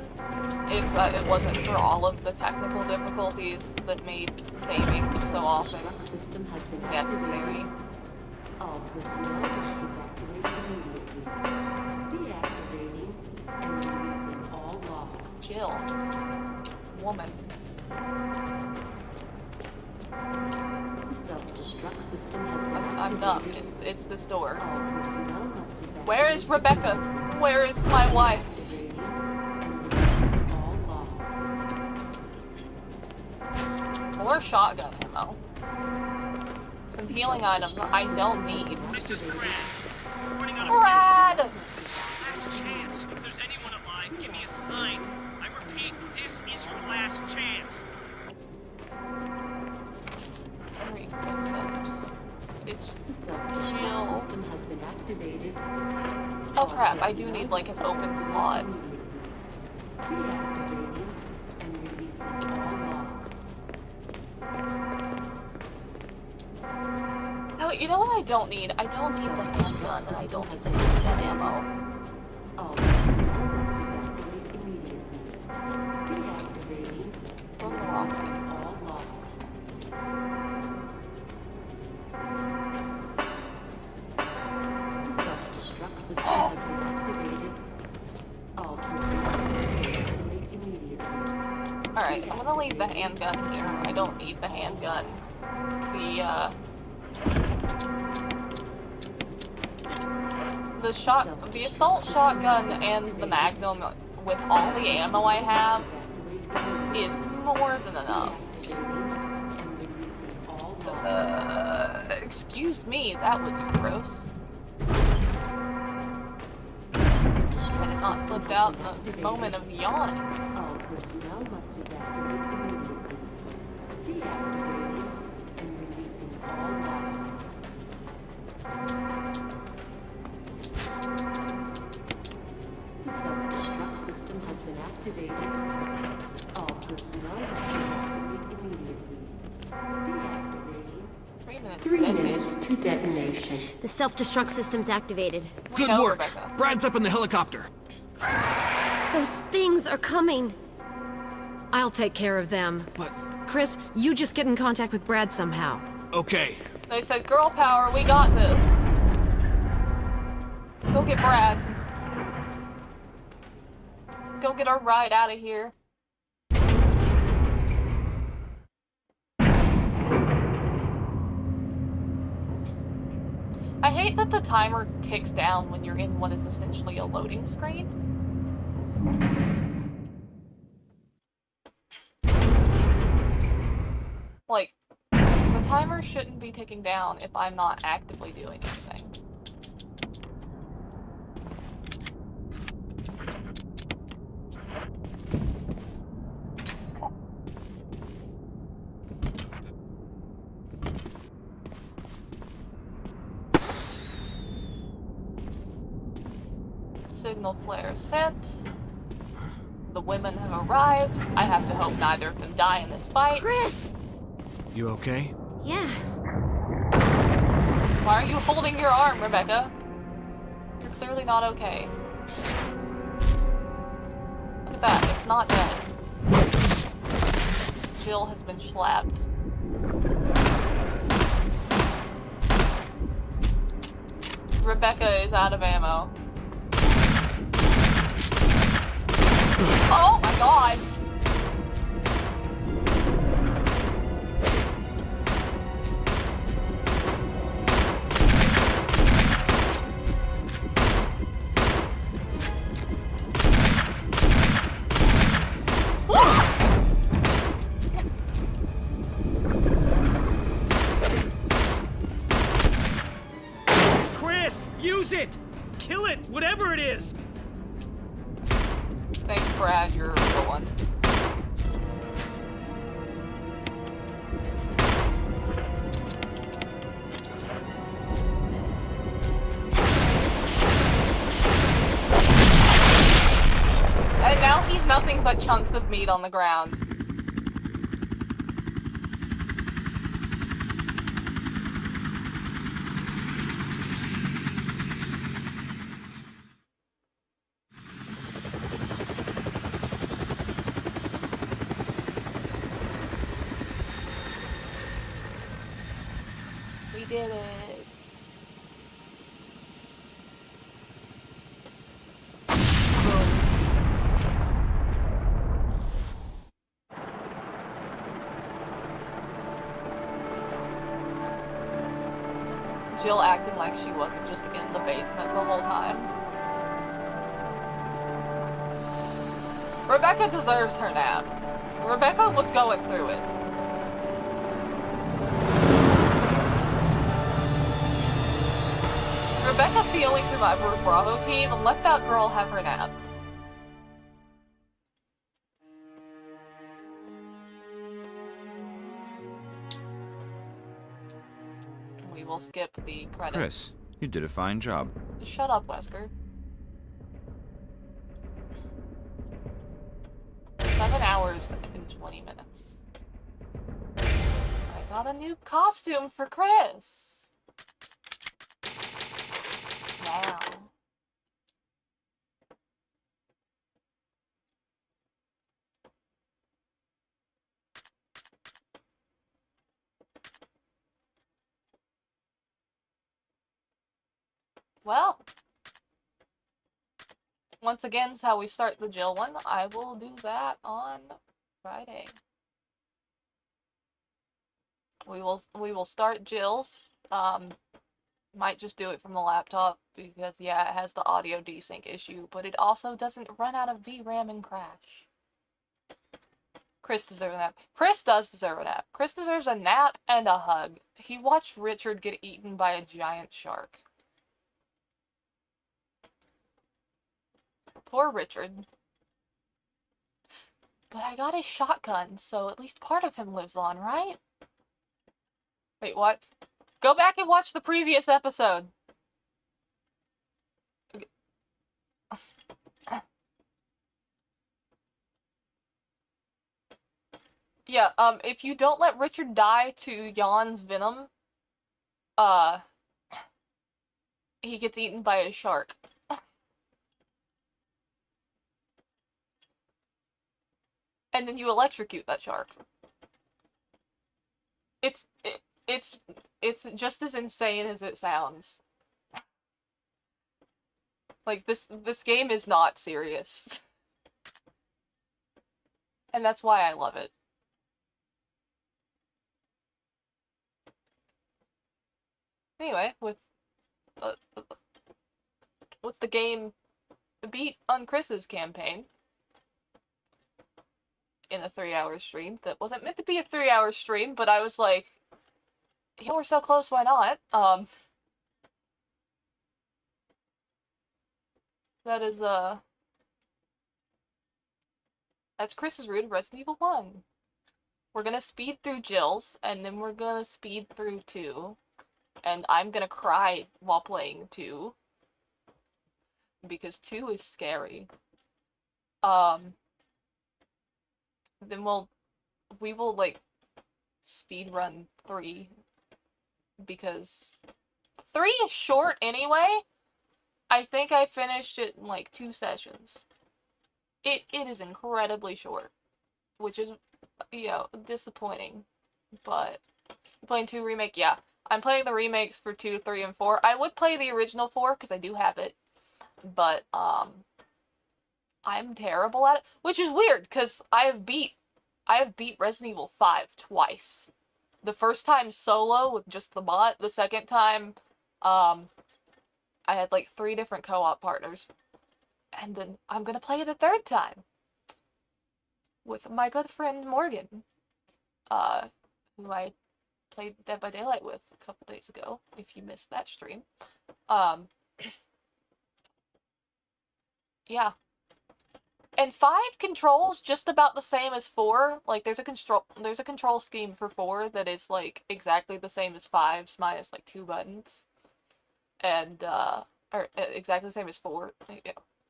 if it wasn't for all of the technical difficulties that made saving so often Self-destruct system has been necessary. activated. All personnel must evacuate immediately. Deactivating and releasing all locks. Jill. Woman. The self-destruct system has been activated. I'm dumb. It's this door. All personnel must evacuate. Where is Rebecca? immediately. Where is my wife? More shotgun ammo. Some healing items I don't need. This is Brad. Running out of Brad! This is your last chance. If there's anyone alive, give me a sign. I repeat, this is your last chance. Hearing footsteps. It's Jill. System has been activated. Oh crap, I do need like an open slot. Deactivating and releasing all locks. Oh, you know what I don't need? I don't need the handgun and I don't need the handgun ammo. All personnel must evacuate immediately. Deactivating and releasing all locks. The self-destruct system has been activated. All personnel must evacuate immediately. Alright, I'm gonna leave the handgun here. I don't need the handgun. The assault shotgun and the magnum with all the ammo I have is more than enough. Excuse me, that was gross. Had it not slipped out in the moment of yawning. All personnel must evacuate immediately. Deactivating and releasing all locks. The self-destruct system has been activated. All personnel must evacuate immediately. Deactivating. 3 minutes. 3 detonation. minutes to detonation. The self-destruct system's activated. We Good know, work. Rebecca. Brad's up in the helicopter. Those things are coming. I'll take care of them. But, Chris, you just get in contact with Brad somehow. okay. They said, girl power, we got this. Go get Brad. Go get our ride out of here. I hate that the timer ticks down when you're in what is essentially a loading screen. Like, the timer shouldn't be ticking down if I'm not actively doing anything. Signal flare set. The women have arrived. I have to hope neither of them die in this fight. Chris! You okay? Yeah. Why are you holding your arm, Rebecca? You're clearly not okay. Look at that, it's not dead. Jill has been slapped. Rebecca is out of ammo. Oh my god! Chris, use it! Kill it, whatever it is! Thanks, Brad, you're a real one. And now he's nothing but chunks of meat on the ground. We did it. Jill acting like she wasn't just in the basement the whole time. Rebecca deserves her nap. Rebecca was going through it. Rebecca's the only survivor of Bravo team, and let that girl have her nap. We will skip the credits. Chris, you did a fine job. Shut up, Wesker. 7 hours and 20 minutes. I got a new costume for Chris! Wow. Well, once again, is how we start the Jill one. I will do that on Friday. We will start Jill's. Might just do it from the laptop because yeah, it has the audio desync issue, but it also doesn't run out of VRAM and crash. Chris deserves a nap. Chris does deserve a nap. Chris deserves a nap and a hug. He watched Richard get eaten by a giant shark. Poor Richard. But I got his shotgun, so at least part of him lives on, right? Wait, what? Go back and watch the previous episode. Yeah, if you don't let Richard die to Jan's venom, he gets eaten by a shark. And then you electrocute that shark. It's just as insane as it sounds. Like, this game is not serious. And that's why I love it. Anyway, with the game beat on Chris's campaign in a 3-hour stream that wasn't meant to be a 3-hour stream, but I was like, yeah, we're so close, why not? That is, that's Chris's route of Resident Evil 1. We're gonna speed through Jill's, and then we're gonna speed through 2. And I'm gonna cry while playing 2. Because 2 is scary. Then we will, like, speed run 3. Because 3 is short anyway. I think I finished it in, like, 2 sessions. It is incredibly short. Which is, you know, disappointing. But, playing 2 remake, yeah. I'm playing the remakes for 2, 3, and 4. I would play the original 4, because I do have it. But, I'm terrible at it. Which is weird, because I have beat Resident Evil 5 twice. The first time solo with just the bot. The second time, I had like 3 different co-op partners. And then I'm gonna play it a 3rd time. With my good friend Morgan. Who I played Dead by Daylight with a couple days ago, if you missed that stream. Yeah. And 5 controls just about the same as 4. Like, there's a control scheme for 4 that is, like, exactly the same as 5's, minus, like, 2 buttons. And, exactly the same as 4.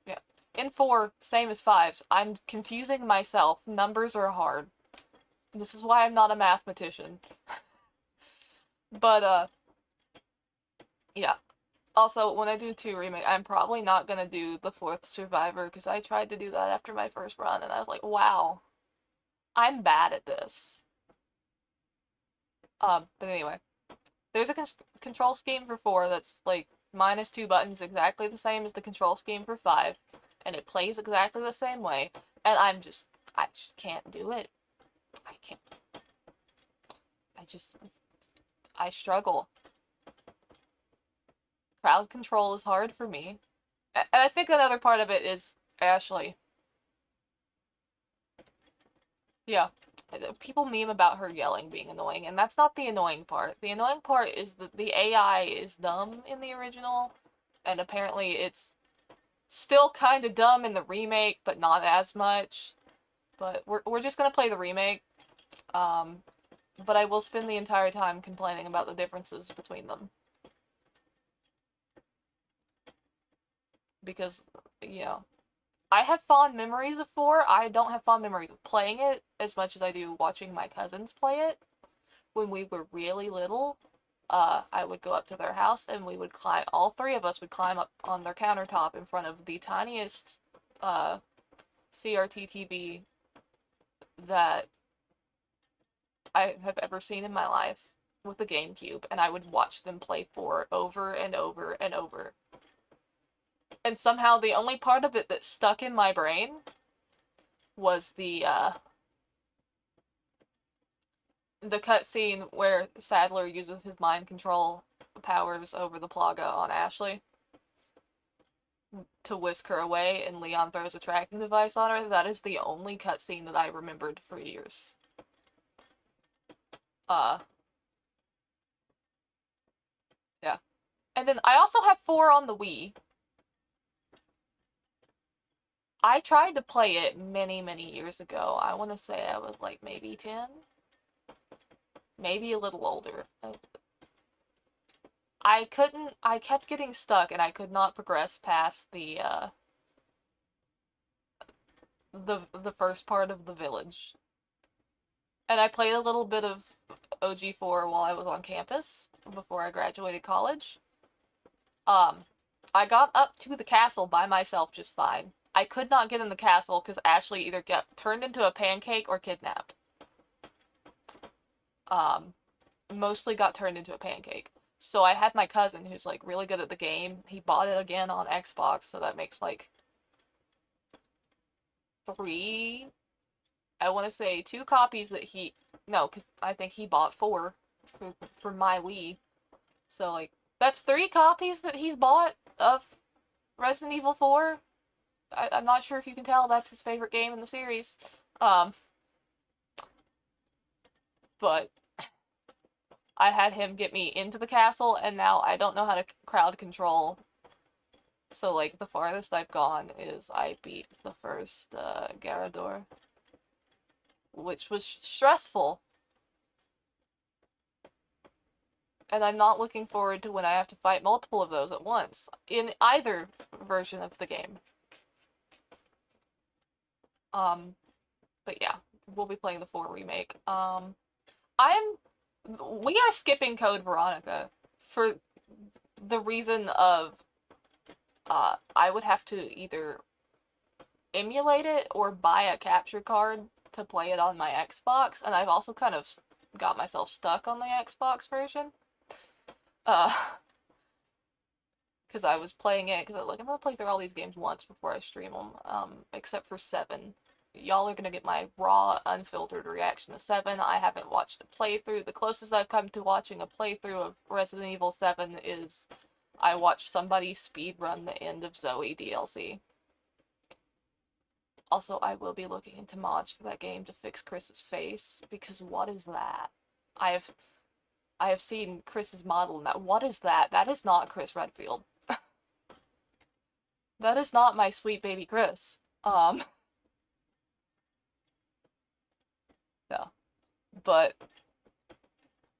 Yeah. In 4, same as 5's. I'm confusing myself. Numbers are hard. This is why I'm not a mathematician. But, yeah. Also, when I do 2 remake, I'm probably not gonna do the 4th Survivor, because I tried to do that after my first run, and I was like, wow. I'm bad at this. But anyway. There's a control scheme for 4 that's, like, minus 2 buttons, exactly the same as the control scheme for 5, and it plays exactly the same way, and I just can't do it. I can't. I struggle. Crowd control is hard for me. And I think another part of it is Ashley. Yeah. People meme about her yelling being annoying, and that's not the annoying part. The annoying part is that the AI is dumb in the original, and apparently it's still kind of dumb in the remake, but not as much. But we're just gonna play the remake. But I will spend the entire time complaining about the differences between them. Because, you know, I have fond memories of 4. I don't have fond memories of playing it as much as I do watching my cousins play it. When we were really little, I would go up to their house and we would climb, all 3 of us would climb up on their countertop in front of the tiniest CRT TV that I have ever seen in my life with the GameCube, and I would watch them play 4 over and over and over. And somehow the only part of it that stuck in my brain was the cutscene where Sadler uses his mind control powers over the Plaga on Ashley to whisk her away, and Leon throws a tracking device on her. That is the only cutscene that I remembered for years. Yeah. And then I also have 4 on the Wii. I tried to play it many, many years ago. I want to say I was like maybe 10. Maybe a little older. I kept getting stuck and I could not progress past the first part of the village. And I played a little bit of OG4 while I was on campus before I graduated college. I got up to the castle by myself just fine. I could not get in the castle because Ashley either got turned into a pancake or kidnapped. Mostly got turned into a pancake. So I had my cousin who's like really good at the game. He bought it again on Xbox, so that makes like 3, I want to say 2 copies that no, because I think he bought 4 for my Wii. So like, that's 3 copies that he's bought of Resident Evil 4. I'm not sure if you can tell that's his favorite game in the series. But I had him get me into the castle, and now I don't know how to crowd control. So, like, the farthest I've gone is I beat the first Garrador, which was stressful. And I'm not looking forward to when I have to fight multiple of those at once, in either version of the game. But yeah, we'll be playing the 4 remake. We are skipping Code Veronica for the reason of, I would have to either emulate it or buy a capture card to play it on my Xbox, and I've also kind of got myself stuck on the Xbox version. Because I was playing it, because I was like, I'm gonna play through all these games once before I stream them, except for 7. Y'all are gonna get my raw, unfiltered reaction to 7. I haven't watched a playthrough. The closest I've come to watching a playthrough of Resident Evil 7 is I watched somebody speedrun the end of Zoe DLC. Also, I will be looking into mods for that game to fix Chris's face, because what is that? I have seen Chris's model now. What is that? That is not Chris Redfield. That is not my sweet baby Chris. No. But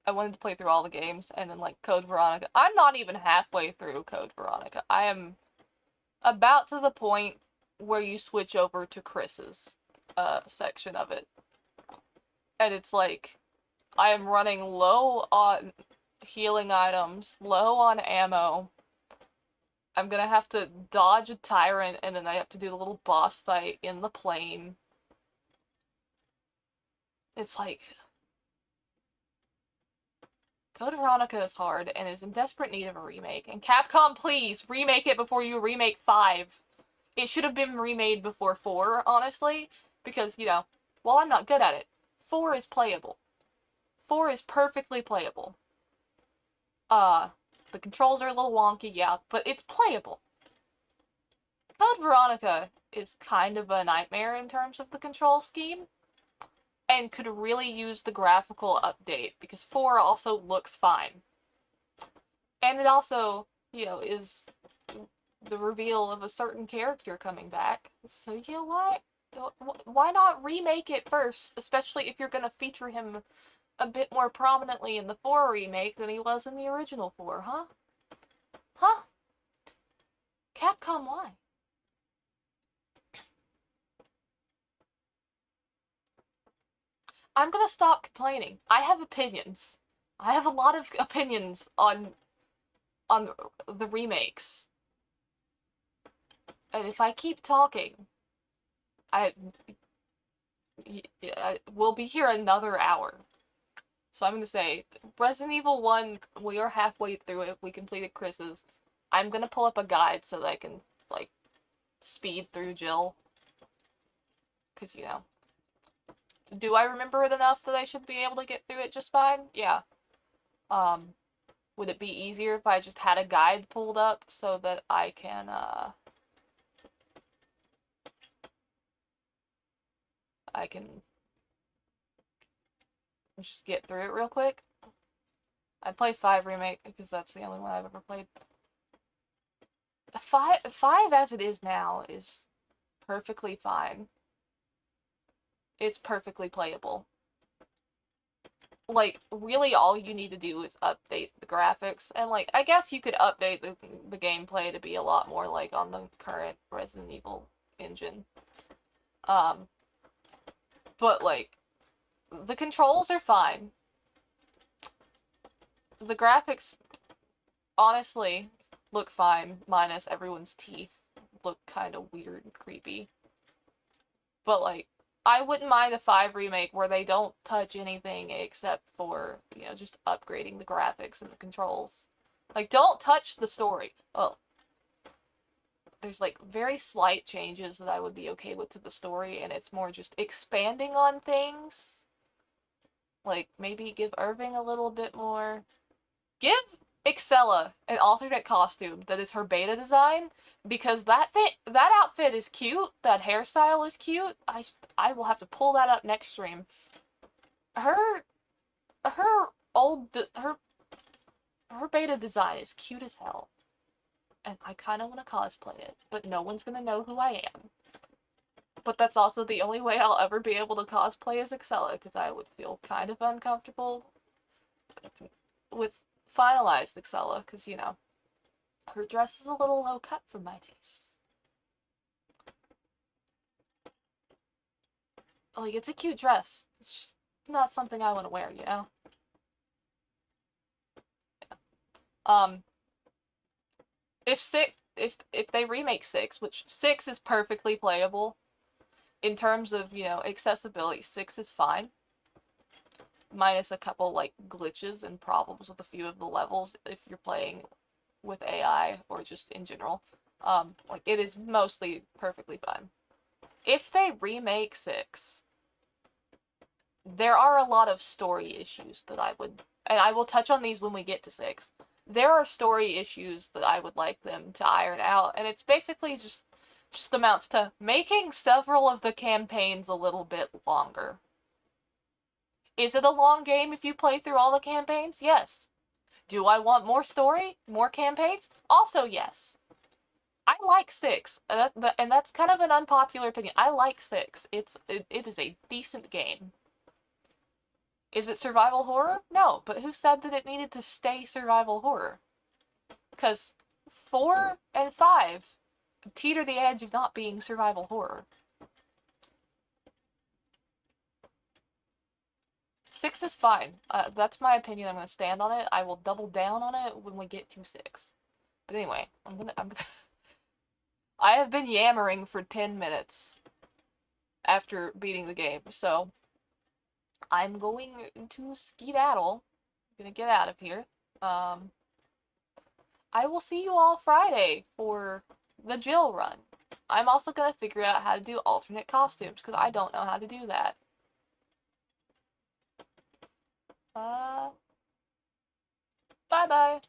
I wanted to play through all the games, and then, like, Code Veronica. I'm not even halfway through Code Veronica. I am about to the point where you switch over to Chris's section of it. And it's like, I am running low on healing items, low on ammo. I'm gonna have to dodge a tyrant, and then I have to do the little boss fight in the plane. It's like, Code Veronica is hard and is in desperate need of a remake. And Capcom, please, remake it before you remake 5. It should have been remade before 4, honestly, because, you know, while I'm not good at it, 4 is playable. 4 is perfectly playable. The controls are a little wonky, yeah, but it's playable. Code Veronica is kind of a nightmare in terms of the control scheme. and could really use the graphical update, because 4 also looks fine. And it also, you know, is the reveal of a certain character coming back. So, you know what? Why not remake it first, especially if you're going to feature him a bit more prominently in the 4 remake than he was in the original 4, huh? Huh? Capcom, why? I'm gonna stop complaining. I have opinions. I have a lot of opinions on the remakes. And if I keep talking, I we'll be here another hour. So I'm gonna say, Resident Evil 1, we are halfway through it. We completed Chris's. I'm gonna pull up a guide so that I can, like, speed through Jill. Because, you know. Do I remember it enough that I should be able to get through it just fine? Yeah. Would it be easier if I just had a guide pulled up so that I can, I can just get through it real quick? I'd play 5 Remake because that's the only one I've ever played. 5 as it is now is perfectly fine. It's perfectly playable. Like, really all you need to do is update the graphics, and, like, I guess you could update the gameplay to be a lot more like on the current Resident Evil engine. But, like, the controls are fine. The graphics, honestly, look fine, minus everyone's teeth look kind of weird and creepy. But, like, I wouldn't mind a 5 remake where they don't touch anything except for, you know, just upgrading the graphics and the controls. Like, don't touch the story. Well, there's, like, very slight changes that I would be okay with to the story, and it's more just expanding on things. Like, maybe give Irving a little bit more. Give Excella an alternate costume that is her beta design, because that outfit is cute, that hairstyle is cute. I will have to pull that up next stream. Her beta design is cute as hell, and I kind of want to cosplay it, but no one's gonna know who I am. But that's also the only way I'll ever be able to cosplay as Excella, because I would feel kind of uncomfortable with finalized Excella, because, you know, her dress is a little low cut for my tastes. Like, it's a cute dress. It's just not something I want to wear, you know? If they remake 6, which 6 is perfectly playable, in terms of, you know, accessibility, 6 is fine. Minus a couple, like, glitches and problems with a few of the levels if you're playing with AI or just in general. Like, it is mostly perfectly fine. If they remake 6, there are a lot of story issues that and I will touch on these when we get to 6. There are story issues that I would like them to iron out, and it's basically just amounts to making several of the campaigns a little bit longer. Is it a long game if you play through all the campaigns? Yes. Do I want more story? More campaigns? Also, yes. I like 6, and that's kind of an unpopular opinion. I like 6. It is a decent game. Is it survival horror? No, but who said that it needed to stay survival horror? Because 4 and 5 teeter the edge of not being survival horror. 6 is fine. That's my opinion. I'm gonna stand on it. I will double down on it when we get to 6. But anyway, I have been yammering for 10 minutes after beating the game, so I'm going to skedaddle. I'm gonna get out of here. I will see you all Friday for the Jill run. I'm also gonna figure out how to do alternate costumes, because I don't know how to do that. Bye-bye.